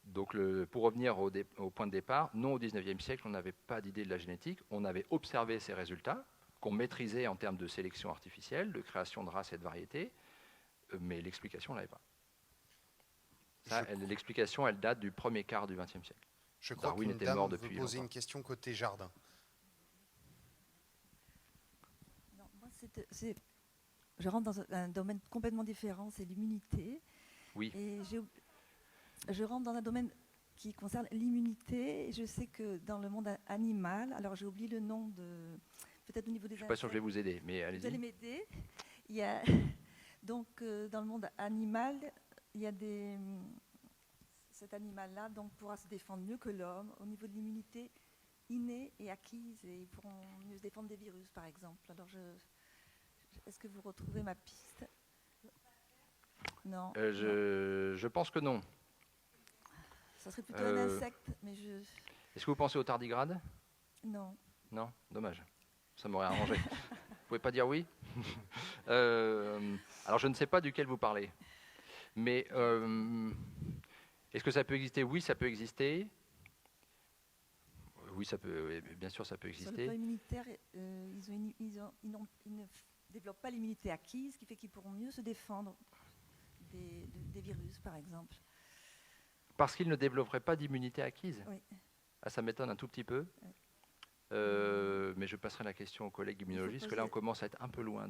[SPEAKER 2] Donc pour revenir au point de départ, non, au XIXe siècle, on n'avait pas d'idée de la génétique, on avait observé ces résultats, qu'on maîtrisait en termes de sélection artificielle, de création de races et de variétés, mais l'explication, on ne l'avait pas. L'explication, elle date du premier quart du XXe siècle.
[SPEAKER 1] Je crois
[SPEAKER 2] Darwin
[SPEAKER 1] qu'une
[SPEAKER 2] était
[SPEAKER 1] dame
[SPEAKER 2] mort
[SPEAKER 1] veut
[SPEAKER 2] depuis
[SPEAKER 1] poser
[SPEAKER 2] longtemps.
[SPEAKER 1] une question côté jardin.
[SPEAKER 11] Non, moi, je rentre dans un domaine complètement différent, c'est l'immunité.
[SPEAKER 2] Oui.
[SPEAKER 11] Et je rentre dans un domaine qui concerne l'immunité. Et je sais que dans le monde animal, alors j'ai oublié le nom de... Peut-être au niveau des
[SPEAKER 2] Je ne suis pas sûr que je vais vous aider, mais
[SPEAKER 11] Vous allez
[SPEAKER 2] allez-y.
[SPEAKER 11] m'aider. Il y a donc dans le monde animal, il y a cet animal-là donc pourra se défendre mieux que l'homme au niveau de l'immunité innée et acquise, et ils pourront mieux se défendre des virus, par exemple. Alors, est-ce que vous retrouvez ma piste? Non.
[SPEAKER 2] Je pense que non.
[SPEAKER 11] Ça serait plutôt un insecte, mais
[SPEAKER 2] Est-ce que vous pensez au tardigrade?
[SPEAKER 11] Non.
[SPEAKER 2] Non, dommage. Ça m'aurait arrangé. Vous pouvez pas dire oui? Alors je ne sais pas duquel vous parlez. Mais est-ce que ça peut exister? Oui, ça peut exister. Oui, ça peut. Bien sûr, ça peut
[SPEAKER 11] Sur le
[SPEAKER 2] exister.
[SPEAKER 11] plan immunitaire, ils ne développent pas l'immunité acquise, ce qui fait qu'ils pourront mieux se défendre des virus, par exemple.
[SPEAKER 2] Parce qu'ils ne développeraient pas d'immunité acquise?
[SPEAKER 11] Oui.
[SPEAKER 2] Ah, ça m'étonne un tout petit peu.
[SPEAKER 11] Oui.
[SPEAKER 2] Mais je passerai la question aux collègues immunologistes, parce que là, on commence à être un peu loin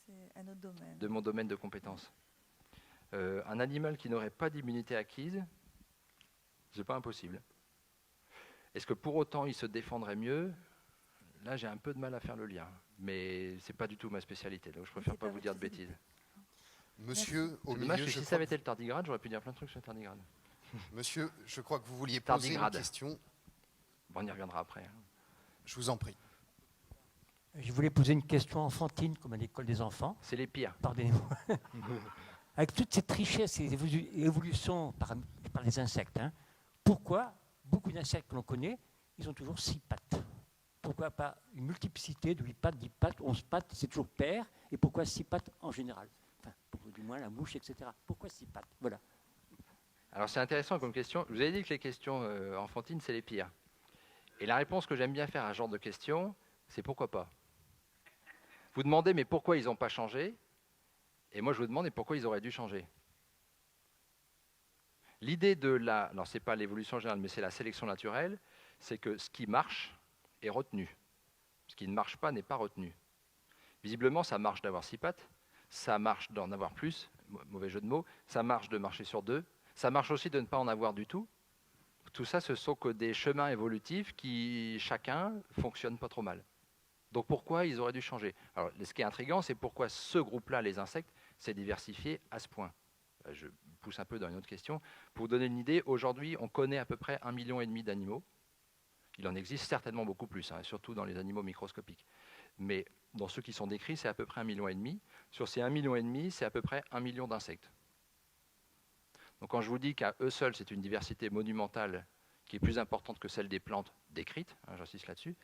[SPEAKER 11] C'est un autre domaine.
[SPEAKER 2] de mon domaine de compétences. Un animal qui n'aurait pas d'immunité acquise, c'est pas impossible. Est-ce que pour autant, il se défendrait mieux? Là, j'ai un peu de mal à faire le lien. Mais c'est pas du tout ma spécialité, donc je préfère pas vous dire de bêtises.
[SPEAKER 1] Monsieur, au
[SPEAKER 2] C'est dommage
[SPEAKER 1] milieu,
[SPEAKER 2] que
[SPEAKER 1] je
[SPEAKER 2] si ça
[SPEAKER 1] crois
[SPEAKER 2] avait été le tardigrade, j'aurais pu dire plein de trucs sur le tardigrade.
[SPEAKER 1] Monsieur, je crois que vous vouliez poser une
[SPEAKER 2] Tardigrade.
[SPEAKER 1] question.
[SPEAKER 2] Bon, on y reviendra après.
[SPEAKER 1] Je vous en prie.
[SPEAKER 12] Je voulais poser une question enfantine, comme à l'école des enfants.
[SPEAKER 2] C'est les pires.
[SPEAKER 12] Pardonnez-moi. Avec toute cette richesse et évolution par les insectes, pourquoi beaucoup d'insectes que l'on connaît, ils ont toujours 6 pattes? Pourquoi pas une multiplicité de 8 pattes, 10 pattes, 11 pattes, c'est toujours pair? Et pourquoi 6 pattes en général? Enfin, du moins la mouche, etc. Pourquoi 6 pattes? Voilà.
[SPEAKER 2] Alors c'est intéressant comme question. Vous avez dit que les questions enfantines, c'est les pires. Et la réponse que j'aime bien faire à ce genre de questions, c'est pourquoi pas. Vous demandez, mais pourquoi ils n'ont pas changé? Et moi, je vous demande, et pourquoi ils auraient dû changer? L'idée de la... Alors, ce n'est pas l'évolution générale, mais c'est la sélection naturelle, c'est que ce qui marche est retenu. Ce qui ne marche pas n'est pas retenu. Visiblement, ça marche d'avoir 6 pattes, ça marche d'en avoir plus, mauvais jeu de mots, ça marche de marcher sur 2, ça marche aussi de ne pas en avoir du tout. Tout ça, ce sont que des chemins évolutifs qui, chacun, fonctionnent pas trop mal. Donc pourquoi ils auraient dû changer? Alors, ce qui est intriguant, c'est pourquoi ce groupe-là, les insectes, s'est diversifié à ce point. Je pousse un peu dans une autre question. Pour vous donner une idée, aujourd'hui, on connaît à peu près 1,5 million d'animaux. Il en existe certainement beaucoup plus, hein, surtout dans les animaux microscopiques. Mais dans ceux qui sont décrits, c'est à peu près 1,5 million. Sur ces 1,5 million, c'est à peu près 1 million d'insectes. Donc quand je vous dis qu'à eux seuls, c'est une diversité monumentale qui est plus importante que celle des plantes décrites, hein, j'insiste là-dessus,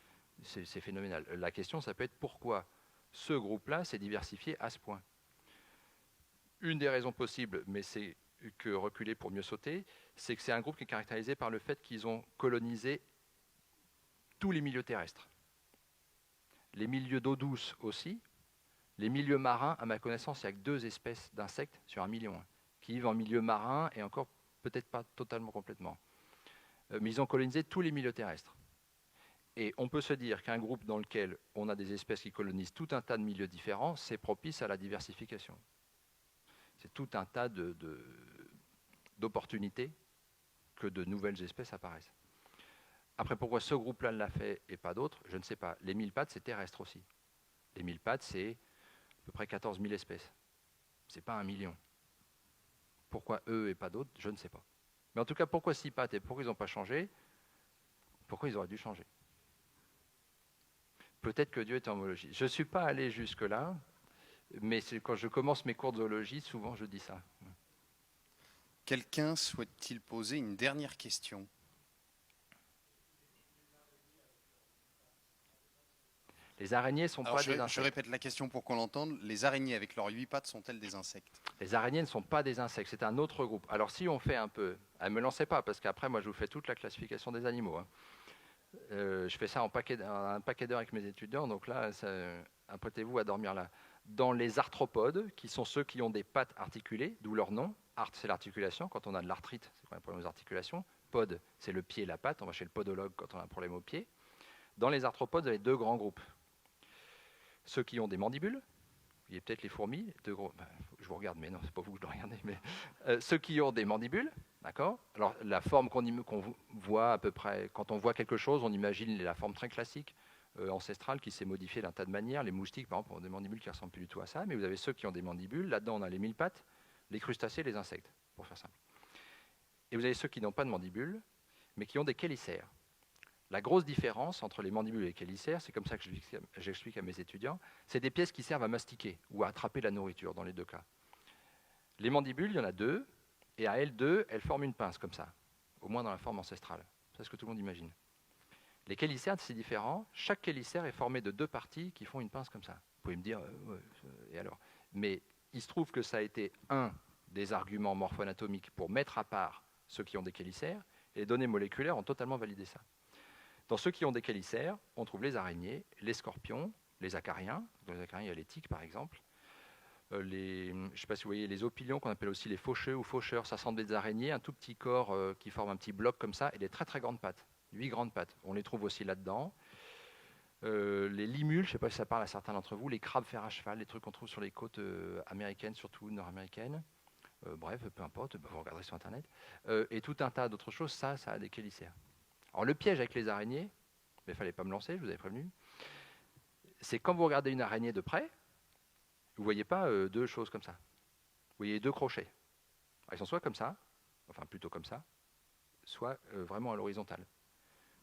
[SPEAKER 2] c'est phénoménal. La question, ça peut être pourquoi ce groupe-là s'est diversifié à ce point. Une des raisons possibles, mais c'est que reculer pour mieux sauter, c'est que c'est un groupe qui est caractérisé par le fait qu'ils ont colonisé tous les milieux terrestres. Les milieux d'eau douce aussi. Les milieux marins, à ma connaissance, il n'y a que 2 espèces d'insectes sur 1 million, hein, qui vivent en milieu marin et encore peut-être pas totalement complètement. Mais ils ont colonisé tous les milieux terrestres. Et on peut se dire qu'un groupe dans lequel on a des espèces qui colonisent tout un tas de milieux différents, c'est propice à la diversification. C'est tout un tas d'opportunités que de nouvelles espèces apparaissent. Après, pourquoi ce groupe-là l'a fait et pas d'autres, je ne sais pas. Les 1000 pattes, c'est terrestre aussi. Les 1000 pattes, c'est à peu près 14 000 espèces. Ce n'est pas 1 million. Pourquoi eux et pas d'autres, je ne sais pas. Mais en tout cas, pourquoi 6 pattes et pourquoi ils n'ont pas changé? Pourquoi ils auraient dû changer? Peut-être que Dieu est entomologie. Je ne suis pas allé jusque-là, mais quand je commence mes cours de zoologie, souvent je dis ça.
[SPEAKER 1] Quelqu'un souhaite-t-il poser une dernière question?
[SPEAKER 2] Les araignées ne sont pas des insectes.
[SPEAKER 1] Je répète la question pour qu'on l'entende. Les araignées avec leurs 8 pattes sont-elles des insectes?
[SPEAKER 2] Les araignées ne sont pas des insectes, c'est un autre groupe. Alors si on fait un peu... Ne me lancez pas, parce qu'après, moi, je vous fais toute la classification des animaux. Hein. Je fais ça en un paquet d'heures avec mes étudiants, donc là, apprêtez-vous à dormir là. Dans les arthropodes, qui sont ceux qui ont des pattes articulées, d'où leur nom. Art, c'est l'articulation. Quand on a de l'arthrite, c'est un problème aux articulations. Pod, c'est le pied et la patte. On va chez le podologue quand on a un problème au pied. Dans les arthropodes, vous avez 2 grands groupes. Ceux qui ont des mandibules, vous voyez peut-être les fourmis, je vous regarde, mais non, c'est pas vous que je dois regarder, mais ceux qui ont des mandibules, d'accord? Alors la forme qu'on voit à peu près, quand on voit quelque chose, on imagine la forme très classique, ancestrale, qui s'est modifiée d'un tas de manières. Les moustiques, par exemple, ont des mandibules qui ne ressemblent plus du tout à ça, mais vous avez ceux qui ont des mandibules, là-dedans on a les 1000 pattes, les crustacés, les insectes, pour faire simple. Et vous avez ceux qui n'ont pas de mandibules, mais qui ont des chélicères. La grosse différence entre les mandibules et les chélicères, c'est comme ça que j'explique à mes étudiants, c'est des pièces qui servent à mastiquer ou à attraper la nourriture dans les 2 cas. Les mandibules, il y en a 2, et à elles 2, elles forment une pince comme ça, au moins dans la forme ancestrale. C'est ce que tout le monde imagine. Les chélicères, c'est différent. Chaque chélicère est formé de 2 parties qui font une pince comme ça. Vous pouvez me dire, et alors? Mais il se trouve que ça a été un des arguments morpho-anatomiques pour mettre à part ceux qui ont des chélicères, et les données moléculaires ont totalement validé ça. Dans ceux qui ont des chélicères, on trouve les araignées, les scorpions, les acariens. Dans les acariens, il y a les tiques, par exemple. Je ne sais pas si vous voyez les opilions, qu'on appelle aussi les faucheux ou faucheurs. Ça ressemble des araignées, un tout petit corps qui forme un petit bloc comme ça, et des très très grandes pattes. 8 grandes pattes. On les trouve aussi là-dedans. Les limules, je ne sais pas si ça parle à certains d'entre vous, les crabes fer à cheval, les trucs qu'on trouve sur les côtes américaines, surtout nord-américaines. Bref, peu importe, vous regarderez sur Internet. Et tout un tas d'autres choses, ça a des chélicères. Alors le piège avec les araignées, mais il ne fallait pas me lancer, je vous avais prévenu, c'est quand vous regardez une araignée de près, vous ne voyez pas 2 choses comme ça. Vous voyez 2 crochets. Alors, ils sont soit comme ça, enfin plutôt comme ça, soit vraiment à l'horizontale.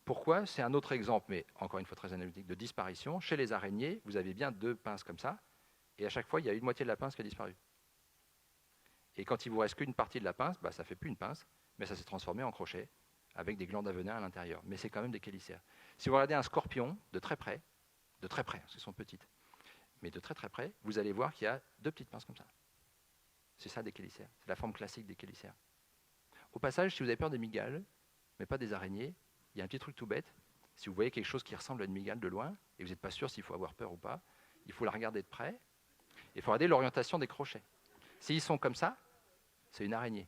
[SPEAKER 2] Pourquoi? C'est un autre exemple, mais encore une fois très analytique, de disparition. Chez les araignées, vous avez bien 2 pinces comme ça, et à chaque fois, il y a une moitié de la pince qui a disparu. Et quand il vous reste qu'une partie de la pince, ça ne fait plus une pince, mais ça s'est transformé en crochet, avec des glandes à venin à l'intérieur. Mais c'est quand même des chélicères. Si vous regardez un scorpion de très près, parce qu'ils sont petites, mais de très très près, vous allez voir qu'il y a 2 petites pinces comme ça. C'est ça des chélicères. C'est la forme classique des chélicères. Au passage, si vous avez peur des mygales, mais pas des araignées, il y a un petit truc tout bête. Si vous voyez quelque chose qui ressemble à une mygale de loin, et vous n'êtes pas sûr s'il faut avoir peur ou pas, il faut la regarder de près, Il faut regarder l'orientation des crochets. S'ils sont comme ça, c'est une araignée.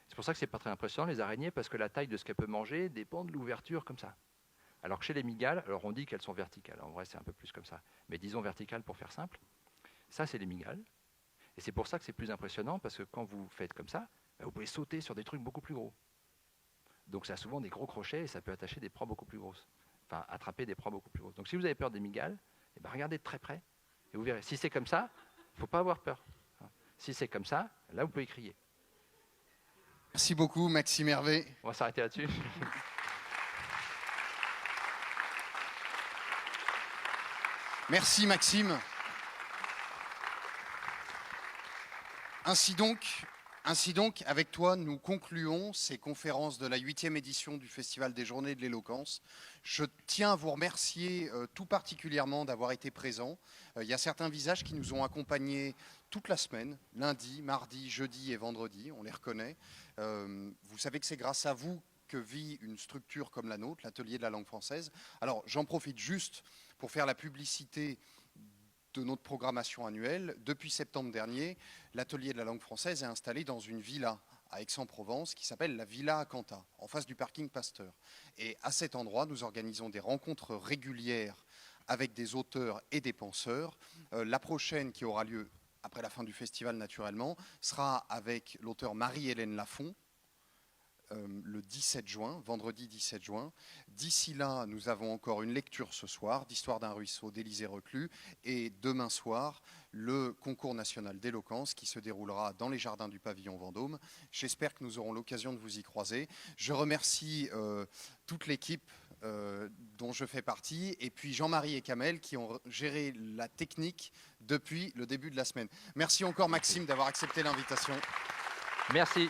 [SPEAKER 2] C'est pour ça que ce n'est pas très impressionnant, les araignées, parce que la taille de ce qu'elle peut manger dépend de l'ouverture comme ça. Alors que chez les mygales, alors on dit qu'elles sont verticales. En vrai, c'est un peu plus comme ça. Mais disons verticales pour faire simple. Ça, c'est les mygales. Et c'est pour ça que c'est plus impressionnant, parce que quand vous faites comme ça, vous pouvez sauter sur des trucs beaucoup plus gros. Donc ça a souvent des gros crochets et ça peut attacher des proies beaucoup plus grosses. Enfin, attraper des proies beaucoup plus grosses. Donc si vous avez peur des mygales, eh ben, regardez de très près et vous verrez. Si c'est comme ça, il ne faut pas avoir peur. Si c'est comme ça, là, vous pouvez crier.
[SPEAKER 1] Merci beaucoup, Maxime Hervé.
[SPEAKER 2] On va s'arrêter là-dessus.
[SPEAKER 1] Merci, Maxime. Ainsi donc, avec toi, nous concluons ces conférences de la 8e édition du Festival des Journées de l'Éloquence. Je tiens à vous remercier tout particulièrement d'avoir été présents. Il y a certains visages qui nous ont accompagnés toute la semaine, lundi, mardi, jeudi et vendredi, on les reconnaît. Vous savez que c'est grâce à vous que vit une structure comme la nôtre, l'Atelier de la langue française. Alors, j'en profite juste pour faire la publicité de notre programmation annuelle. Depuis septembre dernier, l'Atelier de la langue française est installé dans une villa à Aix-en-Provence qui s'appelle la Villa Acanta, en face du parking Pasteur. Et à cet endroit, nous organisons des rencontres régulières avec des auteurs et des penseurs. La prochaine, qui aura lieu après la fin du festival naturellement, sera avec l'auteur Marie-Hélène Lafont, le 17 juin, vendredi 17 juin. D'ici là, nous avons encore une lecture ce soir d'Histoire d'un ruisseau d'Élisée Reclus et demain soir, le concours national d'éloquence qui se déroulera dans les jardins du pavillon Vendôme. J'espère que nous aurons l'occasion de vous y croiser. Je remercie toute l'équipe dont je fais partie et puis Jean-Marie et Kamel qui ont géré la technique depuis le début de la semaine. Merci encore Maxime d'avoir accepté l'invitation.
[SPEAKER 2] Merci.